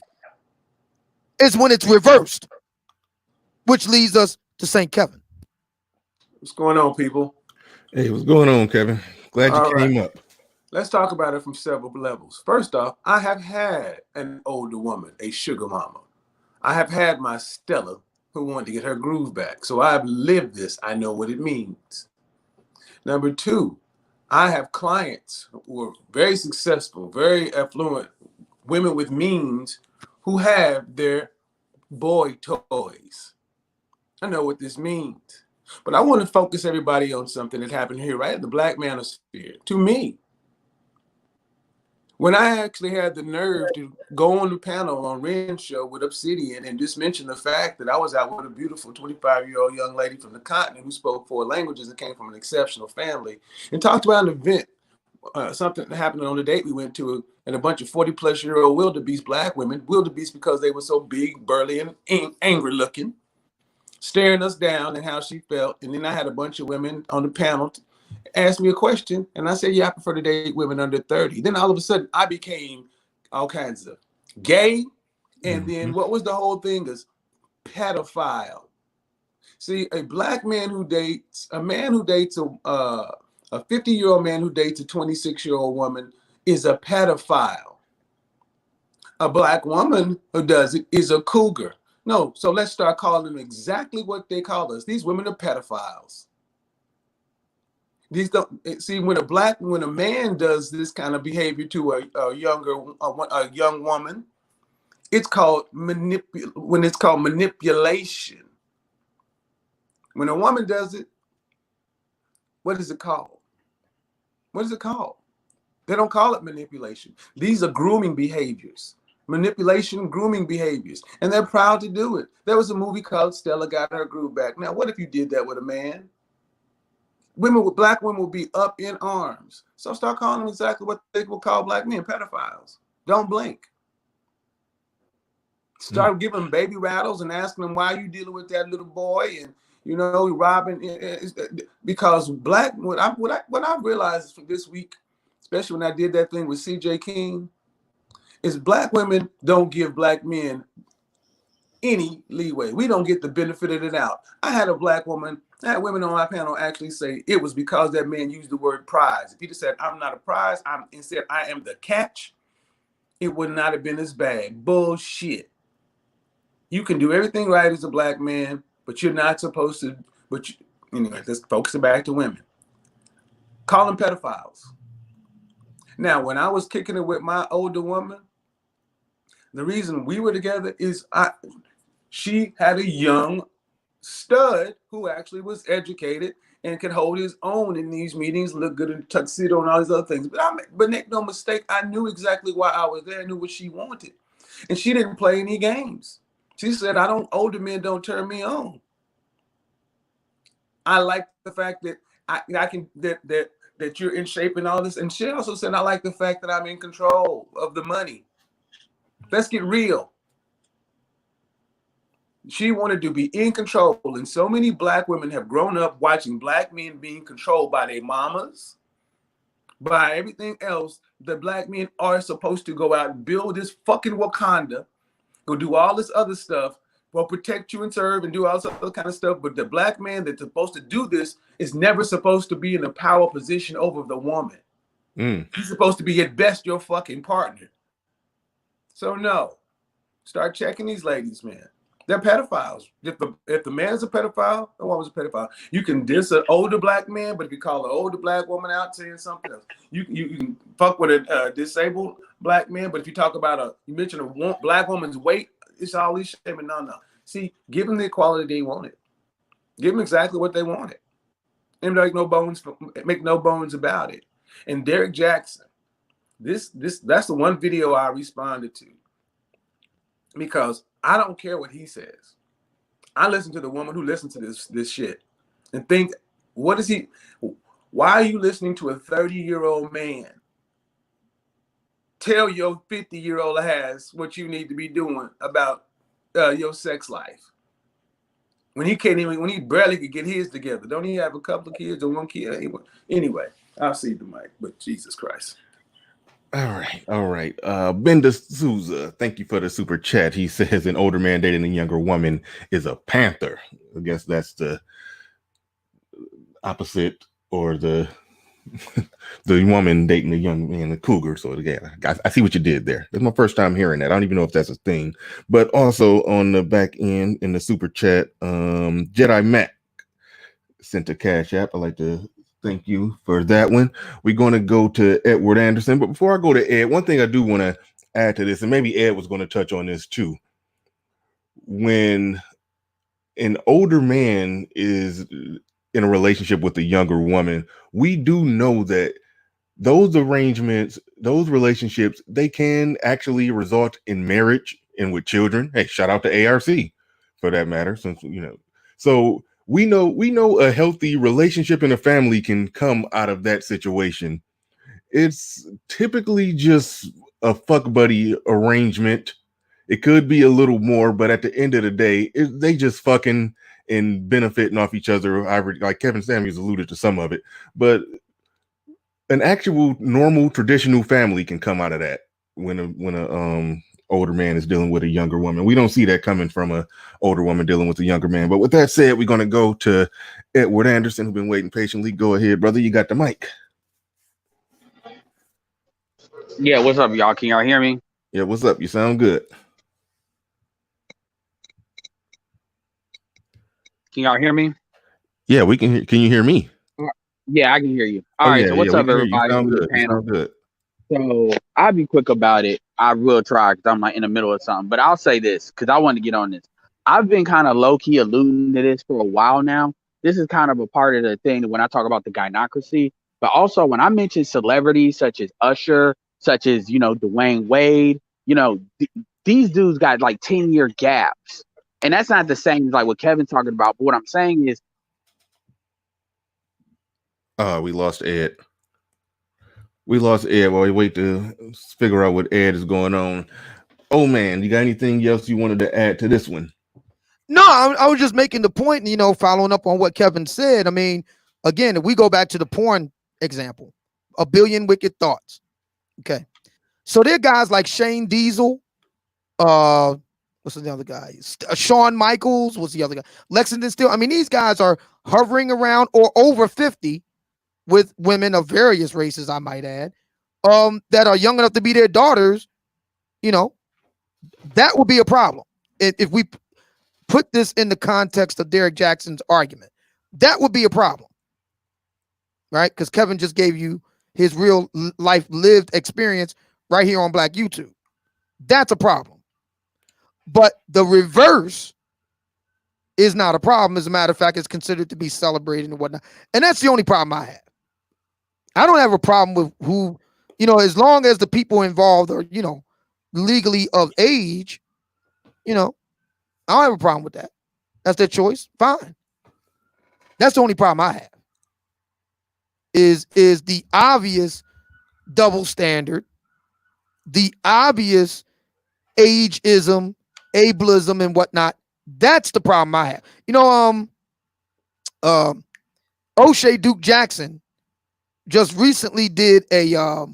[SPEAKER 3] is when it's reversed, which leads us to St. Kevin.
[SPEAKER 10] What's going on, people?
[SPEAKER 2] Hey, what's going on, Kevin? Glad you came up.
[SPEAKER 10] Let's talk about it from several levels. First off, I have had an older woman, a sugar mama. I have had my Stella who wanted to get her groove back. So I've lived this. I know what it means. Number two, I have clients who are very successful, very affluent, women with means who have their boy toys. I know what this means. But I want to focus everybody on something that happened here, right? The Black Manosphere. To me, when I actually had the nerve to go on the panel on Ren's show with Obsidian and just mention the fact that I was out with a beautiful 25-year-old young lady from the continent who spoke 4 languages and came from an exceptional family, and talked about an event, something that happened on the date we went to, and a bunch of 40-plus-year-old wildebeest black women, wildebeest because they were so big, burly, and angry looking, staring us down and how she felt. And then I had a bunch of women on the panel asked me a question, and I said, yeah, I prefer to date women under 30. Then all of a sudden, I became all kinds of gay, and then what was the whole thing is pedophile. See, a black man who dates, a 50-year-old man who dates a 26-year-old woman is a pedophile. A black woman who does it is a cougar. No, so let's start calling them exactly what they call us. These women are pedophiles. These don't see when a man does this kind of behavior to a young woman, it's called manipulation. When a woman does it, what is it called? What is it called? They don't call it manipulation. These are grooming behaviors. manipulation, grooming behaviors, and they're proud to do it. There was a movie called Stella Got Her Groove Back. Now, what if you did that with a man? Black women will be up in arms. So start calling them exactly what they will call black men, pedophiles. Don't blink. Start giving them baby rattles and asking them why you dealing with that little boy and robbing. Because what I realized from this week, especially when I did that thing with CJ King, is black women don't give black men any leeway. We don't get the benefit of the doubt. I had women on my panel actually say it was because that man used the word prize. If he just said, I'm not a prize, instead I am the catch, it would not have been as bad. Bullshit. You can do everything right as a black man, but you're not supposed to. Anyway, let's focus it back to women. Call them pedophiles. Now, when I was kicking it with my older woman, the reason we were together is she had a young stud who actually was educated and could hold his own in these meetings, look good in a tuxedo and all these other things. But make no mistake, I knew exactly why I was there. I knew what she wanted. And she didn't play any games. She said, older men don't turn me on. I like the fact that I can that you're in shape and all this. And she also said, I like the fact that I'm in control of the money. Let's get real. She wanted to be in control. And so many black women have grown up watching black men being controlled by their mamas, by everything else. The black men are supposed to go out and build this fucking Wakanda, go do all this other stuff, will protect you and serve and do all this other kind of stuff. But the black man that's supposed to do this is never supposed to be in a power position over the woman. He's supposed to be at best your fucking partner. So no, start checking these ladies, man. They're pedophiles. If the man is a pedophile, the woman's a pedophile. You can diss an older black man, but if you call an older black woman out saying something else, you can fuck with a disabled black man. But if you talk about you mention a black woman's weight, it's always shaming. No. See, give them the equality they wanted. Give them exactly what they wanted, and make no bones about it. And Derrick Jaxn, that's the one video I responded to, because I don't care what he says. I listen to the woman who listens to this shit and think, why are you listening to a 30-year-old man tell your 50-year-old ass what you need to be doing about your sex life? When he barely could get his together. Don't he have a couple of kids or one kid? Anyway, I'll see the mic, but Jesus Christ.
[SPEAKER 2] All right. Ben D'Souza, thank you for the super chat. He says an older man dating a younger woman is a panther. I guess that's the opposite, or the woman dating a young man, a cougar. So again, I see what you did there. That's my first time hearing that. I don't even know if that's a thing. But also on the back end in the super chat, Jedi Mac sent a cash app. I'd like to thank you for that one. We're going to go to Edward Anderson. But before I go to Ed, one thing I do want to add to this, and maybe Ed was going to touch on this too. When an older man is in a relationship with a younger woman, we do know that those arrangements, those relationships, they can actually result in marriage and with children. Hey, shout out to ARC for that matter, since so we know a healthy relationship and a family can come out of that situation. It's typically just a fuck buddy arrangement. It could be a little more, but at the end of the day, they just fucking and benefiting off each other. Like Kevin Samuels alluded to some of it, but an actual normal traditional family can come out of that when a older man is dealing with a younger woman. We don't see that coming from a older woman dealing with a younger man. But with that said, we're going to go to Edward Anderson, who's been waiting patiently. Go ahead, brother. You got the mic.
[SPEAKER 11] Yeah, what's up, y'all? Can y'all hear me?
[SPEAKER 2] Yeah, what's up? You sound good.
[SPEAKER 11] Can y'all hear me?
[SPEAKER 2] Yeah, we can hear. Can you hear me?
[SPEAKER 11] Yeah, I can hear you. All right, so what's up, everybody?
[SPEAKER 2] You sound good.
[SPEAKER 11] So I'll be quick about it. I will try because I'm like in the middle of something. But I'll say this because I want to get on this. I've been kind of low-key alluding to this for a while now. This is kind of a part of the thing when I talk about the gynocracy. But also when I mention celebrities such as Usher, such as, Dwayne Wade, these dudes got like 10-year gaps. And that's not the same as like what Kevin's talking about. But what I'm saying is,
[SPEAKER 2] we lost Ed. We lost Ed while we wait to figure out what Ed is going on. Oh man, you got anything else you wanted to add to this one?
[SPEAKER 3] No, I was just making the point, following up on what Kevin said. I mean, again, if we go back to the porn example, A Billion Wicked Thoughts. Okay. So there are guys like Shane Diesel, what's the other guy? Shawn Michaels, what's the other guy? Lexington Steele. I mean, these guys are hovering around or over 50 with women of various races, I might add, that are young enough to be their daughters. That would be a problem. If we put this in the context of Derrick Jaxn's argument, that would be a problem, right? Because Kevin just gave you his real life lived experience right here on Black YouTube. That's a problem. But the reverse is not a problem. As a matter of fact, it's considered to be celebrated and whatnot. And that's the only problem I have. I don't have a problem with who, as long as the people involved are, legally of age, I don't have a problem with that. That's their choice. Fine. That's the only problem I have. Is the obvious double standard, the obvious ageism, ableism, and whatnot. That's the problem I have. O'Shea Duke Jackson just recently did a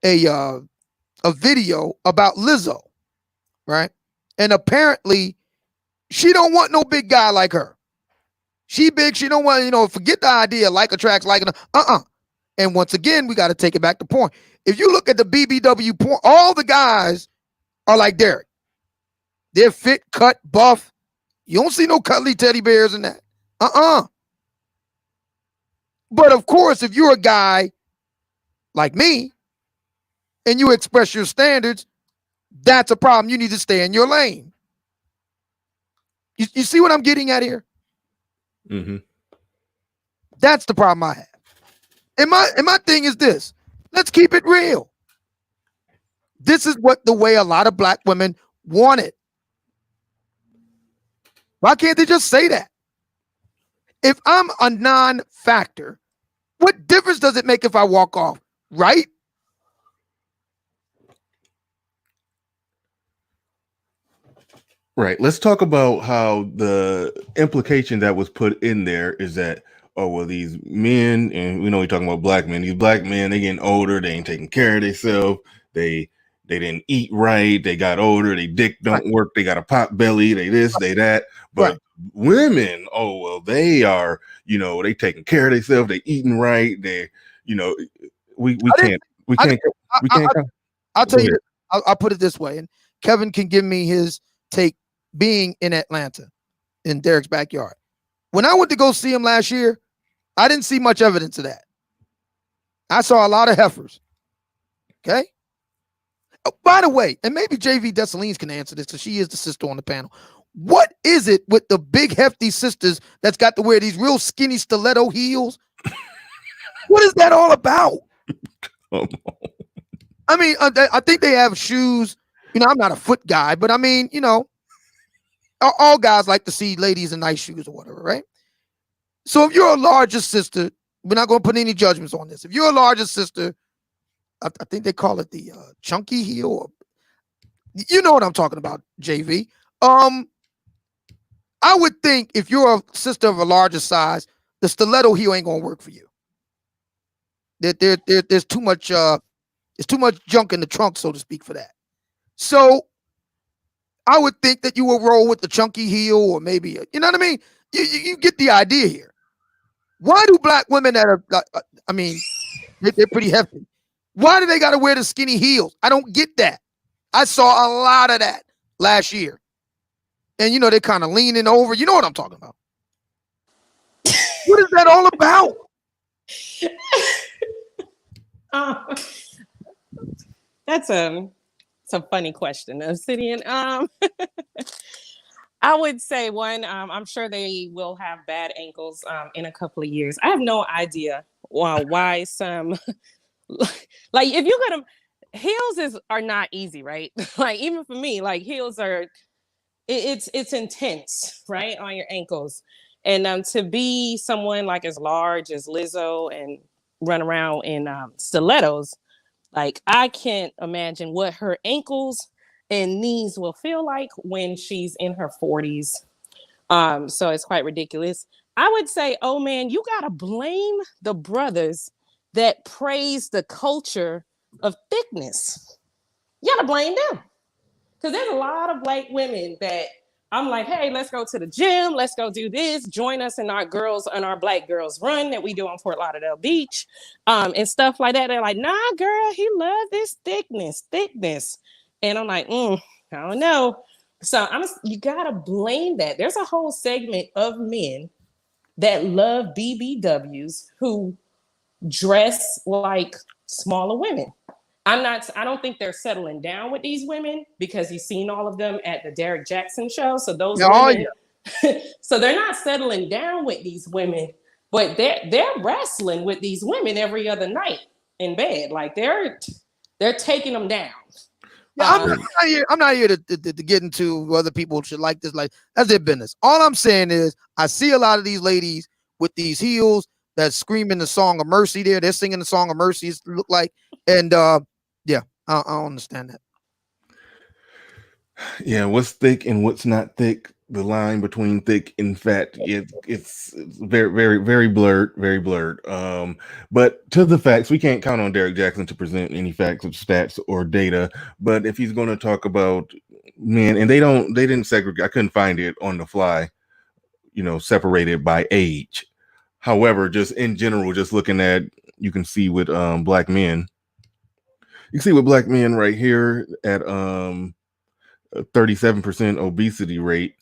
[SPEAKER 3] video about Lizzo, right? And apparently she don't want no big guy like her. She big, she don't want, forget the idea, like attracts like, And once again, we got to take it back to porn. If you look at the BBW porn, all the guys are like Derrick. They're fit, cut, buff. You don't see no cuddly teddy bears in that. But of course, if you're a guy like me and you express your standards, that's a problem. You need to stay in your lane. You see what I'm getting at here?
[SPEAKER 2] Mm-hmm.
[SPEAKER 3] That's the problem I have. And my thing is this. Let's keep it real. This is the way a lot of black women want it. Why can't they just say that? If I'm a non-factor, what difference does it make if I walk off? Right?
[SPEAKER 2] Right. Let's talk about how the implication that was put in there is that, these men, and we're talking about black men, these black men, they getting older, they ain't taking care of themselves, they didn't eat right, they got older, they dick don't work, they got a pot belly, they this, they that. But women, they are, they taking care of themselves, they eating right, they, we can't.
[SPEAKER 3] I'll tell you, I'll put it this way, and Kevin can give me his take being in Atlanta in Derrick's backyard. When I went to go see him last year, I didn't see much evidence of that. I saw a lot of heifers. Okay. Oh, by the way, and maybe JV Dessalines can answer this because she is the sister on the panel. What is it with the big hefty sisters that's got to wear these real skinny stiletto heels? What is that all about? I mean, I think they have shoes. I'm not a foot guy, but I mean, all guys like to see ladies in nice shoes or whatever, right? So if you're a larger sister, we're not going to put any judgments on this. If you're a larger sister, I think they call it the chunky heel. Or, you know what I'm talking about, JV. I would think if you're a sister of a larger size, the stiletto heel ain't going to work for you. There's too much junk in the trunk, so to speak, for that. So I would think that you will roll with the chunky heel or maybe, you know what I mean? You get the idea here. Why do black women that are, they're pretty hefty. Why do they got to wear the skinny heels? I don't get that. I saw a lot of that last year. And, they're kind of leaning over. You know what I'm talking about. What is that all about?
[SPEAKER 8] That's a funny question, Obsidian. I would say one, I'm sure they will have bad ankles in a couple of years. I have no idea why some, like if you're gonna, are not easy, right? Like even for me, like heels are it's intense, right, on your ankles. And to be someone like as large as Lizzo and run around in stilettos, like I can't imagine what her ankles and knees will feel like when she's in her 40s. So it's quite ridiculous. I would say, oh man, you gotta blame the brothers that praise the culture of thickness. You gotta blame them. Because there's a lot of black women that I'm like, hey, let's go to the gym. Let's go do this. Join us in our Black Girls Run that we do on Fort Lauderdale Beach, and stuff like that. They're like, nah, girl, he loves this thickness. And I'm like, I don't know. So you gotta blame that. There's a whole segment of men that love BBWs who dress like smaller women. I don't think they're settling down with these women because you've seen all of them at the Derrick Jaxn show. So those women, so they're not settling down with these women, but they're wrestling with these women every other night in bed. Like they're taking them down.
[SPEAKER 3] Yeah, I'm not here to get into whether people should like this. Like that's their business. All I'm saying is I see a lot of these ladies with these heels that's screaming the song of mercy. They're singing the song of mercy. It look like, and yeah, I don't understand that.
[SPEAKER 2] Yeah, what's thick and what's not thick? The line between thick and fat, it's very blurred, very blurred. But to the facts, we can't count on Derrick Jaxn to present any facts of stats or data. But if he's going to talk about men, and they didn't segregate, I couldn't find it on the fly, separated by age. However, just in general, just looking at, you can see with black men. You can see with black men right here at 37% obesity rate,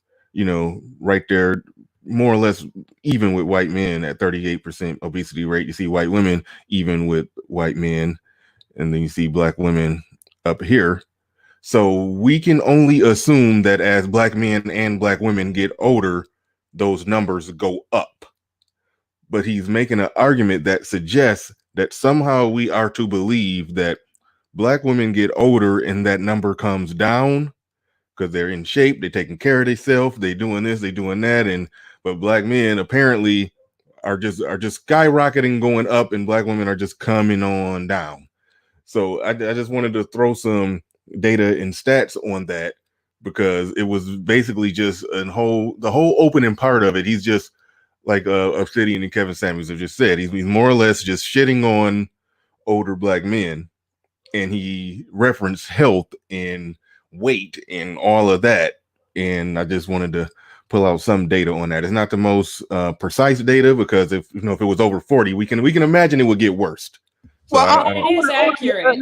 [SPEAKER 2] right there, more or less even with white men at 38% obesity rate. You see white women even with white men, and then you see black women up here. So we can only assume that as black men and black women get older, those numbers go up. But he's making an argument that suggests that somehow we are to believe that black women get older and that number comes down because they're in shape, they're taking care of themselves, they doing this, they doing that, but black men apparently are just skyrocketing, going up, and black women are just coming on down. So I just wanted to throw some data and stats on that, because it was basically just the whole opening part of it. He's just like Obsidian and Kevin Samuels have just said, he's more or less just shitting on older black men, and he referenced health and weight and all of that. And I just wanted to pull out some data on that. It's not the most precise data, because if it was over 40, we can imagine it would get worse. So
[SPEAKER 3] well,
[SPEAKER 8] it is accurate.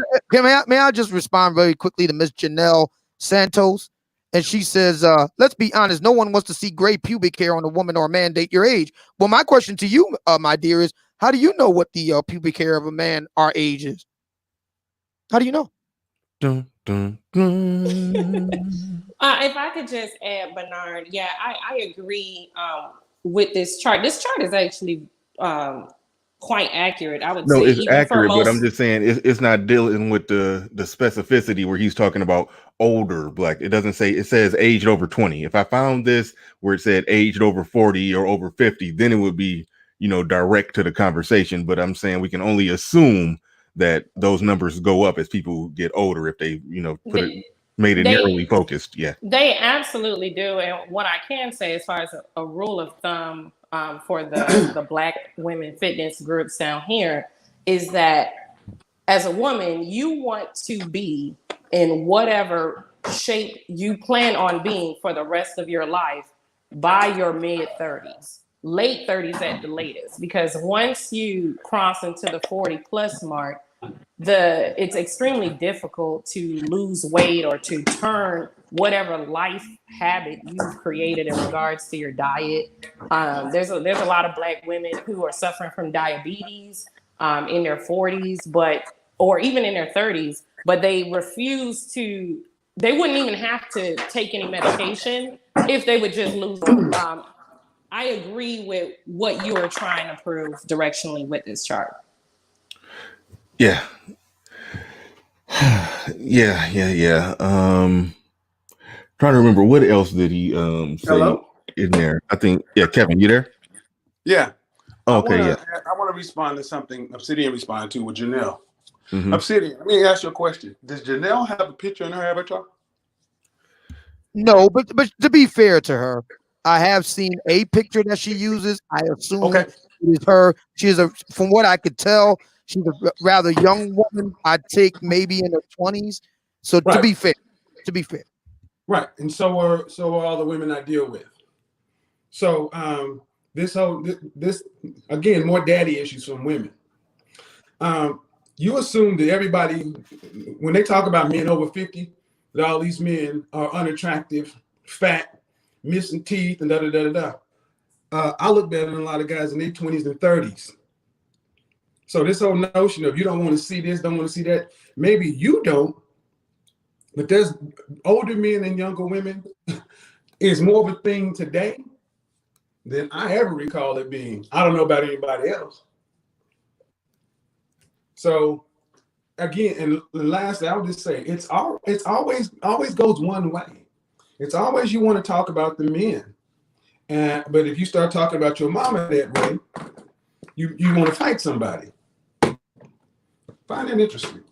[SPEAKER 3] May I just respond very quickly to Miss Janelle Santos? And she says, let's be honest, no one wants to see gray pubic hair on a woman or a man date your age. Well, my question to you, my dear, is how do you know what the pubic hair of a man our age is? How do you know?
[SPEAKER 2] Dun, dun, dun.
[SPEAKER 8] If I could just add, Bernard, yeah, I agree with this chart. This chart is actually quite accurate. I would say
[SPEAKER 2] it's
[SPEAKER 8] even
[SPEAKER 2] accurate,
[SPEAKER 8] for most,
[SPEAKER 2] but I'm just saying it's not dealing with the specificity where he's talking about older black. It doesn't say, it says aged over 20. If I found this where it said aged over 40 or over 50, then it would be, direct to the conversation. But I'm saying we can only assume that those numbers go up as people get older if they, made it narrowly focused. Yeah,
[SPEAKER 8] they absolutely do. And what I can say, as far as a rule of thumb for the Black women fitness groups down here, is that as a woman, you want to be in whatever shape you plan on being for the rest of your life by your mid 30s, late 30s at the latest. Because once you cross into the 40 plus mark, it's extremely difficult to lose weight or to turn whatever life habit you've created in regards to your diet. There's a lot of Black women who are suffering from diabetes in their 40s, or even in their 30s, but they refuse to. They wouldn't even have to take any medication if they would just lose. I agree with what you are trying to prove directionally with this chart.
[SPEAKER 2] Yeah. Yeah. Trying to remember what else did he say
[SPEAKER 10] Hello?
[SPEAKER 2] in there. I think Kevin, you there?
[SPEAKER 10] Yeah.
[SPEAKER 2] Okay,
[SPEAKER 10] I want to respond to something Obsidian responded to with Janelle.
[SPEAKER 2] Mhm.
[SPEAKER 10] Obsidian, let me ask you a question. Does Janelle have a picture in her avatar?
[SPEAKER 3] No, but to be fair to her, I have seen a picture that she uses. I assume
[SPEAKER 10] Okay.
[SPEAKER 3] it is her. She is from what I could tell, she's a rather young woman. I'd take maybe in her 20s. So to
[SPEAKER 10] Right.
[SPEAKER 3] be fair.
[SPEAKER 10] Right. And so are all the women I deal with. So this again, more daddy issues from women. You assume that everybody, when they talk about men over 50, that all these men are unattractive, fat, missing teeth, and da-da-da-da-da. I look better than a lot of guys in their 20s and 30s. So this whole notion of you don't want to see this, don't want to see that, maybe you don't, but there's older men and younger women is more of a thing today than I ever recall it being. I don't know about anybody else. So again, and lastly, I would just say it's always goes one way. It's always you want to talk about the men, but if you start talking about your mama that way, you want to fight somebody. Find that interesting.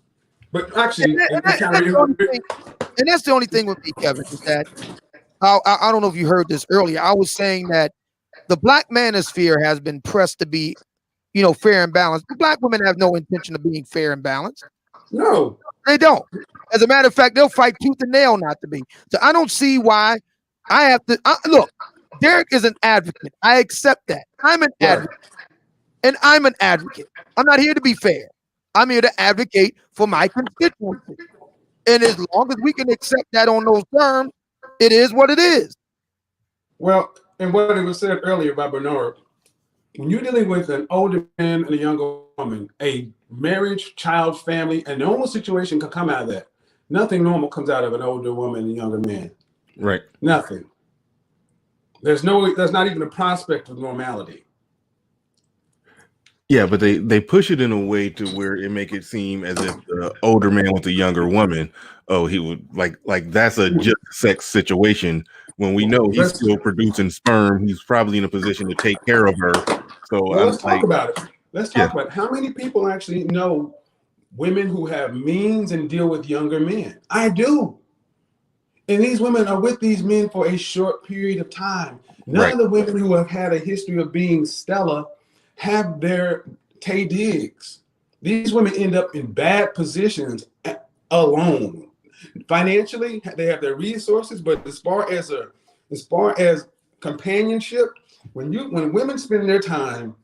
[SPEAKER 10] But actually,
[SPEAKER 3] And that's the only thing with me, Kevin, is that I don't know if you heard this earlier. I was saying that the black manosphere has been pressed to be, fair and balanced. The black women have no intention of being fair and balanced.
[SPEAKER 10] No,
[SPEAKER 3] they don't. As a matter of fact, they'll fight tooth and nail not to be. So I don't see why I have to look. Derrick is an advocate. I accept that. I'm an advocate. And I'm an advocate. I'm not here to be fair. I'm here to advocate for my constituency. And as long as we can accept that on those terms, it is what it is.
[SPEAKER 10] Well, and what it was said earlier by Bernard, when you're dealing with an older man and a younger woman, a marriage, child, family, a normal situation can come out of that. Nothing normal comes out of an older woman and a younger man.
[SPEAKER 2] Right.
[SPEAKER 10] Nothing. There's not even a prospect of normality.
[SPEAKER 2] Yeah, but they push it in a way to where it make it seem as if the older man with the younger woman, he would like that's a just sex situation when we know he's still producing sperm. He's probably in a position to take care of her. So
[SPEAKER 10] let's talk about it. Let's talk about it. How many people actually know women who have means and deal with younger men? I do. And these women are with these men for a short period of time. None of the women who have had a history of being stellar have their Tay Diggs. These women end up in bad positions alone. Financially, they have their resources, but as far as companionship, when women spend their time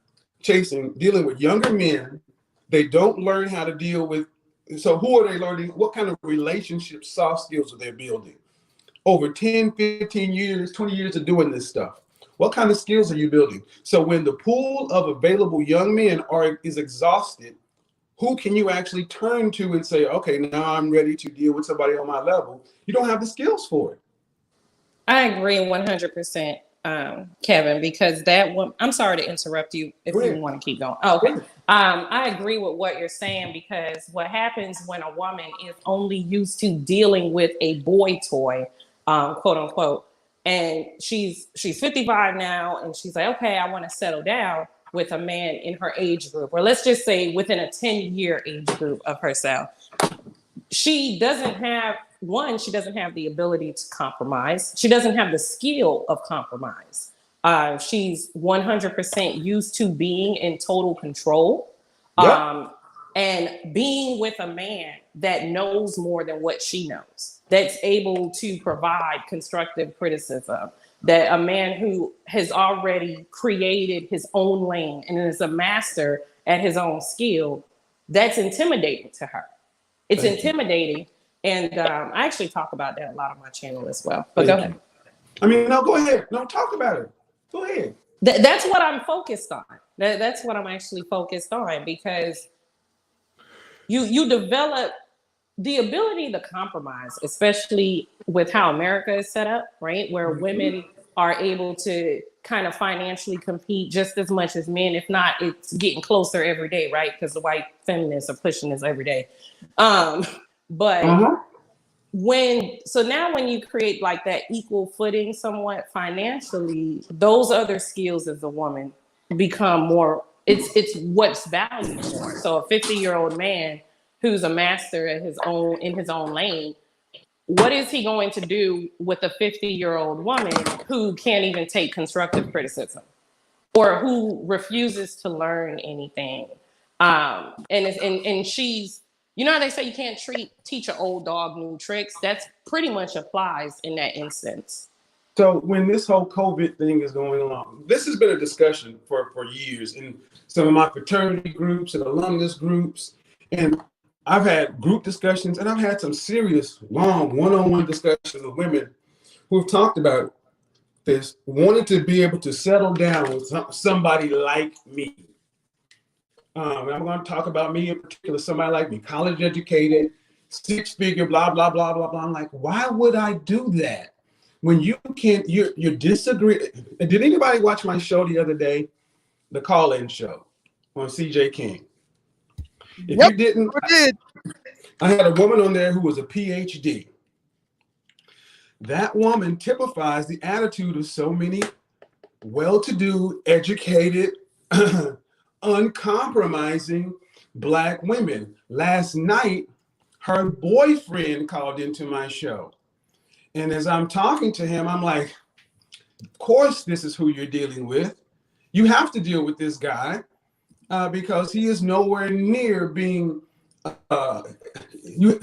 [SPEAKER 10] dealing with younger men, they don't learn how to deal with. So who are they learning? What kind of relationship soft skills are they building? Over 10, 15 years, 20 years of doing this stuff. What kind of skills are you building? So when the pool of available young men is exhausted, who can you actually turn to and say, okay, now I'm ready to deal with somebody on my level? You don't have the skills for it.
[SPEAKER 8] I agree 100%, Kevin, because that one, I'm sorry to interrupt you if you want to keep going. Oh, okay. I agree with what you're saying, because what happens when a woman is only used to dealing with a boy toy, quote unquote, and she's 55 now, and she's like, okay, I want to settle down with a man in her age group, or let's just say within a 10-year age group of herself. She doesn't have the ability to compromise. She doesn't have the skill of compromise. She's 100% used to being in total control. And being with a man that knows more than what she knows, that's able to provide constructive criticism, that a man who has already created his own lane and is a master at his own skill, that's intimidating to her. It's intimidating. And I actually talk about that a lot on my channel as well. But go ahead.
[SPEAKER 10] I mean, no, go ahead. No, talk about it. Go ahead.
[SPEAKER 8] That's what I'm focused on. That's what I'm actually focused on, because you develop the ability to compromise, especially with how America is set up, right? Where women are able to kind of financially compete just as much as men. If not, it's getting closer every day, right? Because the white feminists are pushing this every day. But
[SPEAKER 10] Uh-huh.
[SPEAKER 8] when you create like that equal footing somewhat financially, those other skills as a woman become more, it's what's valued more. So a 50-year-old man who's a master in his own lane, what is he going to do with a 50-year-old woman who can't even take constructive criticism or who refuses to learn anything? And she's, you know how they say you can't teach an old dog new tricks? That's pretty much applies in that instance.
[SPEAKER 10] So when this whole COVID thing is going on, this has been a discussion for years in some of my fraternity groups and alumnus groups. And I've had group discussions, and I've had some serious, long one-on-one discussions with women who have talked about this, wanted to be able to settle down with somebody like me. And I'm going to talk about me in particular, somebody like me, college educated, six-figure, blah, blah, blah, blah, blah. I'm like, why would I do that? When you can't, you're disagree. Did anybody watch my show the other day, the call-in show on CJ King? If you didn't,
[SPEAKER 3] I did.
[SPEAKER 10] I had a woman on there who was a PhD. That woman typifies the attitude of so many well-to-do, educated, uncompromising Black women. Last night, her boyfriend called into my show. And as I'm talking to him, I'm like, of course, this is who you're dealing with. You have to deal with this guy because he is nowhere near being,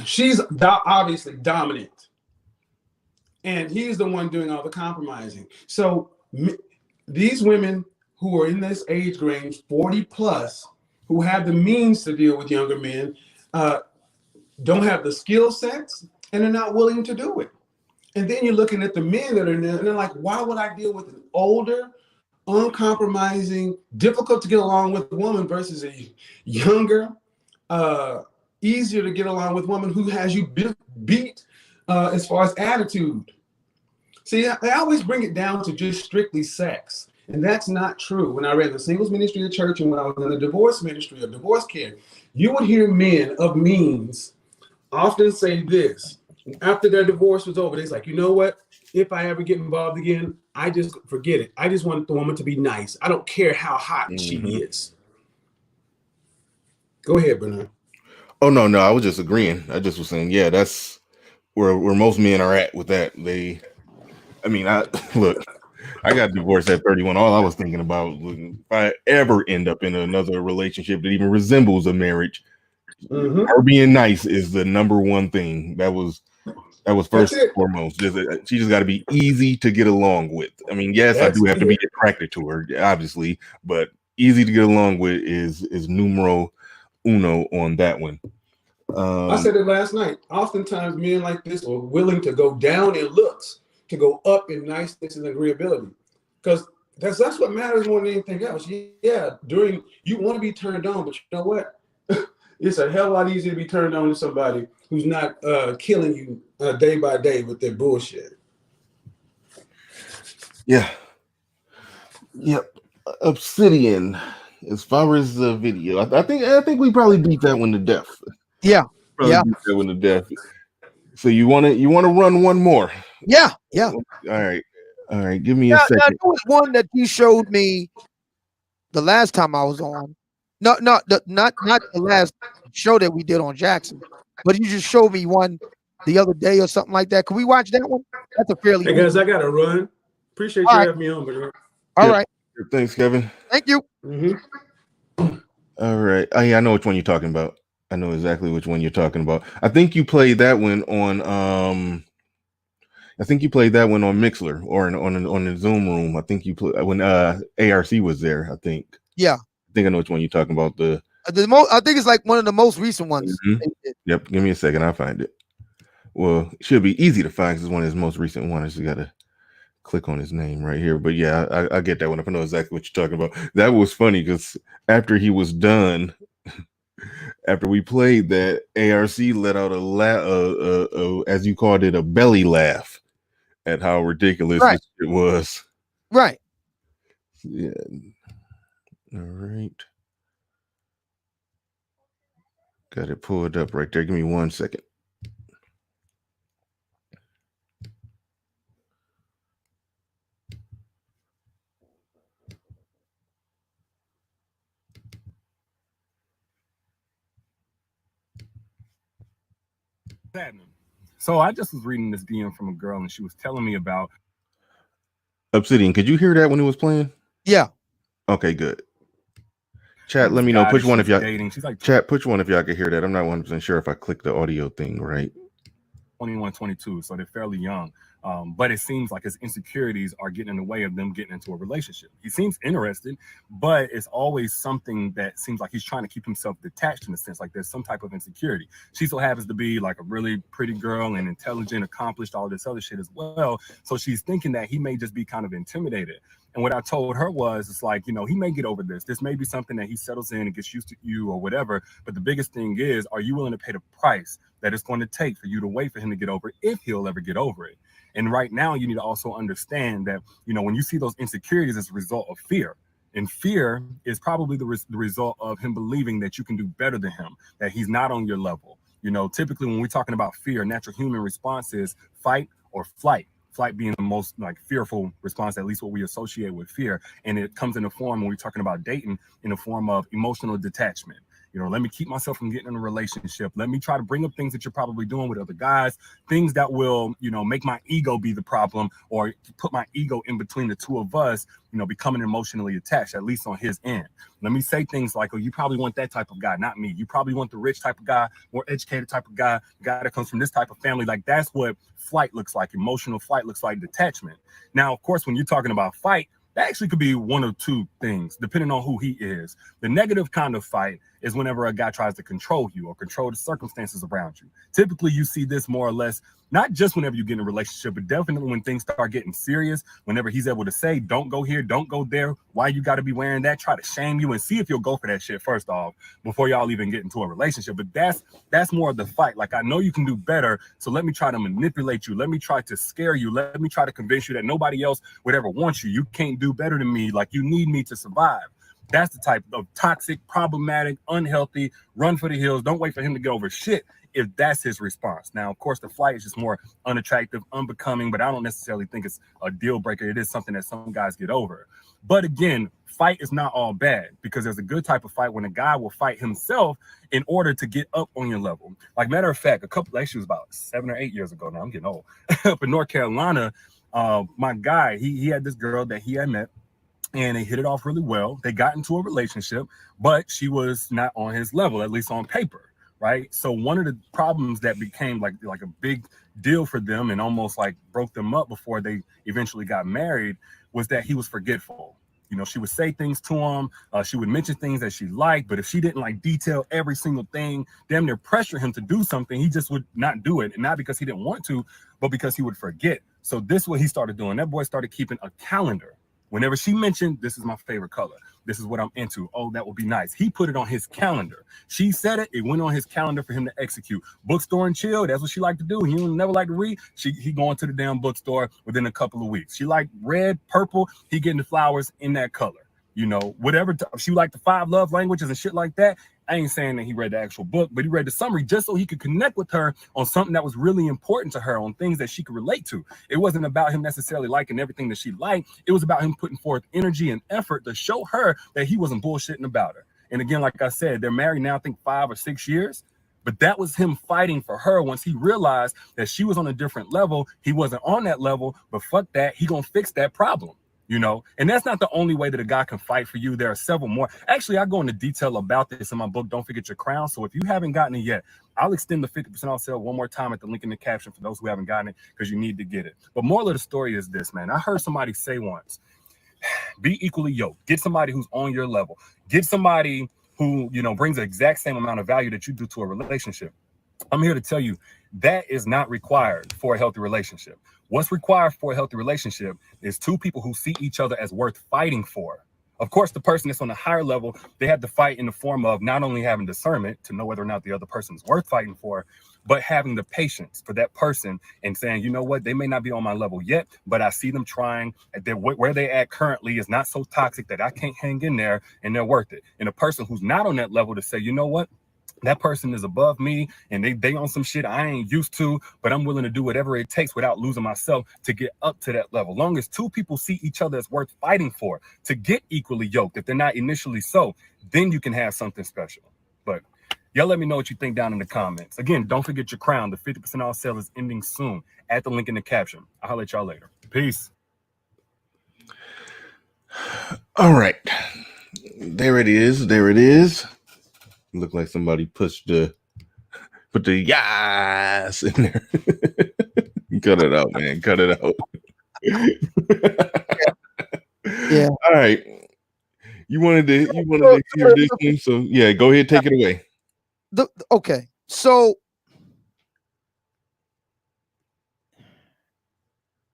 [SPEAKER 10] she's obviously dominant. And he's the one doing all the compromising. So these women who are in this age range, 40 plus, who have the means to deal with younger men, don't have the skill sets and are not willing to do it. And then you're looking at the men that are in there and they're like, why would I deal with an older, uncompromising, difficult to get along with woman versus a younger, easier to get along with woman who has you beat as far as attitude? See, I always bring it down to just strictly sex. And that's not true. When I ran the singles ministry of church and when I was in the divorce ministry of divorce care, you would hear men of means often say this. After their divorce was over, they're like, you know what? If I ever get involved again, I just forget it. I just want the woman to be nice. I don't care how hot she is. Go ahead, Bernard.
[SPEAKER 2] Oh, no, I was just agreeing. I just was saying, yeah, that's where most men are at with that. Look, I got divorced at 31. All I was thinking about was if I ever end up in another relationship that even resembles a marriage, her being nice is the number one thing. That was first and foremost. She just got to be easy to get along with. I mean, yes, I do have to be attracted to her, obviously, but easy to get along with is numero uno on that one.
[SPEAKER 10] I said it last night. Oftentimes, men like this are willing to go down in looks to go up in niceness and agreeability, because that's what matters more than anything else. Yeah, you want to be turned on, but you know what? It's a hell of a lot easier to be turned on to somebody who's not killing you day by day with their bullshit.
[SPEAKER 2] Yeah. Yep. Obsidian. As far as the video, I think we probably beat that one to death.
[SPEAKER 3] Yeah.
[SPEAKER 2] Beat that one to death. So you want to run one more?
[SPEAKER 3] Yeah.
[SPEAKER 2] All right. Give me a second.
[SPEAKER 3] There was one that you showed me the last time I was on. Not the last show that we did on Jackson, but you just showed me one the other day or something like that. Can we watch that one? That's a fairly.
[SPEAKER 10] Hey guys, I gotta run. Appreciate you having me on, Bernard.
[SPEAKER 3] All right.
[SPEAKER 2] Thanks, Kevin.
[SPEAKER 3] Thank you.
[SPEAKER 2] All right. I know which one you're talking about. I know exactly which one you're talking about. I think you played that one on Mixler or on the Zoom room. I think you played when ARC was there. I think.
[SPEAKER 3] Yeah.
[SPEAKER 2] I think I know which one you're talking about.
[SPEAKER 3] I think it's like one of the most recent ones.
[SPEAKER 2] Yep. Give me a second. I'll find it. Well, it should be easy to find because it's one of his most recent ones. You gotta click on his name right here. But yeah, I get that one. I know exactly what you're talking about. That was funny because after he was done, after we played that, ARC let out a as you called it, a belly laugh at how ridiculous it was.
[SPEAKER 3] Right.
[SPEAKER 2] Yeah. All right. Got it pulled up right there. Give me 1 second.
[SPEAKER 9] happening? So I just was reading this DM from a girl, and she was telling me about
[SPEAKER 2] Obsidian. Could you hear that when it was playing?
[SPEAKER 3] Yeah.
[SPEAKER 2] Okay, good. Chat, let me know. Push one if y'all
[SPEAKER 9] dating. She's like,
[SPEAKER 2] chat, push one if y'all can hear that. I'm not 100% sure if I clicked the audio thing right.
[SPEAKER 9] 21, 22, so they're fairly young. But it seems like his insecurities are getting in the way of them getting into a relationship. He seems interested, but it's always something that seems like he's trying to keep himself detached in a sense, like there's some type of insecurity. She so happens to be like a really pretty girl and intelligent, accomplished, all this other shit as well. So she's thinking that he may just be kind of intimidated. And what I told her was, it's like, you know, he may get over this. This may be something that he settles in and gets used to you or whatever. But the biggest thing is, are you willing to pay the price that it's going to take for you to wait for him to get over it, if he'll ever get over it? And right now, you need to also understand that, you know, when you see those insecurities as a result of fear, and fear is probably the result of him believing that you can do better than him, that he's not on your level. You know, typically when we're talking about fear, natural human response is fight or flight. Flight being the most like fearful response, at least what we associate with fear. And it comes in the form, when we're talking about dating, in the form of emotional detachment. You know, let me keep myself from getting in a relationship. Let me try to bring up things that you're probably doing with other guys, things that will, you know, make my ego be the problem, or put my ego in between the two of us, you know, becoming emotionally attached, at least on his end. Let me say things like, oh, you probably want that type of guy, not me. You probably want the rich type of guy, more educated type of guy, guy that comes from this type of family. Like, that's what flight looks like. Emotional flight looks like detachment. Now, of course, when you're talking about fight, that actually could be one of two things, depending on who he is. The negative kind of fight is whenever a guy tries to control you or control the circumstances around you. Typically, you see this more or less, not just whenever you get in a relationship, but definitely when things start getting serious, whenever he's able to say, don't go here, don't go there, why you got to be wearing that, try to shame you and see if you'll go for that shit first off before y'all even get into a relationship. But that's more of the fight. Like, I know you can do better, so let me try to manipulate you. Let me try to scare you. Let me try to convince you that nobody else would ever want you. You can't do better than me. Like, you need me to survive. That's the type of toxic, problematic, unhealthy, run for the hills, don't wait for him to get over shit, if that's his response. Now, of course, the flight is just more unattractive, unbecoming, but I don't necessarily think it's a deal breaker. It is something that some guys get over. But again, fight is not all bad, because there's a good type of fight when a guy will fight himself in order to get up on your level. Like, matter of fact, actually it was about 7 or 8 years ago now, I'm getting old, up in North Carolina, my guy, he had this girl that he had met, and they hit it off really well. They got into a relationship, but she was not on his level, at least on paper, right? So one of the problems that became like a big deal for them and almost like broke them up before they eventually got married was that he was forgetful. You know, she would say things to him. She would mention things that she liked, but if she didn't like detail every single thing, damn near pressure him to do something, he just would not do it. And not because he didn't want to, but because he would forget. So this is what he started doing. That boy started keeping a calendar. Whenever she mentioned, this is my favorite color, this is what I'm into, oh, that would be nice, he put it on his calendar. She said it went on his calendar for him to execute. Bookstore and chill, that's what she liked to do. He never liked to read. He going to the damn bookstore within a couple of weeks. She liked red, purple, he getting the flowers in that color. You know, whatever, she liked the 5 love languages and shit like that. I ain't saying that he read the actual book, but he read the summary just so he could connect with her on something that was really important to her, on things that she could relate to. It wasn't about him necessarily liking everything that she liked. It was about him putting forth energy and effort to show her that he wasn't bullshitting about her. And again, like I said, they're married now, I think 5 or 6 years. But that was him fighting for her once he realized that she was on a different level. He wasn't on that level, but fuck that, he gonna fix that problem. You know, and that's not the only way that a guy can fight for you. There are several more. Actually, I go into detail about this in my book, Don't Forget Your Crown. So if you haven't gotten it yet, I'll extend the 50% off sale one more time at the link in the caption for those who haven't gotten it, because you need to get it. But moral of the story is this, man. I heard somebody say once, be equally yoked. Get somebody who's on your level. Get somebody who, you know, brings the exact same amount of value that you do to a relationship. I'm here to tell you that is not required for a healthy relationship. What's required for a healthy relationship is 2 people who see each other as worth fighting for. Of course, the person that's on a higher level, they have to fight in the form of not only having discernment to know whether or not the other person is worth fighting for, but having the patience for that person and saying, you know what, they may not be on my level yet, but I see them trying. Where they at currently is not so toxic that I can't hang in there, and they're worth it. And a person who's not on that level to say, you know what, that person is above me and they on some shit I ain't used to, but I'm willing to do whatever it takes without losing myself to get up to that level. Long as 2 people see each other as worth fighting for, to get equally yoked, if they're not initially so, then you can have something special. But Y'all let me know what you think down in the comments. Again, don't forget your crown. The 50% off sale is ending soon. Add the link in the caption. I'll holler at y'all later. Peace.
[SPEAKER 2] All right. There it is. There it is. Look like somebody put the yes in there. Cut it out, man. Cut it out.
[SPEAKER 3] Yeah.
[SPEAKER 2] All right. You wanted to hear this one, so yeah, go ahead, take it away.
[SPEAKER 3] Okay. So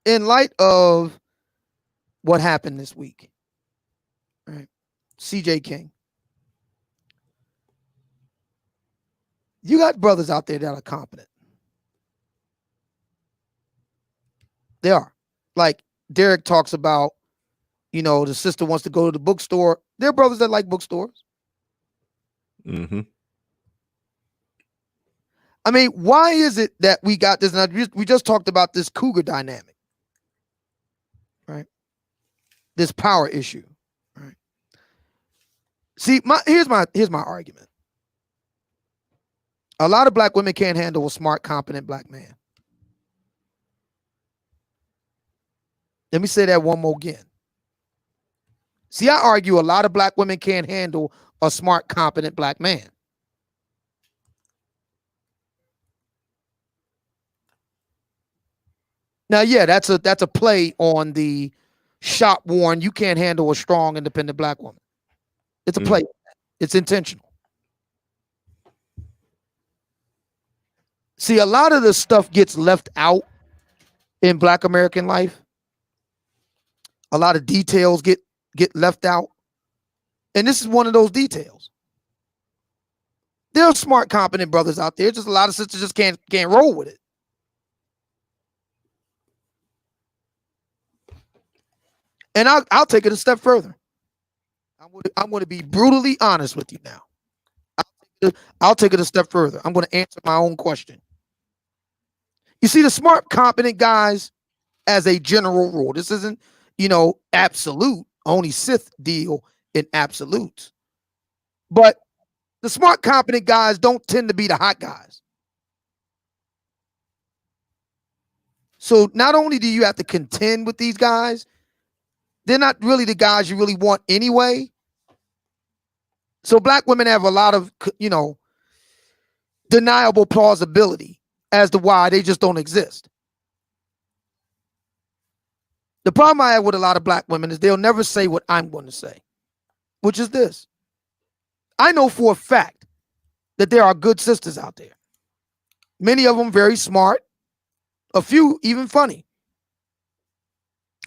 [SPEAKER 3] in light of what happened this week, right? CJ King. You got brothers out there that are competent. They are. Like Derrick talks about, the sister wants to go to the bookstore. There are brothers that like bookstores.
[SPEAKER 2] Mm-hmm.
[SPEAKER 3] I mean, why is it that we got this? And we just talked about this cougar dynamic, right? This power issue, right? See, here's my argument. A lot of black women can't handle a smart, competent black man. Let me say that one more again. See, I argue a lot of black women can't handle a smart, competent black man. Now, yeah, that's a play on the shop worn, you can't handle a strong, independent black woman. It's a play. It's intentional. See, a lot of this stuff gets left out in Black American life. A lot of details get left out. And this is one of those details. There are smart, competent brothers out there. Just a lot of sisters just can't roll with it. And I'll take it a step further. I'm going to be brutally honest with you now. I'll take it a step further. I'm going to answer my own question. You see, the smart, competent guys, as a general rule, this isn't, absolute. Only Sith deal in absolutes. But the smart, competent guys don't tend to be the hot guys. So not only do you have to contend with these guys, they're not really the guys you really want anyway. So black women have a lot of, deniable plausibility as to why they just don't exist. The problem I have with a lot of black women is they'll never say what I'm going to say, which is this. I know for a fact that there are good sisters out there. Many of them very smart, a few even funny.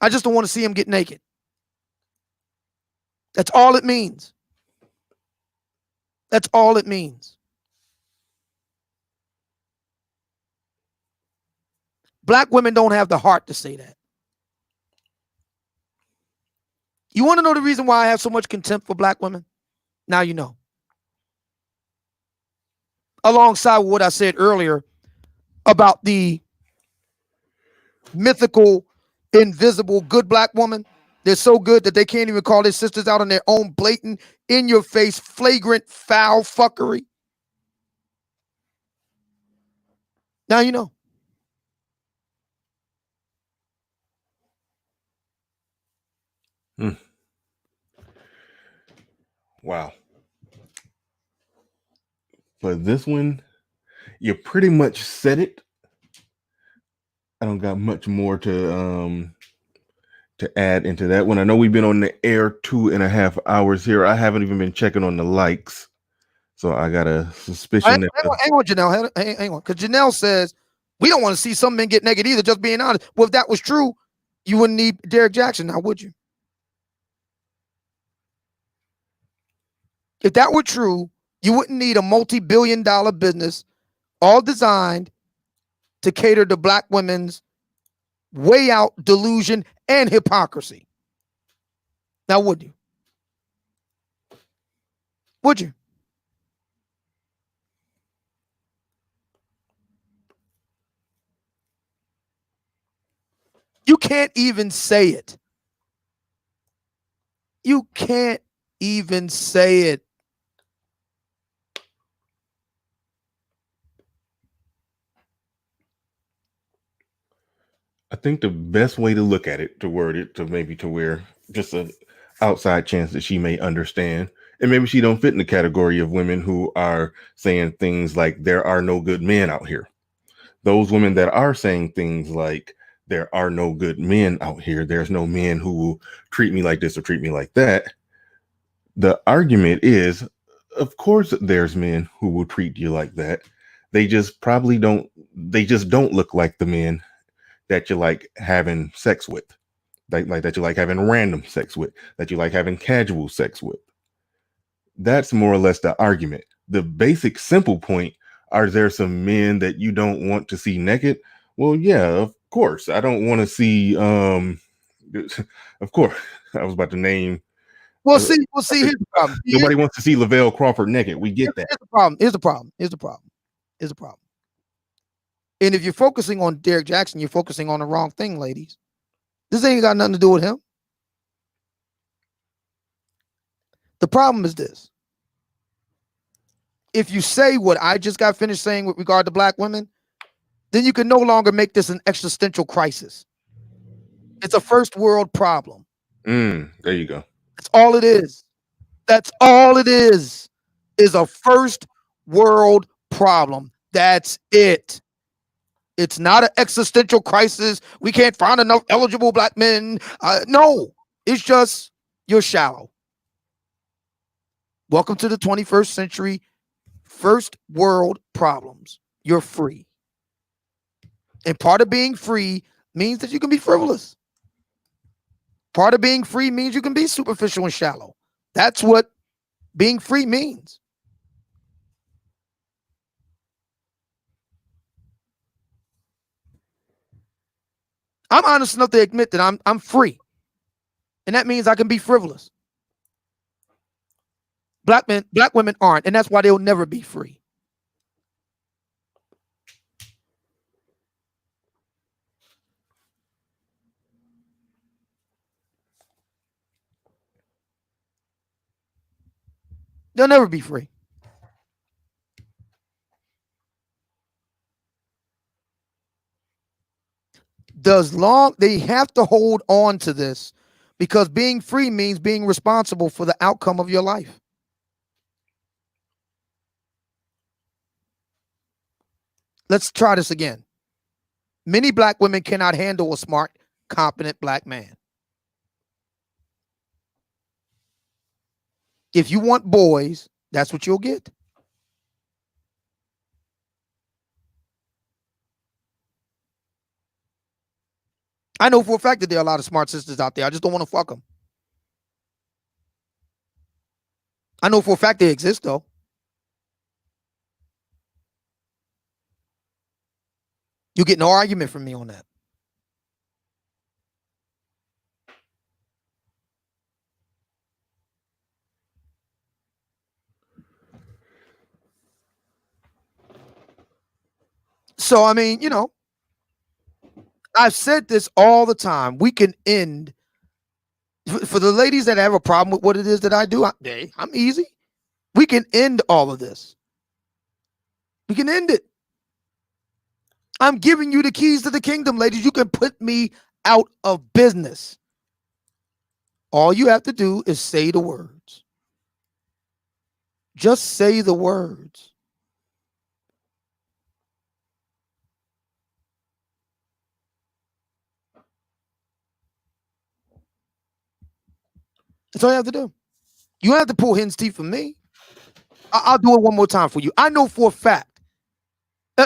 [SPEAKER 3] I just don't want to see them get naked. That's all it means. That's all it means. Black women don't have the heart to say that. You want to know the reason why I have so much contempt for black women? Now you know. Alongside what I said earlier about the mythical, invisible, good black woman. They're so good that they can't even call their sisters out on their own blatant, in-your-face, flagrant, foul fuckery. Now you know.
[SPEAKER 2] Wow. For this one, you pretty much said it. I don't got much more to add into that one. I know we've been on the air 2.5 hours here. I haven't even been checking on the likes. So I got a suspicion that
[SPEAKER 3] hang on, Janelle. Hang on. Because Janelle says we don't want to see some men get naked either, just being honest. Well, if that was true, you wouldn't need Derrick Jaxn now, would you? If that were true, you wouldn't need a multi-billion-dollar business all designed to cater to black women's way out delusion and hypocrisy. Now, would you? Would you? You can't even say it. You can't even say it.
[SPEAKER 2] I think the best way to look at it, to word it, to maybe to where just an outside chance that she may understand, and maybe she don't fit in the category of women who are saying things like there are no good men out here. Those women that are saying things like there are no good men out here, there's no men who will treat me like this or treat me like that. The argument is, of course, there's men who will treat you like that. They just don't look like the men that you like having sex with, like that you like having random sex with, that you like having casual sex with. That's more or less the argument. The basic simple point, are there some men that you don't want to see naked? Well, yeah, of course. I don't want to see of course. I was about to name.
[SPEAKER 3] We'll see. Here's the problem.
[SPEAKER 2] Nobody wants to see Lavelle Crawford naked. We get that.
[SPEAKER 3] Here's the problem. And if you're focusing on Derrick Jaxn, you're focusing on the wrong thing, ladies. This ain't got nothing to do with him. The problem is this. If you say what I just got finished saying with regard to black women, then you can no longer make this an existential crisis. It's a first world problem.
[SPEAKER 2] There you go.
[SPEAKER 3] That's all it is. That's all it is a first world problem. That's it. It's not an existential crisis. We can't find enough eligible black men. No, it's just you're shallow. Welcome to the 21st century. First world problems. You're free. And part of being free means that you can be frivolous. Part of being free means you can be superficial and shallow. That's what being free means. I'm honest enough to admit that I'm free. And that means I can be frivolous. Black women aren't, and that's why they'll never be free. They'll never be free. They have to hold on to this, because being free means being responsible for the outcome of your life. Let's try this again. Many black women cannot handle a smart, competent black man. If you want boys, that's what you'll get. I know for a fact that there are a lot of smart sisters out there. I just don't want to fuck them. I know for a fact they exist, though. You get no argument from me on that. So, I mean, you know, I've said this all the time. We can end, for the ladies that have a problem with what it is that I do, I'm easy. We can end all of this. We can end it. I'm giving you the keys to the kingdom, ladies. You can put me out of business. All you have to do is say the words. Just say the words. That's all you have to do. You don't have to pull hen's teeth from me. I'll do it one more time for you. I know for a fact.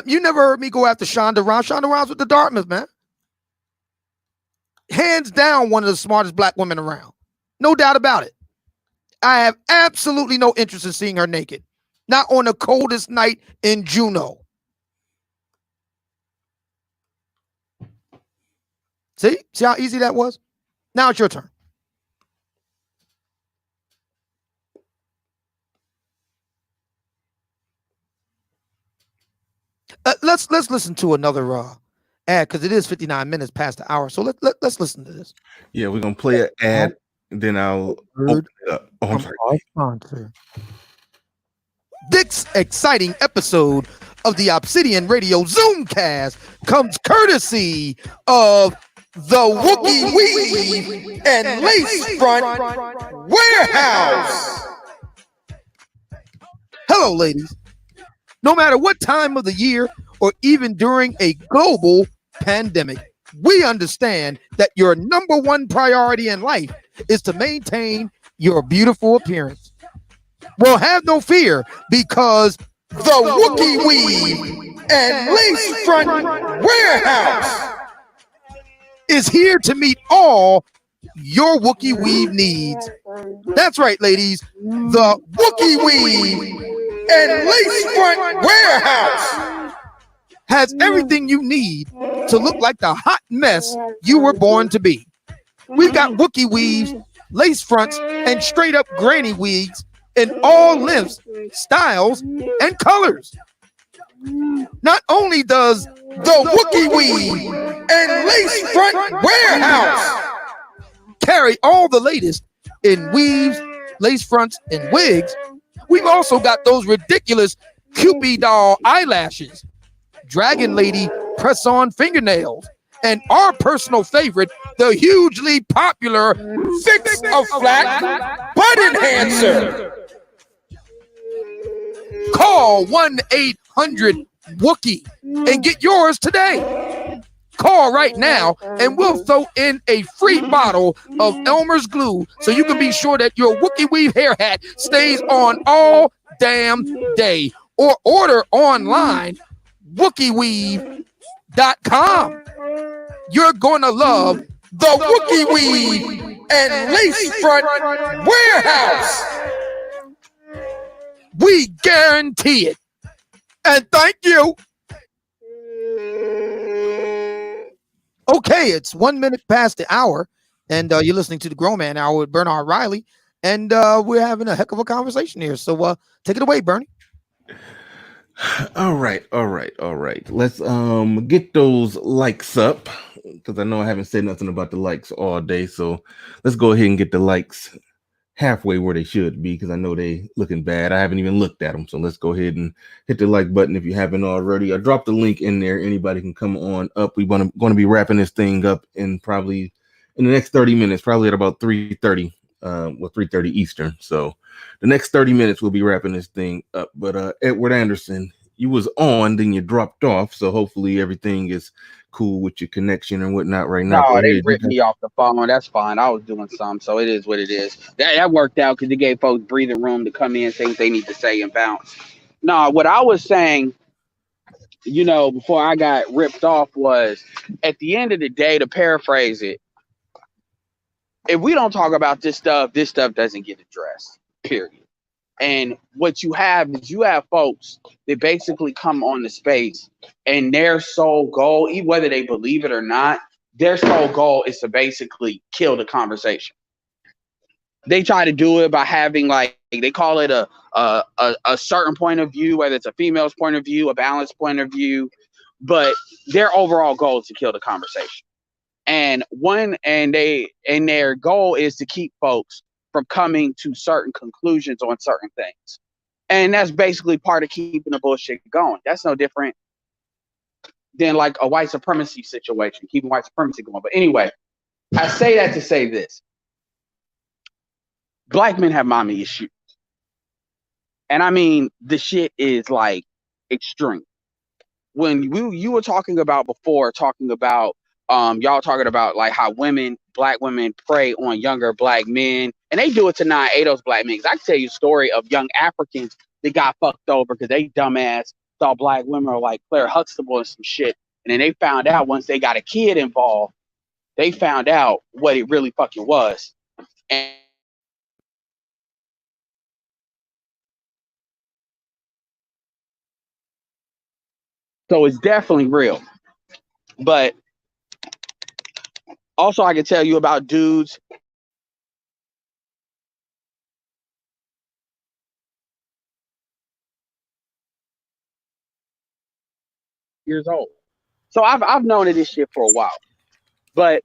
[SPEAKER 3] You never heard me go after Shonda Rhimes. Shonda Rhimes with the Dartmouth, man. Hands down, one of the smartest black women around. No doubt about it. I have absolutely no interest in seeing her naked. Not on the coldest night in Juneau. See how easy that was? Now it's your turn. Let's listen to another ad, because it is 59 minutes past the hour. So let's listen to this.
[SPEAKER 2] Yeah, we're gonna play an ad, and then I'll open it up. Oh, I'm sorry.
[SPEAKER 3] This exciting episode of the Obsidian Radio Zoomcast comes courtesy of the Wookiee Weave and Lace Front Warehouse. Hello, ladies. No matter what time of the year or even during a global pandemic, we understand that your number one priority in life is to maintain your beautiful appearance. Well, have no fear, because the Wookiee Weave and Lace Front Warehouse is here to meet all your Wookiee Weave needs. That's right, ladies. The Wookiee Weave and Lace Front Warehouse has everything you need to look like the hot mess you were born to be. We've got Wookiee weaves, lace fronts, and straight up granny wigs in all lengths, styles, and colors. Not only does the Wookiee Weave and Lace Front Warehouse carry all the latest in weaves, lace fronts, and wigs, we've also got those ridiculous Cupid doll eyelashes, Dragon Lady press-on fingernails, and our personal favorite, the hugely popular Fix a Flat Butt Enhancer. Call 1-800-WOOKIE and get yours today. Call right now and we'll throw in a free bottle of Elmer's glue so you can be sure that your Wookiee Weave hair hat stays on all damn day. Or order online, WookieeWeave.com. You're going to love the Wookiee Weave and Lace Front Warehouse. We guarantee it. And thank you. Okay, it's 1 minute past the hour, and you're listening to the Grown Man Hour with Bernard Riley, and we're having a heck of a conversation here. So take it away, Bernie.
[SPEAKER 2] All right. Let's get those likes up, because I know I haven't said nothing about the likes all day. So let's go ahead and get the likes halfway where they should be, because I know they looking bad. I haven't even looked at them. So let's go ahead and hit the like button if you haven't already. I dropped the link in there. Anybody can come on up. We're going to be wrapping this thing up in the next 30 minutes, probably at about 3:30, 3:30 Eastern. So the next 30 minutes we'll be wrapping this thing up. But Edward Anderson, you was on, then you dropped off. So hopefully everything is cool with your connection and whatnot right now.
[SPEAKER 11] No, they ripped me off the phone. That's fine. I was doing something, so it is what it is. That worked out because it gave folks breathing room to come in, say what they need to say, and bounce. No, what I was saying, before I got ripped off was, at the end of the day, to paraphrase it, if we don't talk about this stuff doesn't get addressed, period. And what you have is folks that basically come on the space, and their sole goal, even whether they believe it or not, their sole goal is to basically kill the conversation. They try to do it by having, like, they call it a certain point of view, whether it's a female's point of view, a balanced point of view, but their overall goal is to kill the conversation. And their goal is to keep folks from coming to certain conclusions on certain things. And that's basically part of keeping the bullshit going. That's no different than like a white supremacy situation, keeping white supremacy going. But anyway, I say that to say this. Black men have mommy issues. And I mean, the shit is like extreme. When you were talking about before, y'all talking about like how black women prey on younger black men, and they do it to 9A those black men. 'Cause I can tell you a story of young Africans that got fucked over because they dumbass thought black women were like Claire Huxtable and some shit. And then they found out once they got a kid involved, they found out what it really fucking was. And so it's definitely real. But also I can tell you about dudes years old. So I've known of this shit for a while. But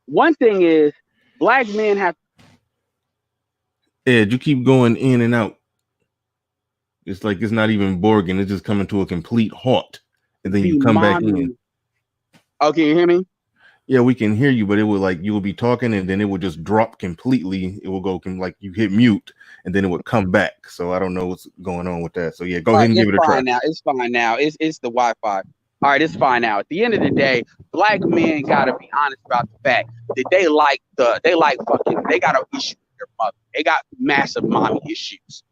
[SPEAKER 11] one thing is, black men have.
[SPEAKER 2] Ed, you keep going in and out. It's like it's not even Borging. It's just coming to a complete halt, and then you come back in.
[SPEAKER 11] Oh, can you hear me?
[SPEAKER 2] Yeah, we can hear you, but it will like you will be talking, and then it will just drop completely. It will go like you hit mute, and then it would come back. So I don't know what's going on with that. So yeah, go ahead and give it a try.
[SPEAKER 11] Now it's fine now. It's the Wi-Fi. All right, it's fine now. At the end of the day, black men gotta be honest about the fact that they got an issue with their mother. They got massive mommy issues,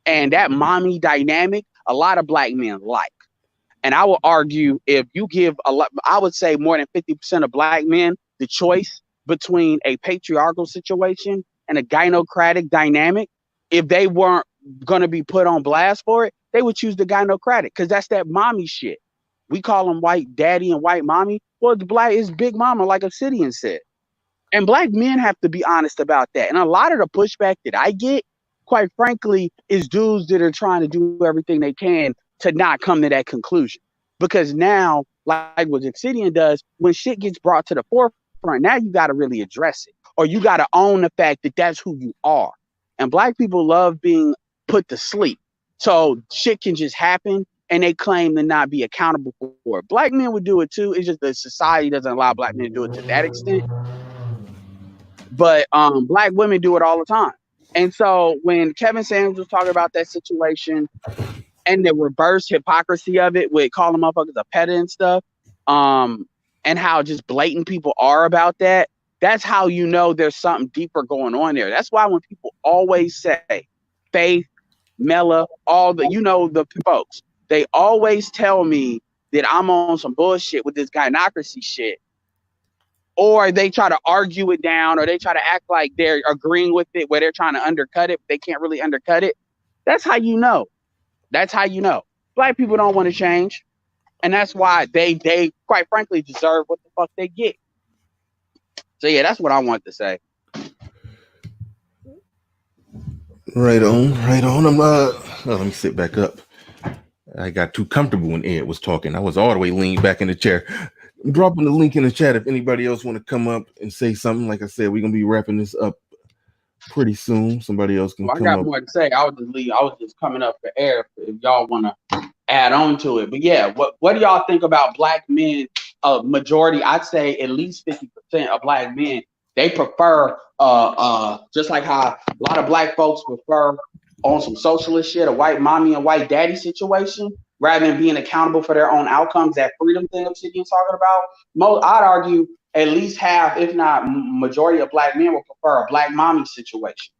[SPEAKER 11] and that mommy dynamic, a lot of black men like. And I will argue if you give I would say more than 50% of black men the choice between a patriarchal situation and a gynocratic dynamic, if they weren't going to be put on blast for it, they would choose the gynocratic because that's that mommy shit. We call them white daddy and white mommy. Well, the black is big mama, like Obsidian said. And black men have to be honest about that. And a lot of the pushback that I get, quite frankly, is dudes that are trying to do everything they can to not come to that conclusion. Because now, like what Obsidian does, when shit gets brought to the forefront, now you got to really address it. Or you got to own the fact that that's who you are. And black people love being put to sleep. So shit can just happen and they claim to not be accountable for it. Black men would do it too. It's just that society doesn't allow black men to do it to that extent. But black women do it all the time. And so when Kevin Samuels was talking about that situation and the reverse hypocrisy of it with calling motherfuckers a pet and stuff, and how just blatant people are about that, that's how you know there's something deeper going on there. That's why when people always say Faith, Mela, all the, the folks, they always tell me that I'm on some bullshit with this gynocracy shit. Or they try to argue it down, or they try to act like they're agreeing with it, where they're trying to undercut it, but they can't really undercut it. That's how you know. That's how you know. Black people don't want to change. And that's why they quite frankly deserve what the fuck they get. So yeah, that's what I want to say.
[SPEAKER 2] Right on. I'm let me sit back up. I got too comfortable when Ed was talking. I was all the way leaned back in the chair. I'm dropping the link in the chat if anybody else want to come up and say something. Like I said, we're gonna be wrapping this up pretty soon. Somebody else can come up.
[SPEAKER 11] I got more to say. I was just coming up for air if y'all want to add on to it. But yeah, what do y'all think about black men? A majority, I'd say at least 50% of black men, they prefer just like how a lot of black folks prefer on some socialist shit, a white mommy and white daddy situation, rather than being accountable for their own outcomes, that freedom thing Obsidian's talking about. I'd argue at least half, if not majority of black men will prefer a black mommy situation.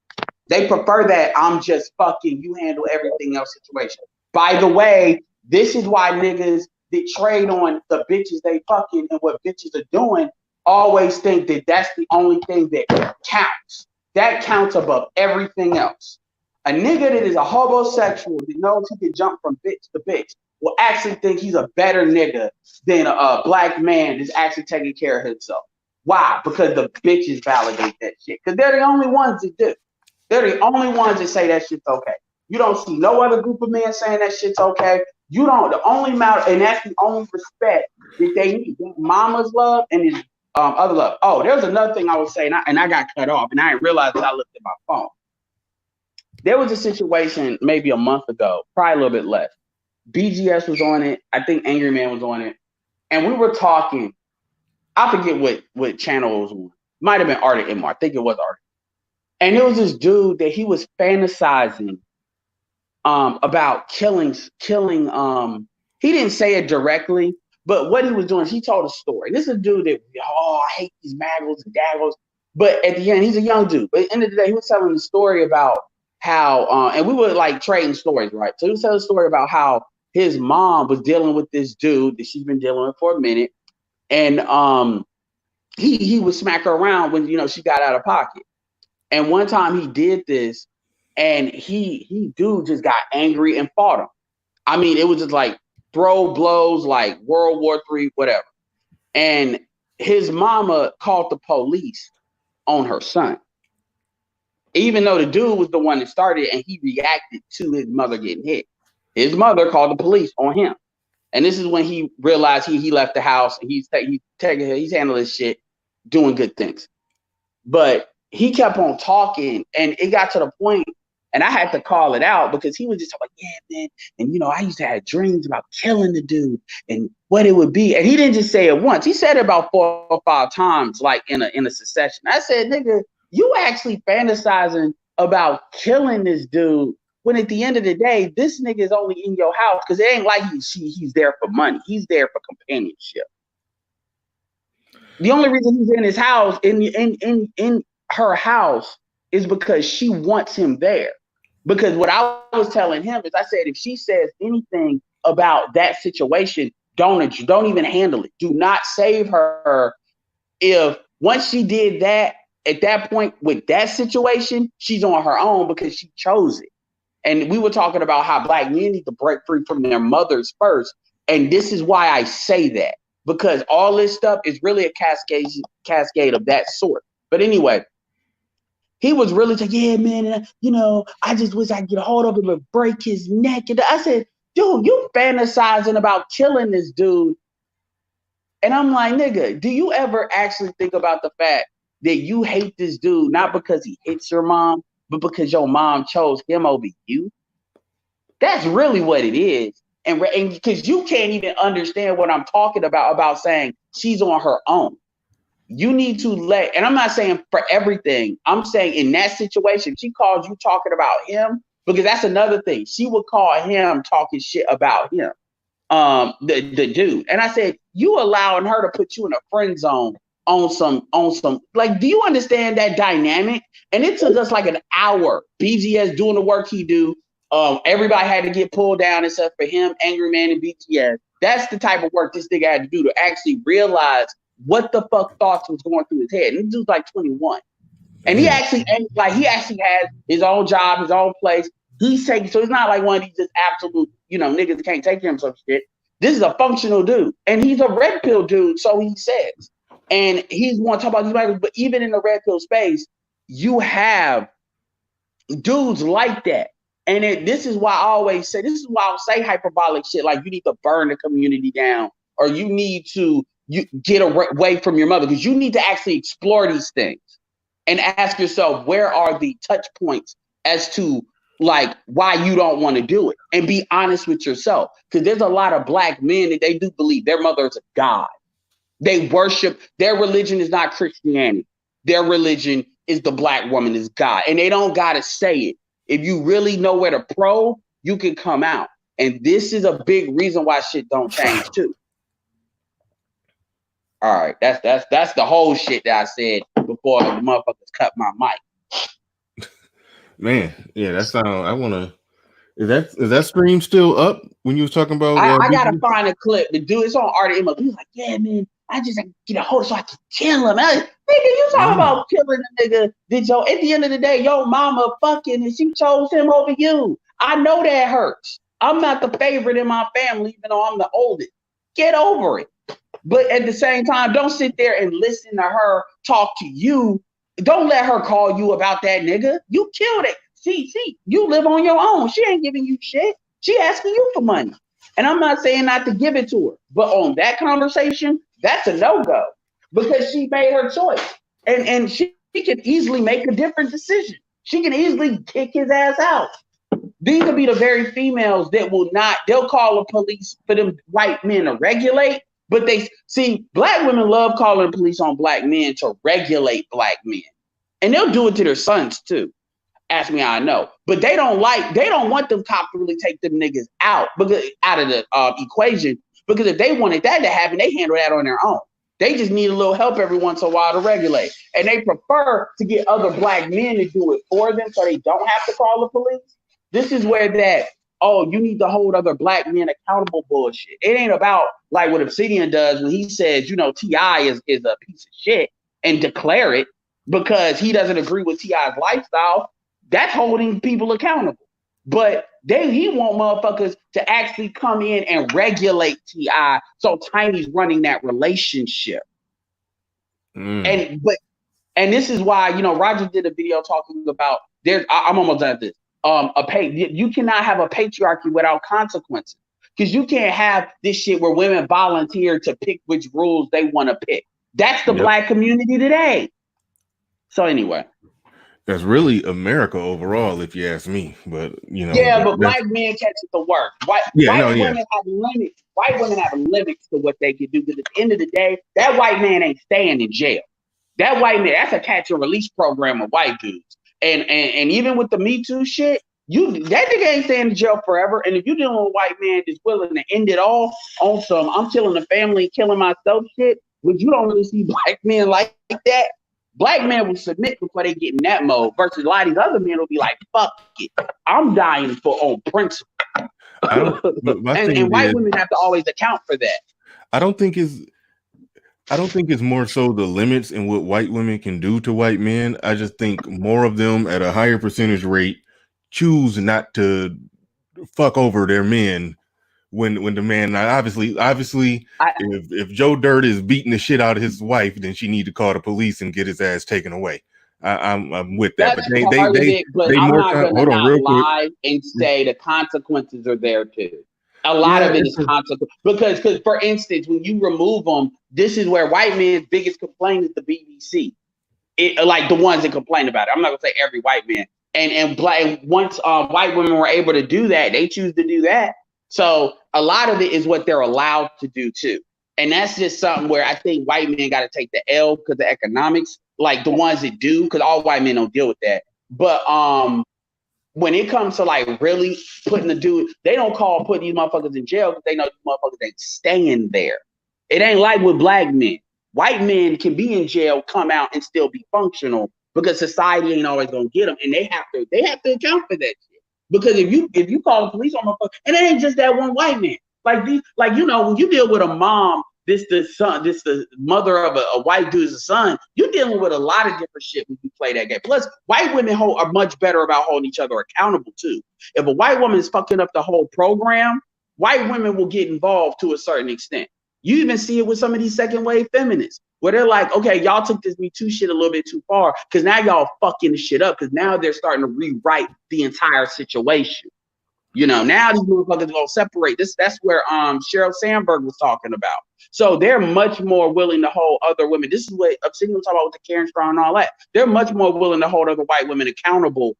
[SPEAKER 11] They prefer that I'm just fucking, you handle everything else situation. By the way, this is why niggas that trade on the bitches they fucking and what bitches are doing always think that that's the only thing that counts. That counts above everything else. A nigga that is a homosexual that knows he can jump from bitch to bitch will actually think he's a better nigga than a black man that's actually taking care of himself. Why? Because the bitches validate that shit. Because they're the only ones that do. They're the only ones that say that shit's okay. You don't see no other group of men saying that shit's okay. You don't, the only matter, and that's the only respect that they need. Mama's love and his other love. Oh, there's another thing I would say, and I got cut off, and I didn't realize that I looked at my phone. There was a situation maybe a month ago, probably a little bit less. BGS was on it. I think Angry Man was on it. And we were talking. I forget what channel it was on. Might have been Arctic Imar. I think it was Arctic. And there was this dude that he was fantasizing about killing. He didn't say it directly, but what he was doing, he told a story. This is a dude that, I hate these maggles and daggles. But at the end, he's a young dude. But at the end of the day, he was telling the story about how, and we were like trading stories, right? So he was telling a story about how his mom was dealing with this dude that she's been dealing with for a minute. And he would smack her around when, she got out of pocket. And one time he did this and he dude just got angry and fought him. I mean, it was just like throw blows, like World War III, whatever. And his mama called the police on her son, even though the dude was the one that started and he reacted to his mother getting hit. His mother called the police on him. And this is when he realized he left the house and he's handling his shit, doing good things. But he kept on talking and it got to the point And I had to call it out because he was just like, yeah, man. And, you know, I used to have dreams about killing the dude and what it would be. And he didn't just say it once. He said it about 4 or 5 times, like in a succession. I said, nigga, you actually fantasizing about killing this dude when at the end of the day, this nigga is only in your house because it ain't like he's there for money. He's there for companionship. The only reason he's in his house, in her house, is because she wants him there. Because what I was telling him is, I said, if she says anything about that situation, don't even handle it. Do not save her. If once she did that, at that point with that situation, she's on her own because she chose it. And we were talking about how black men need to break free from their mothers first. And this is why I say that, because all this stuff is really a cascade of that sort. But anyway, he was really like, yeah, man, you know, I just wish I could get a hold of him and break his neck. And I said, dude, you fantasizing about killing this dude. And I'm like, nigga, do you ever actually think about the fact that you hate this dude, not because he hits your mom, but because your mom chose him over you? That's really what it is. And because you can't even understand what I'm talking about saying she's on her own. You need to and I'm not saying for everything, I'm saying in that situation, she calls you talking about him, because that's another thing. She would call him talking shit about him, the dude. And I said, you allowing her to put you in a friend zone on some, like, do you understand that dynamic? And it took us like an hour, BGS doing the work he do. Everybody had to get pulled down except for him, Angry Man, and BGS. That's the type of work this nigga had to do to actually realize what the fuck thoughts was going through his head. And this dude's like 21. And he actually has his own job, his own place. He's taking, so it's not like one of these just absolute, you know, niggas that can't take him some shit. This is a functional dude. And he's a red pill dude, so he says. And he's going to talk about these writers, but even in the red pill space, you have dudes like that. And this is why I always say, this is why I'll say hyperbolic shit, like you need to burn the community down, or you need to get away from your mother, because you need to actually explore these things and ask yourself, where are the touch points as to like why you don't want to do it, and be honest with yourself. Because there's a lot of black men that they do believe their mother is a god. They worship, their religion is not Christianity. Their religion is the black woman is God. And they don't got to say it. If you really know where to probe, you can come out. And this is a big reason why shit don't change too. All right, that's the whole shit that I said before the motherfuckers cut my mic.
[SPEAKER 2] Man, yeah, that sound. I want to. Is that stream still up when you was talking about?
[SPEAKER 11] I gotta find a clip. The dude, it's on Art Emo. He was like, yeah, man, I just get a hold of so I can kill him. Nigga, you talking about killing a nigga? At the end of the day, your mama fucking and she chose him over you. I know that hurts. I'm not the favorite in my family, even though I'm the oldest. Get over it. But at the same time, don't sit there and listen to her talk to you. Don't let her call you about that nigga. You killed it. See, you live on your own. She ain't giving you shit. She asking you for money. And I'm not saying not to give it to her. But on that conversation, that's a no-go. Because she made her choice. And she can easily make a different decision. She can easily kick his ass out. These will be the very females that they'll call the police for them white men to regulate. But black women love calling the police on black men to regulate black men. And they'll do it to their sons too. Ask me how I know. But they don't want them cops to really take them niggas out of the equation. Because if they wanted that to happen, they handle that on their own. They just need a little help every once in a while to regulate. And they prefer to get other black men to do it for them so they don't have to call the police. This is where you need to hold other black men accountable bullshit. It ain't about like what Obsidian does when he says, T.I. is a piece of shit and declare it because he doesn't agree with T.I.'s lifestyle. That's holding people accountable. But he want motherfuckers to actually come in and regulate T.I. so Tiny's running that relationship. And this is why, Roger did a video talking about I'm almost done with this. You cannot have a patriarchy without consequences, because you can't have this shit where women volunteer to pick which rules they want to pick. That's the black community today. So anyway.
[SPEAKER 2] That's really America overall, if you ask me. But you know,
[SPEAKER 11] Yeah, but black men catch it the worst. White women have limits. White women have limits to what they can do. Because at the end of the day, that white man ain't staying in jail. That white man, that's a catch and release program of white dudes. And even with the Me Too shit, that nigga ain't staying in jail forever. And if you're dealing with a white man that's willing to end it all on some I'm killing the family, killing myself shit, which you don't really see black men like that. Black men will submit before they get in that mode versus a lot of these other men will be like, fuck it. I'm dying on principle. And white women have to always account for that.
[SPEAKER 2] I don't think it's more so the limits and what white women can do to white men. I just think more of them at a higher percentage rate choose not to fuck over their men when the man obviously if Joe Dirt is beating the shit out of his wife, then she need to call the police and get his ass taken away. I'm with that.
[SPEAKER 11] That's
[SPEAKER 2] but
[SPEAKER 11] I'm not gonna lie and say the consequences are there too. A lot of it is consequence because for instance, when you remove them, this is where white men's biggest complaint is the BBC. Like the ones that complain about it. I'm not gonna say every white man. And once white women were able to do that, they choose to do that. So a lot of it is what they're allowed to do too. And that's just something where I think white men got to take the L because of economics, like the ones that do, because all white men don't deal with that. But when it comes to like really putting the dude, they don't call putting these motherfuckers in jail because they know these motherfuckers ain't staying there. It ain't like with black men. White men can be in jail, come out, and still be functional because society ain't always gonna get them, and they have to account for that shit. Because if you call the police on motherfucker, and it ain't just that one white man. Like you know, when you deal with a mom, the mother of a white dude's son, you're dealing with a lot of different shit when you play that game. Plus, white women are much better about holding each other accountable too. If a white woman is fucking up the whole program, white women will get involved to a certain extent. You even see it with some of these second wave feminists, where they're like, okay, y'all took this Me Too shit a little bit too far, because now y'all fucking the shit up, because now they're starting to rewrite the entire situation. You know, now these motherfuckers gonna separate. That's where Sheryl Sandberg was talking about. So they're much more willing to hold other women. This is what Obsidian was talking about with the Karen Strong and all that. They're much more willing to hold other white women accountable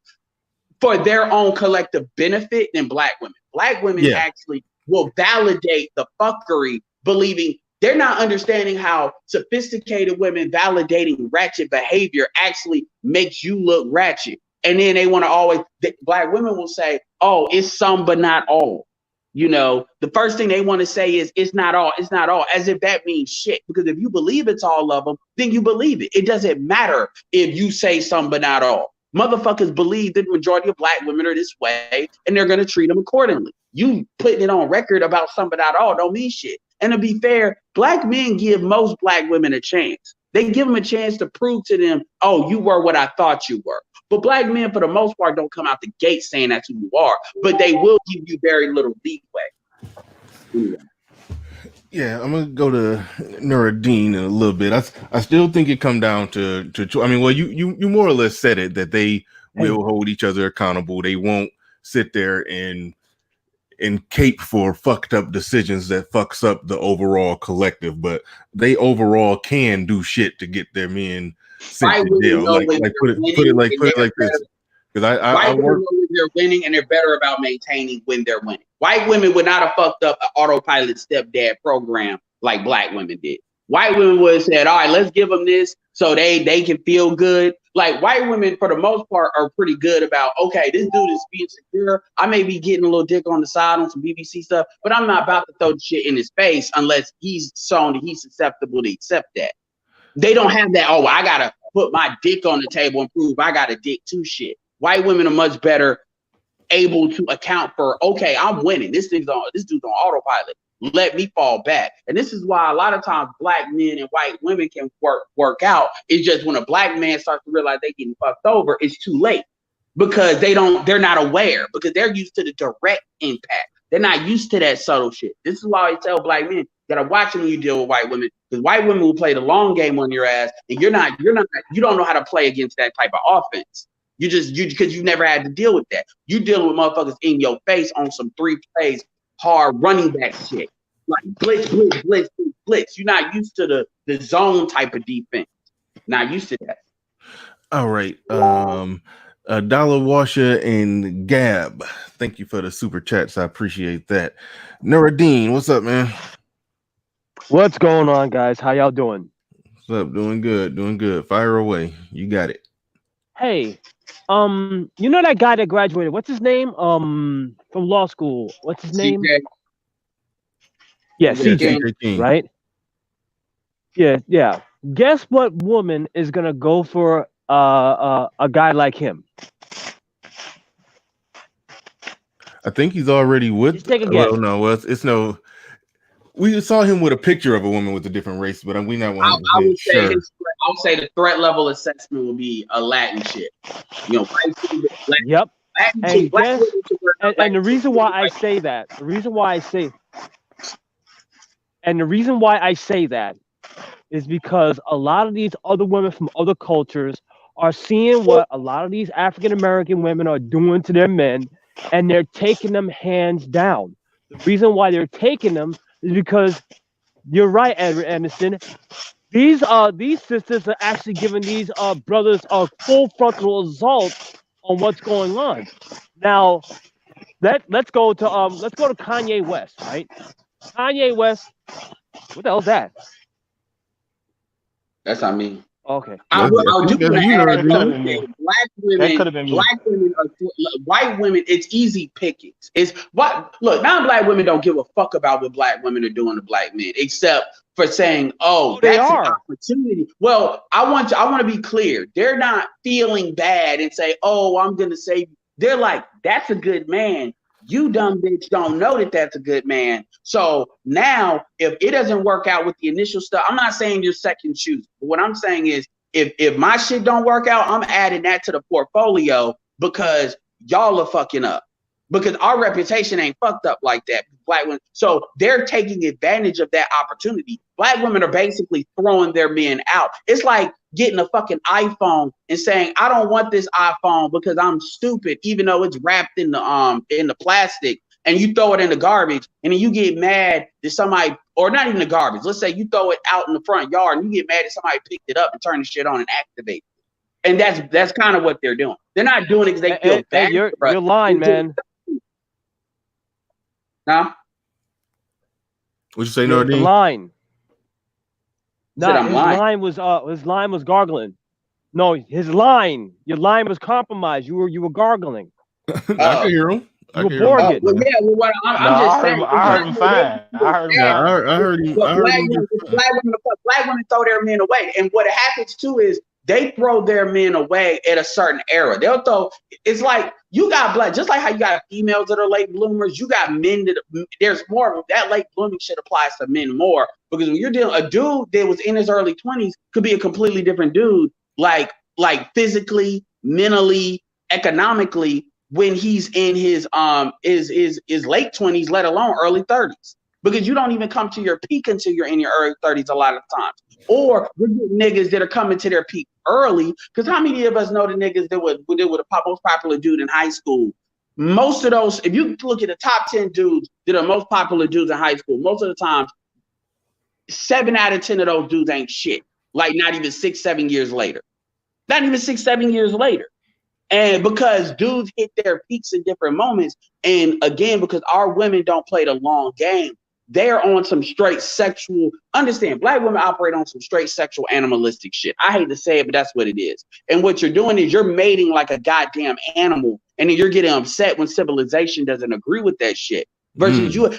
[SPEAKER 11] for their own collective benefit than black women. Black women actually will validate the fuckery, believing they're not understanding how sophisticated women validating ratchet behavior actually makes you look ratchet. And then they want to always, black women will say, oh, it's some, but not all. You know, the first thing they want to say is, it's not all, as if that means shit. Because if you believe it's all of them, then you believe it. It doesn't matter if you say some, but not all. Motherfuckers believe that the majority of black women are this way, and they're going to treat them accordingly. You putting it on record about some, but not all don't mean shit. And to be fair, black men give most black women a chance. They give them a chance to prove to them, oh, you were what I thought you were. But black men, for the most part, don't come out the gate saying that's who you are, but they will give you very little leeway. Anyway.
[SPEAKER 2] Yeah, I'm gonna go to Nuruddin in a little bit. I still think it come down to I mean, well, you more or less said it, that they will hold each other accountable. They won't sit there and cape for fucked up decisions that fucks up the overall collective, but they overall can do shit to get their men sent to jail. Like put it like this. Because I work.
[SPEAKER 11] They're winning, and they're better about maintaining when they're winning. White women would not have fucked up an autopilot stepdad program like black women did. White women would have said, all right, let's give them this so they can feel good. Like white women, for the most part, are pretty good about, okay, this dude is being secure. I may be getting a little dick on the side on some BBC stuff, but I'm not about to throw the shit in his face unless he's shown that he's susceptible to accept that. They don't have that, oh, I got to put my dick on the table and prove I got a dick too shit. White women are much better able to account for, okay, I'm winning. This dude's on autopilot. Let me fall back. And this is why a lot of times black men and white women can work out. It's just when a black man starts to realize they getting fucked over, it's too late. Because they're not aware, because they're used to the direct impact. They're not used to that subtle shit. This is why I tell black men that are watching when you deal with white women, because white women will play the long game on your ass, and you don't know how to play against that type of offense. Because you never had to deal with that. You dealing with motherfuckers in your face on some 3 plays, hard running back shit. Like blitz, blitz, blitz, blitz, blitz. You're not used to the zone type of defense. Not used to that.
[SPEAKER 2] All right. Dollar Washer and Gab. Thank you for the super chats. I appreciate that. Nuruddin, what's up, man?
[SPEAKER 12] What's going on, guys? How y'all doing?
[SPEAKER 2] What's up? Doing good. Doing good. Fire away. You got it.
[SPEAKER 12] Hey, you know that guy that graduated? What's his name? From law school. What's his name?
[SPEAKER 11] CJ.
[SPEAKER 12] Yeah,
[SPEAKER 2] CJ
[SPEAKER 12] CJ.
[SPEAKER 2] King.
[SPEAKER 12] Right? Yeah. Guess what woman is gonna go for a guy like him?
[SPEAKER 2] I think he's already with.
[SPEAKER 12] Just take a guess.
[SPEAKER 2] Well, no, well, it's no. We saw him with a picture of a woman with a different race, but we not 100%
[SPEAKER 11] I would say
[SPEAKER 2] sure.
[SPEAKER 11] I would say the threat level assessment would be a Latin shit. You know,
[SPEAKER 12] Yep.
[SPEAKER 11] Latin
[SPEAKER 12] And the reason why I say that, the reason why I say that is because a lot of these other women from other cultures are seeing what a lot of these African American women are doing to their men, and they're taking them hands down. The reason why they're taking them is because you're right, Edward Anderson. These sisters are actually giving these brothers a full frontal assault on what's going on. Now, let's go to Kanye West, right? Kanye West, what the hell's that?
[SPEAKER 11] That's not me.
[SPEAKER 12] Okay.
[SPEAKER 11] I do want to add
[SPEAKER 12] that
[SPEAKER 11] black women are white women. It's easy pickings. It's what look, non-black women don't give a fuck about what black women are doing to black men, except for saying, "Oh, that's an opportunity." Well, I want to be clear. They're not feeling bad and say, "Oh, I'm gonna save you." They're like, "That's a good man." You dumb bitch don't know that that's a good man. So now, if it doesn't work out with the initial stuff, I'm not saying you're second choosing. But what I'm saying is, if my shit don't work out, I'm adding that to the portfolio because y'all are fucking up. Because our reputation ain't fucked up like that. Black women, so they're taking advantage of that opportunity. Black women are basically throwing their men out. It's like getting a fucking iPhone and saying, I don't want this iPhone because I'm stupid, even though it's wrapped in the plastic, and you throw it in the garbage, and then you get mad that somebody, or not even the garbage, let's say you throw it out in the front yard and you get mad that somebody picked it up and turned the shit on and activate it. And that's kind of what they're doing. They're not doing it because they feel bad.
[SPEAKER 12] You're lying, man.
[SPEAKER 11] Nah.
[SPEAKER 2] What'd you say,
[SPEAKER 12] The
[SPEAKER 2] Nordine?
[SPEAKER 12] line.
[SPEAKER 11] No,
[SPEAKER 12] his line was gargling. No, your line was compromised. You were gargling.
[SPEAKER 2] I can hear him.
[SPEAKER 12] You were Borging.
[SPEAKER 11] Well, yeah, well, I'm just saying.
[SPEAKER 13] I heard him fine. I heard him.
[SPEAKER 2] Yeah, I heard him.
[SPEAKER 11] Black women throw their men away, and what happens too is they throw their men away at a certain era. They'll throw. It's like you got black, just like how you got females that are late bloomers. You got men that there's more of that late blooming shit applies to men more because when you're dealing a dude that was in his early 20s could be a completely different dude, like physically, mentally, economically, when he's in his late 20s, let alone early 30s. Because you don't even come to your peak until you're in your early 30s a lot of times. Or we're getting niggas that are coming to their peak early. Because how many of us know the niggas that would the most popular dude in high school? Most of those, if you look at the top 10 dudes that are most popular dudes in high school, most of the time, 7 out of 10 of those dudes ain't shit. Like not even 6-7 years later. Not even 6-7 years later. And because dudes hit their peaks in different moments, and again, because our women don't play the long game, they're on some straight sexual, understand, black women operate on some straight sexual animalistic shit. I hate to say it, but that's what it is. And what you're doing is you're mating like a goddamn animal, and then you're getting upset when civilization doesn't agree with that shit. Versus you,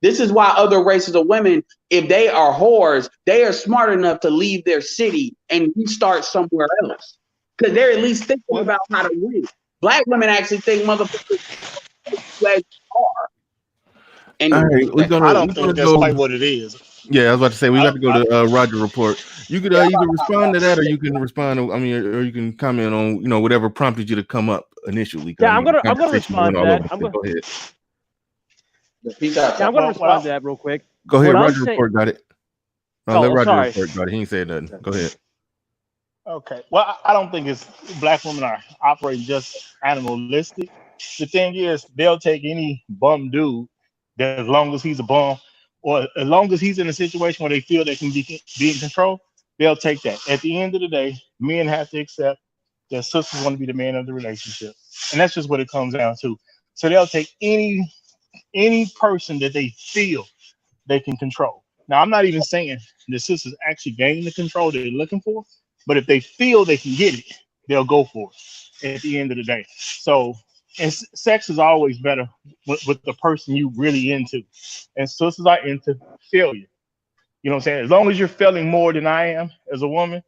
[SPEAKER 11] this is why other races of women, if they are whores, they are smart enough to leave their city and start somewhere else. Because they're at least thinking about how to win. Black women actually think motherfuckers are. And
[SPEAKER 2] all right,
[SPEAKER 13] I don't think that's quite what it is.
[SPEAKER 2] Yeah, I was about to say we got to go to Roger report. You could either respond to that, or you can respond. Or you can comment on whatever prompted you to come up initially.
[SPEAKER 12] Yeah, I'm gonna respond to that.
[SPEAKER 2] Go ahead.
[SPEAKER 12] I'm gonna respond to that real quick.
[SPEAKER 2] Go ahead, Roger report got it. Let Roger report got it. He ain't saying nothing. Go ahead.
[SPEAKER 13] Okay. Well, I don't think it's black women are operating just animalistic. The thing is, they'll take any bum dude that as long as he's a bum, or as long as he's in a situation where they feel they can be in control, they'll take that. At the end of the day, men have to accept their sister's going to be the man of the relationship, and that's just what it comes down to. So they'll take any person that they feel they can control. Now, I'm not even saying the sisters actually gain the control they're looking for, but if they feel they can get it, they'll go for it at the end of the day. So, and sex is always better with the person you really into. And sisters are into failure. You know what I'm saying? As long as you're failing more than I am as a woman,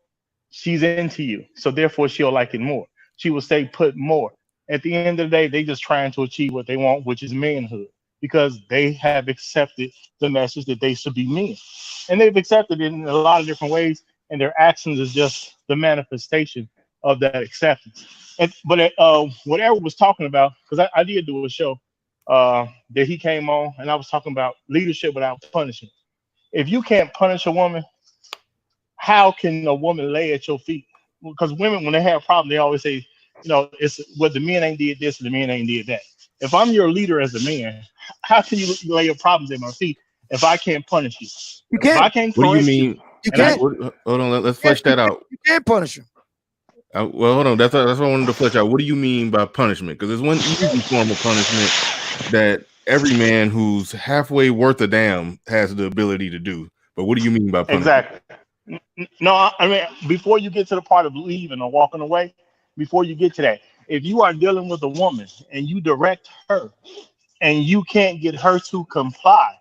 [SPEAKER 13] she's into you. So therefore, she'll like it more. She will stay put more. At the end of the day, they just trying to achieve what they want, which is manhood, because they have accepted the message that they should be men. And they've accepted it in a lot of different ways, and their actions is just the manifestation of that acceptance. But what Eric was talking about, because I did do a show that he came on, and I was talking about leadership without punishment. If you can't punish a woman, how can a woman lay at your feet? Because women, when they have problems, they always say, it's what the men ain't did this and the men ain't did that. If I'm your leader as a man, how can you lay your problems at my feet if I can't punish you?
[SPEAKER 3] You can't.
[SPEAKER 13] If I can't
[SPEAKER 2] What do you
[SPEAKER 13] correct
[SPEAKER 2] mean?
[SPEAKER 3] You can't.
[SPEAKER 2] Hold on, let's flesh that out.
[SPEAKER 3] You can't punish him.
[SPEAKER 2] Well, hold on. That's what I wanted to flesh out. What do you mean by punishment? Because there's one easy form of punishment that every man who's halfway worth a damn has the ability to do. But what do you mean by punishment?
[SPEAKER 13] Exactly. No, I mean, before you get to the part of leaving or walking away, before you get to that, if you are dealing with a woman and you direct her and you can't get her to comply,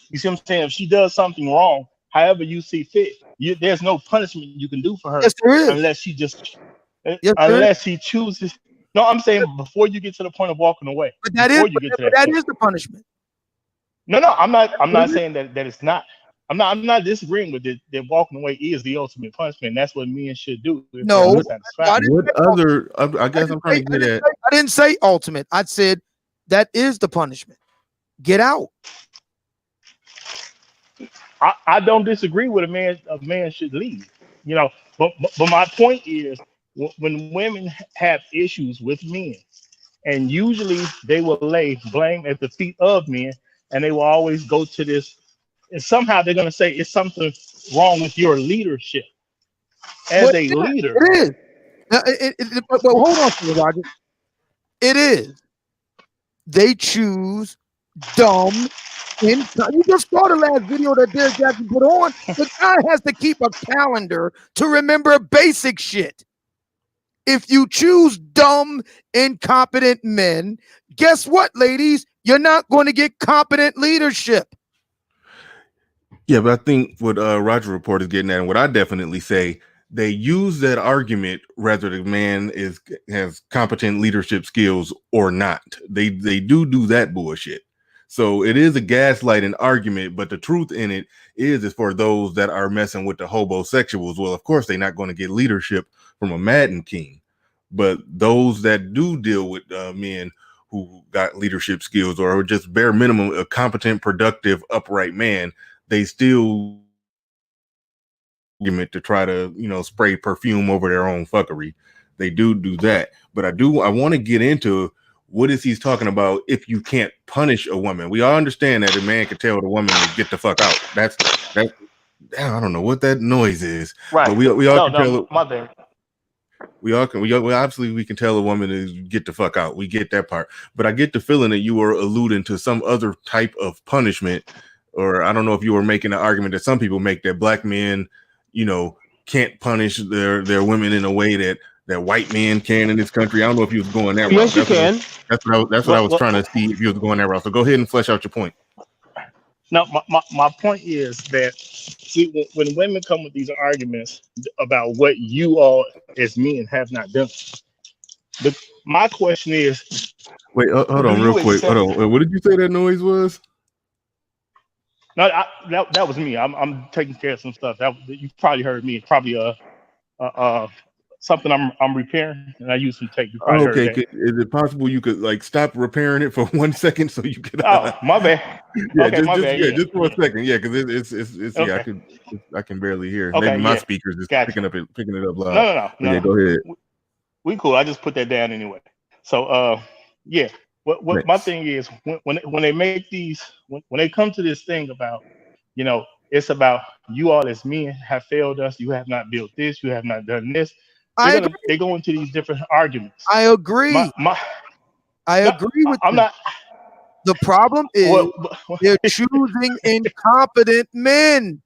[SPEAKER 13] you see what I'm saying? If she does something wrong, however you see fit, there's no punishment you can do for her.
[SPEAKER 3] Yes, there is.
[SPEAKER 13] Unless she chooses. No, I'm saying before you get to the point of walking away.
[SPEAKER 3] But that is the punishment.
[SPEAKER 13] No, I'm not saying that it's not. I'm not disagreeing with it, that walking away is the ultimate punishment. That's what men should do.
[SPEAKER 3] No,
[SPEAKER 2] I guess I'm trying to get at.
[SPEAKER 3] I didn't say ultimate. I said that is the punishment. Get out.
[SPEAKER 13] I don't disagree with a man should leave. But my point is, when women have issues with men, and usually they will lay blame at the feet of men, and they will always go to this. And somehow they're going to say it's something wrong with your leadership as a leader.
[SPEAKER 3] It is. But hold on, Roger. It is. They choose dumb. You just saw the last video that Derrick Jaxn put on. The guy has to keep a calendar to remember basic shit. If you choose dumb, incompetent men, guess what, ladies? You're not going to get competent leadership.
[SPEAKER 2] Yeah, but I think what Roger Report is getting at, and what I definitely say, they use that argument whether the man has competent leadership skills or not. They do that bullshit. So it is a gaslighting argument, but the truth in it is for those that are messing with the hobosexuals. Well, of course, they're not going to get leadership from a Madden king, but those that do deal with men who got leadership skills or just bare minimum a competent, productive, upright man, they still argument to try to, spray perfume over their own fuckery. They do that. But I want to get into what is he's talking about if you can't punish a woman. We all understand that a man can tell the woman to get the fuck out. That's I don't know what that noise is.
[SPEAKER 13] Right.
[SPEAKER 2] But we all can tell
[SPEAKER 13] my bad.
[SPEAKER 2] We obviously can tell a woman to get the fuck out. We get that part. But I get the feeling that you were alluding to some other type of punishment, or I don't know if you were making an argument that some people make that black men, can't punish their women in a way that white men can in this country. I don't know if you was going that route.
[SPEAKER 12] Yes, you can.
[SPEAKER 2] That's what I was trying to see if you was going that route. So go ahead and flesh out your point.
[SPEAKER 13] No, my point is that, see, when women come with these arguments about what you all as men have not done, my question is...
[SPEAKER 2] Wait, hold on real quick. Hold on. What did you say that noise was?
[SPEAKER 13] No, that was me. I'm taking care of some stuff. You probably heard me. It's probably something I'm repairing, and I use some tape. You probably heard that.
[SPEAKER 2] Is it possible you could stop repairing it for 1 second so you could?
[SPEAKER 13] Oh, my bad.
[SPEAKER 2] Yeah,
[SPEAKER 13] okay, my bad.
[SPEAKER 2] Just for a second. Yeah, because it's okay. I can barely hear.
[SPEAKER 13] Okay,
[SPEAKER 2] maybe my speakers is picking it up loud.
[SPEAKER 13] No.
[SPEAKER 2] Yeah, go ahead.
[SPEAKER 13] We cool. I just put that down anyway. So yeah. What my thing is, when they make these, when they come to this thing about, it's about you all as men have failed us. You have not built this. You have not done this. they go into these different arguments.
[SPEAKER 3] I agree. I agree with
[SPEAKER 13] I'm
[SPEAKER 3] you.
[SPEAKER 13] not.
[SPEAKER 3] The problem is they're choosing incompetent men.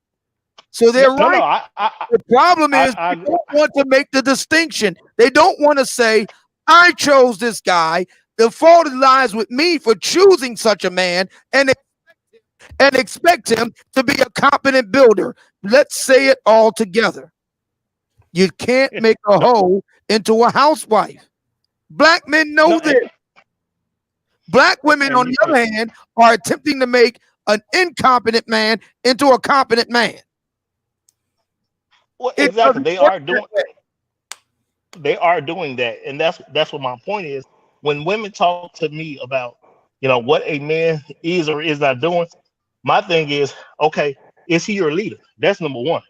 [SPEAKER 3] So they're right. The problem is they don't want to make the distinction. They don't want to say, I chose this guy. The fault lies with me for choosing such a man and expect him to be a competent builder. Let's say it all together. You can't make a hoe into a housewife. Black men know this. Black women, on the other hand, are attempting to make an incompetent man into a competent man.
[SPEAKER 13] Well, exactly. They are doing that. And that's what my point is. When women talk to me about, what a man is or is not doing, my thing is, okay, is he your leader? That's number one.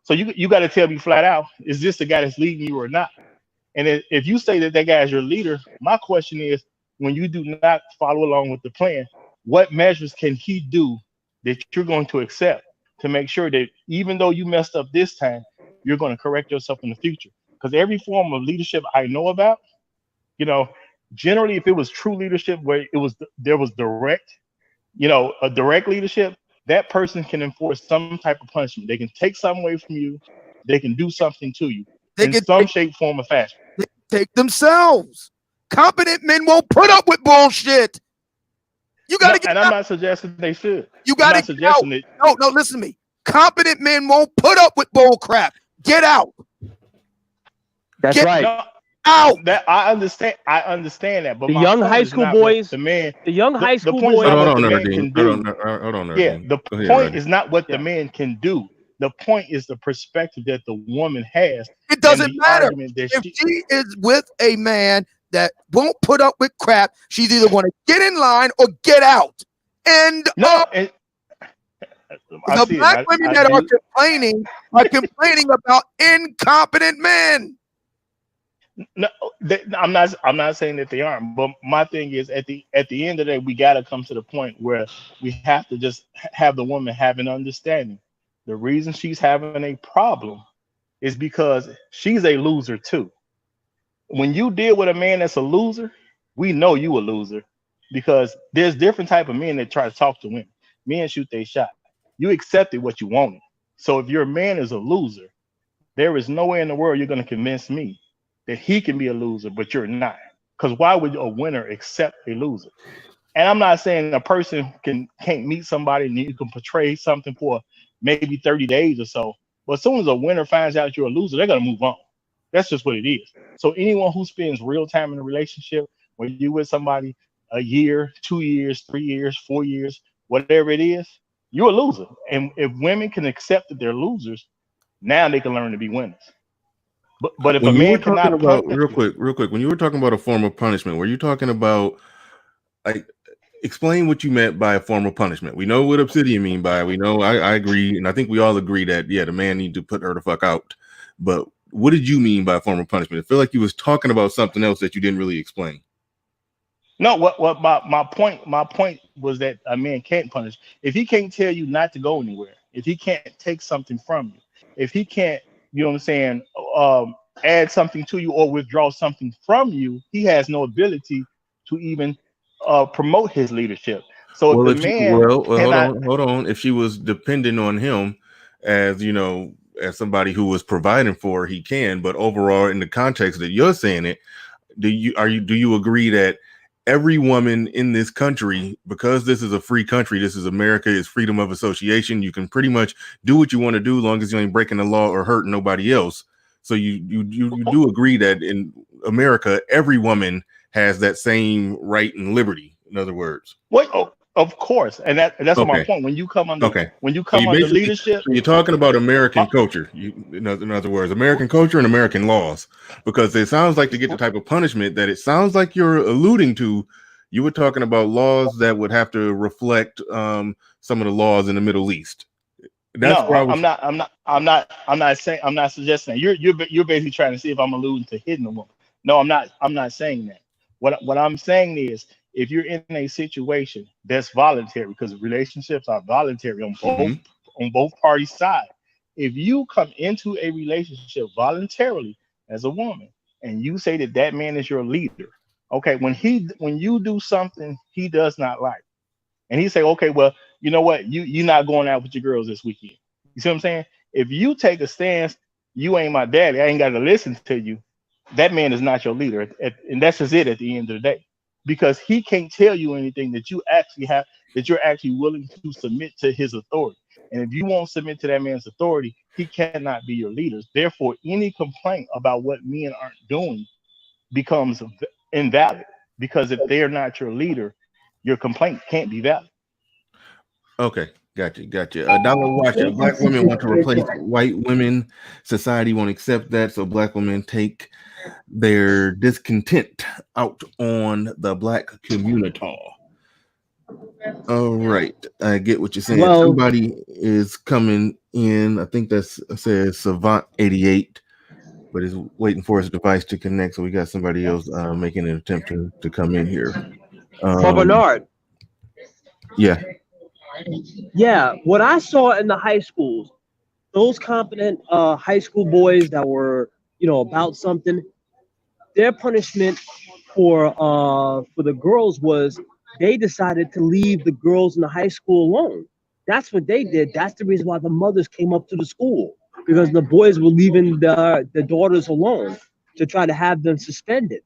[SPEAKER 13] So you got to tell me flat out, is this the guy that's leading you or not? And if you say that guy is your leader, my question is, when you do not follow along with the plan, what measures can he do that you're going to accept to make sure that even though you messed up this time, you're going to correct yourself in the future? Because every form of leadership I know about, generally, if it was true leadership where there was direct, a direct leadership, that person can enforce some type of punishment. They can take something away from you. They can do something to you in some shape, form, or fashion.
[SPEAKER 3] They can take themselves. Competent men won't put up with bullshit. You got to get
[SPEAKER 13] and
[SPEAKER 3] out.
[SPEAKER 13] I'm not suggesting they should.
[SPEAKER 3] You got to get out. No, listen to me. Competent men won't put up with bull crap. Get out.
[SPEAKER 12] That's right.
[SPEAKER 3] Out.
[SPEAKER 13] That I understand that, but
[SPEAKER 12] the young high school boys, the young high school boys.
[SPEAKER 2] Hold on, Nardine.
[SPEAKER 13] The point is not what the man can do. The point is the perspective that the woman has.
[SPEAKER 3] It doesn't matter if she is with a man that won't put up with crap. She's either going to get in line or get out. And the black women that are complaining about incompetent men.
[SPEAKER 13] No, I'm not saying that they aren't, but my thing is at the end of the day, we got to come to the point where we have to just have the woman have an understanding. The reason she's having a problem is because she's a loser too. When you deal with a man that's a loser, we know you a loser because there's different type of men that try to talk to women. Men shoot they shot. You accepted what you wanted. So if your man is a loser, there is no way in the world you're going to convince me that he can be a loser, but you're not. Because why would a winner accept a loser? And I'm not saying a person can't meet somebody and you can portray something for maybe 30 days or so. But as soon as a winner finds out you're a loser, they're going to move on. That's just what it is. So anyone who spends real time in a relationship, when you're with somebody a year, 2 years, 3 years, 4 years, whatever it is, you're a loser. And if women can accept that they're losers, now they can learn to be winners. But if
[SPEAKER 2] when
[SPEAKER 13] a
[SPEAKER 2] you
[SPEAKER 13] man
[SPEAKER 2] were talking
[SPEAKER 13] cannot
[SPEAKER 2] about real quick, when you were talking about a form of punishment, were you talking about explain what you meant by a form of punishment? We know what Obsidian mean by it. We know I agree, and I think we all agree that the man need to put her the fuck out. But what did you mean by a form of punishment? I feel like you was talking about something else that you didn't really explain.
[SPEAKER 13] No, what my point was that a man can't punish. If he can't tell you not to go anywhere, if he can't take something from you, if he can't, you know what I'm saying, add something to you or withdraw something from you, he has no ability to even promote his leadership. So if the man
[SPEAKER 2] hold on. If she was dependent on him as as somebody who was providing for her, he can. But overall, in the context that you're saying it, do you agree that every woman in this country, because this is a free country, this is America, is freedom of association, you can pretty much do what you want to do, as long as you ain't breaking the law or hurting nobody else. So you do agree that in America, every woman has that same right and liberty. In other words,
[SPEAKER 13] of course, and that's my point. When you come under leadership,
[SPEAKER 2] so you're talking about American culture. In other words, American culture and American laws, because it sounds like to get the type of punishment that it sounds like you're alluding to, you were talking about laws that would have to reflect some of the laws in the Middle East. That's
[SPEAKER 13] I'm not suggesting that. You're basically trying to see if I'm alluding to hitting a woman. No, I'm not saying that. What I'm saying is, if you're in a situation that's voluntary, because relationships are voluntary on both parties' side. if you come into a relationship voluntarily as a woman and you say that that man is your leader, okay, when you do something he does not like, and he say, okay, well, you know what, you're not going out with your girls this weekend. You see what I'm saying? If you take a stance, you ain't my daddy, I ain't got to listen to you. That man is not your leader, and that's just it at the end of the day, because he can't tell you anything that you actually have, that you're actually willing to submit to his authority. And if you won't submit to that man's authority, he cannot be your leader. Therefore, any complaint about what men aren't doing becomes invalid, because if they're not your leader, your complaint can't be valid.
[SPEAKER 2] Okay, gotcha. Dollar Watcher, black women want to replace white women. Society won't accept that, so black women take their discontent out on the black community. All right, I get what you're saying.
[SPEAKER 12] Well-
[SPEAKER 2] Somebody is coming in. I think that says Savant 88, but is waiting for his device to connect. So we got somebody else making an attempt to come in here.
[SPEAKER 12] For Bernard.
[SPEAKER 2] Yeah.
[SPEAKER 12] Yeah, what I saw in the high schools, those competent high school boys that were, about something, their punishment for the girls was they decided to leave the girls in the high school alone. That's what they did. That's the reason why the mothers came up to the school, because the boys were leaving the daughters alone to try to have them suspended.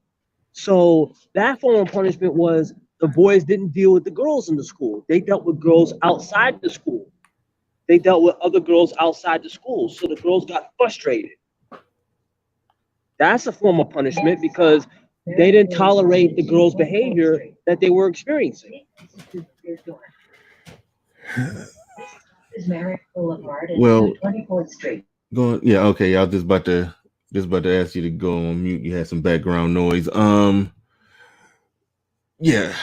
[SPEAKER 12] So that form of punishment was the boys didn't deal with the girls in the school. They dealt with girls outside the school. They dealt with other girls outside the school. So the girls got frustrated. That's a form of punishment because they didn't tolerate the girls' behavior that they were experiencing.
[SPEAKER 2] Well, going, yeah, okay. I was just about to ask you to go on mute. You had some background noise. Yeah,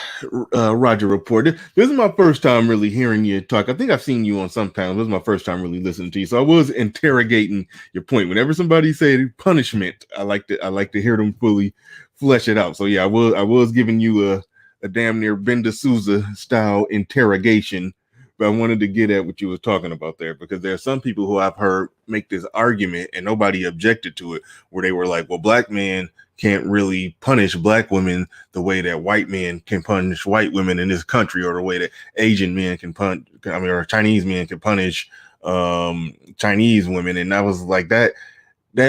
[SPEAKER 2] Roger Report. This is my first time really hearing you talk. I think I've seen you on some panels. This is my first time really listening to you. So I was interrogating your point. Whenever somebody said punishment, I like to hear them fully flesh it out. So yeah, I was giving you a damn near Ben D'Souza style interrogation, but I wanted to get at what you were talking about there, because there are some people who I've heard make this argument and nobody objected to it, where they were like, well, black men can't really punish black women the way that white men can punish white women in this country, or the way that Asian men can punish, or Chinese men can punish Chinese women. And I was like, that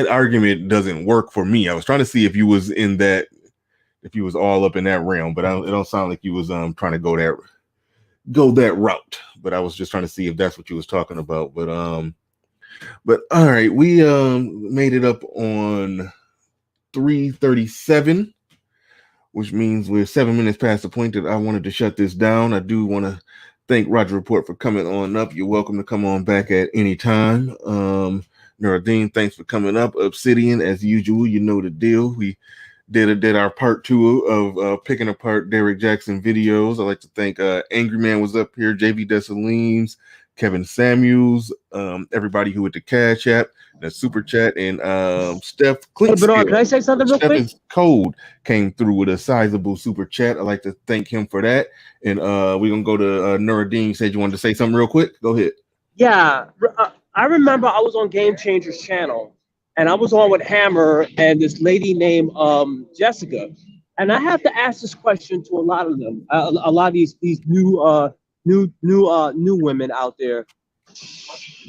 [SPEAKER 2] argument doesn't work for me. I was trying to see if you was in that, if you was all up in that realm, but it don't sound like you was trying to go that route. But I was just trying to see if that's what you was talking about. But all right, we made it up on 3:37, which means we're 7 minutes past the point that I wanted to shut this down. I do want to thank Roger Report for coming on up. You're welcome to come on back at any time. Nuruddin, thanks for coming up. Obsidian, as usual, you know the deal. We did our part 2 of picking apart Derrick Jaxn videos. I'd like to thank Angry Man was up here, JV Dessalines, Kevin Samuels, everybody who with the Cash App, the Super Chat, and Steph Clinton.
[SPEAKER 12] Hey, Bernard, can I say something real quick?
[SPEAKER 2] Steph's Code came through with a sizable Super Chat. I'd like to thank him for that. And we're going to go to Nuruddin. You said you wanted to say something real quick? Go ahead.
[SPEAKER 12] Yeah, I remember I was on Game Changers channel, and I was on with Hammer and this lady named Jessica. And I have to ask this question to a lot of them, a lot of these new women out there.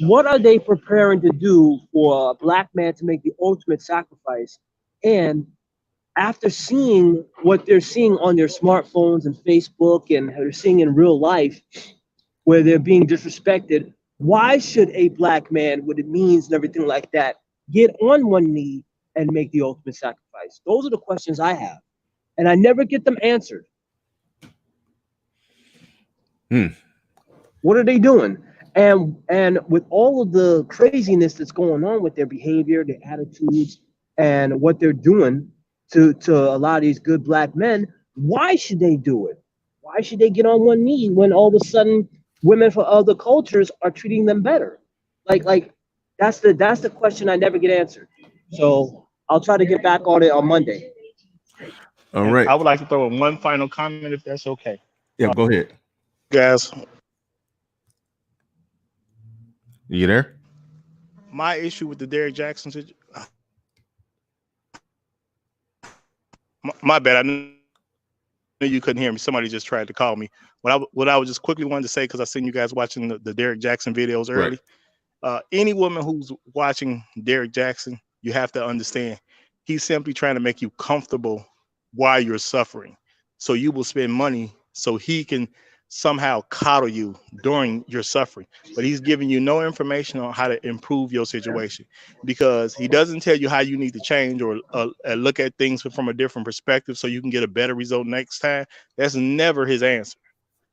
[SPEAKER 12] What are they preparing to do for a black man to make the ultimate sacrifice? And after seeing what they're seeing on their smartphones and Facebook, and they're seeing in real life where they're being disrespected, why should a black man with the means and everything like that get on one knee and make the ultimate sacrifice? Those are the questions I have, and I never get them answered. What are they doing? And with all of the craziness that's going on with their behavior, their attitudes, and what they're doing to a lot of these good black men, why should they do it? Why should they get on one knee when all of a sudden women from other cultures are treating them better? Like that's the question I never get answered. So I'll try to get back on it on Monday.
[SPEAKER 2] All right.
[SPEAKER 13] I would like to throw in one final comment, if that's okay.
[SPEAKER 2] Yeah, go ahead.
[SPEAKER 13] Guys.
[SPEAKER 2] You there?
[SPEAKER 13] my issue with the Derrick Jaxn situation. My bad. I knew you couldn't hear me. Somebody just tried to call me. What I was just quickly wanted to say, because I seen you guys watching the Derrick Jaxn videos early.
[SPEAKER 2] Right.
[SPEAKER 13] Any woman who's watching Derrick Jaxn, you have to understand he's simply trying to make you comfortable while you're suffering. So you will spend money so he can somehow coddle you during your suffering. But he's giving you no information on how to improve your situation, because he doesn't tell you how you need to change or look at things from a different perspective so you can get a better result next time. That's never his answer.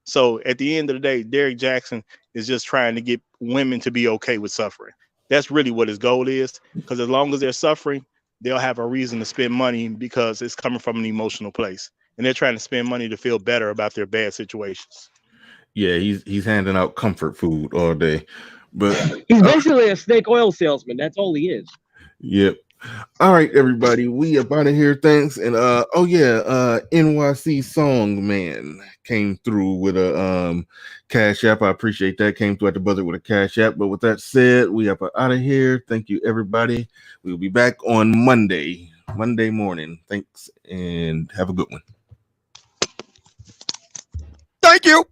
[SPEAKER 13] So at the end of the day, Derrick Jaxn is just trying to get women to be okay with suffering. That's really what his goal is, because as long as they're suffering, they'll have a reason to spend money because it's coming from an emotional place. And they're trying to spend money to feel better about their bad situations.
[SPEAKER 2] Yeah, he's handing out comfort food all day. But
[SPEAKER 12] he's basically a snake oil salesman. That's all he is.
[SPEAKER 2] Yep. All right, everybody, we up out of here. Thanks. And NYC Song Man came through with a Cash App. I appreciate that. Came through at the buzzer with a Cash App. But with that said, we up out of here. Thank you, everybody. We'll be back on Monday morning. Thanks, and have a good one.
[SPEAKER 3] Thank you.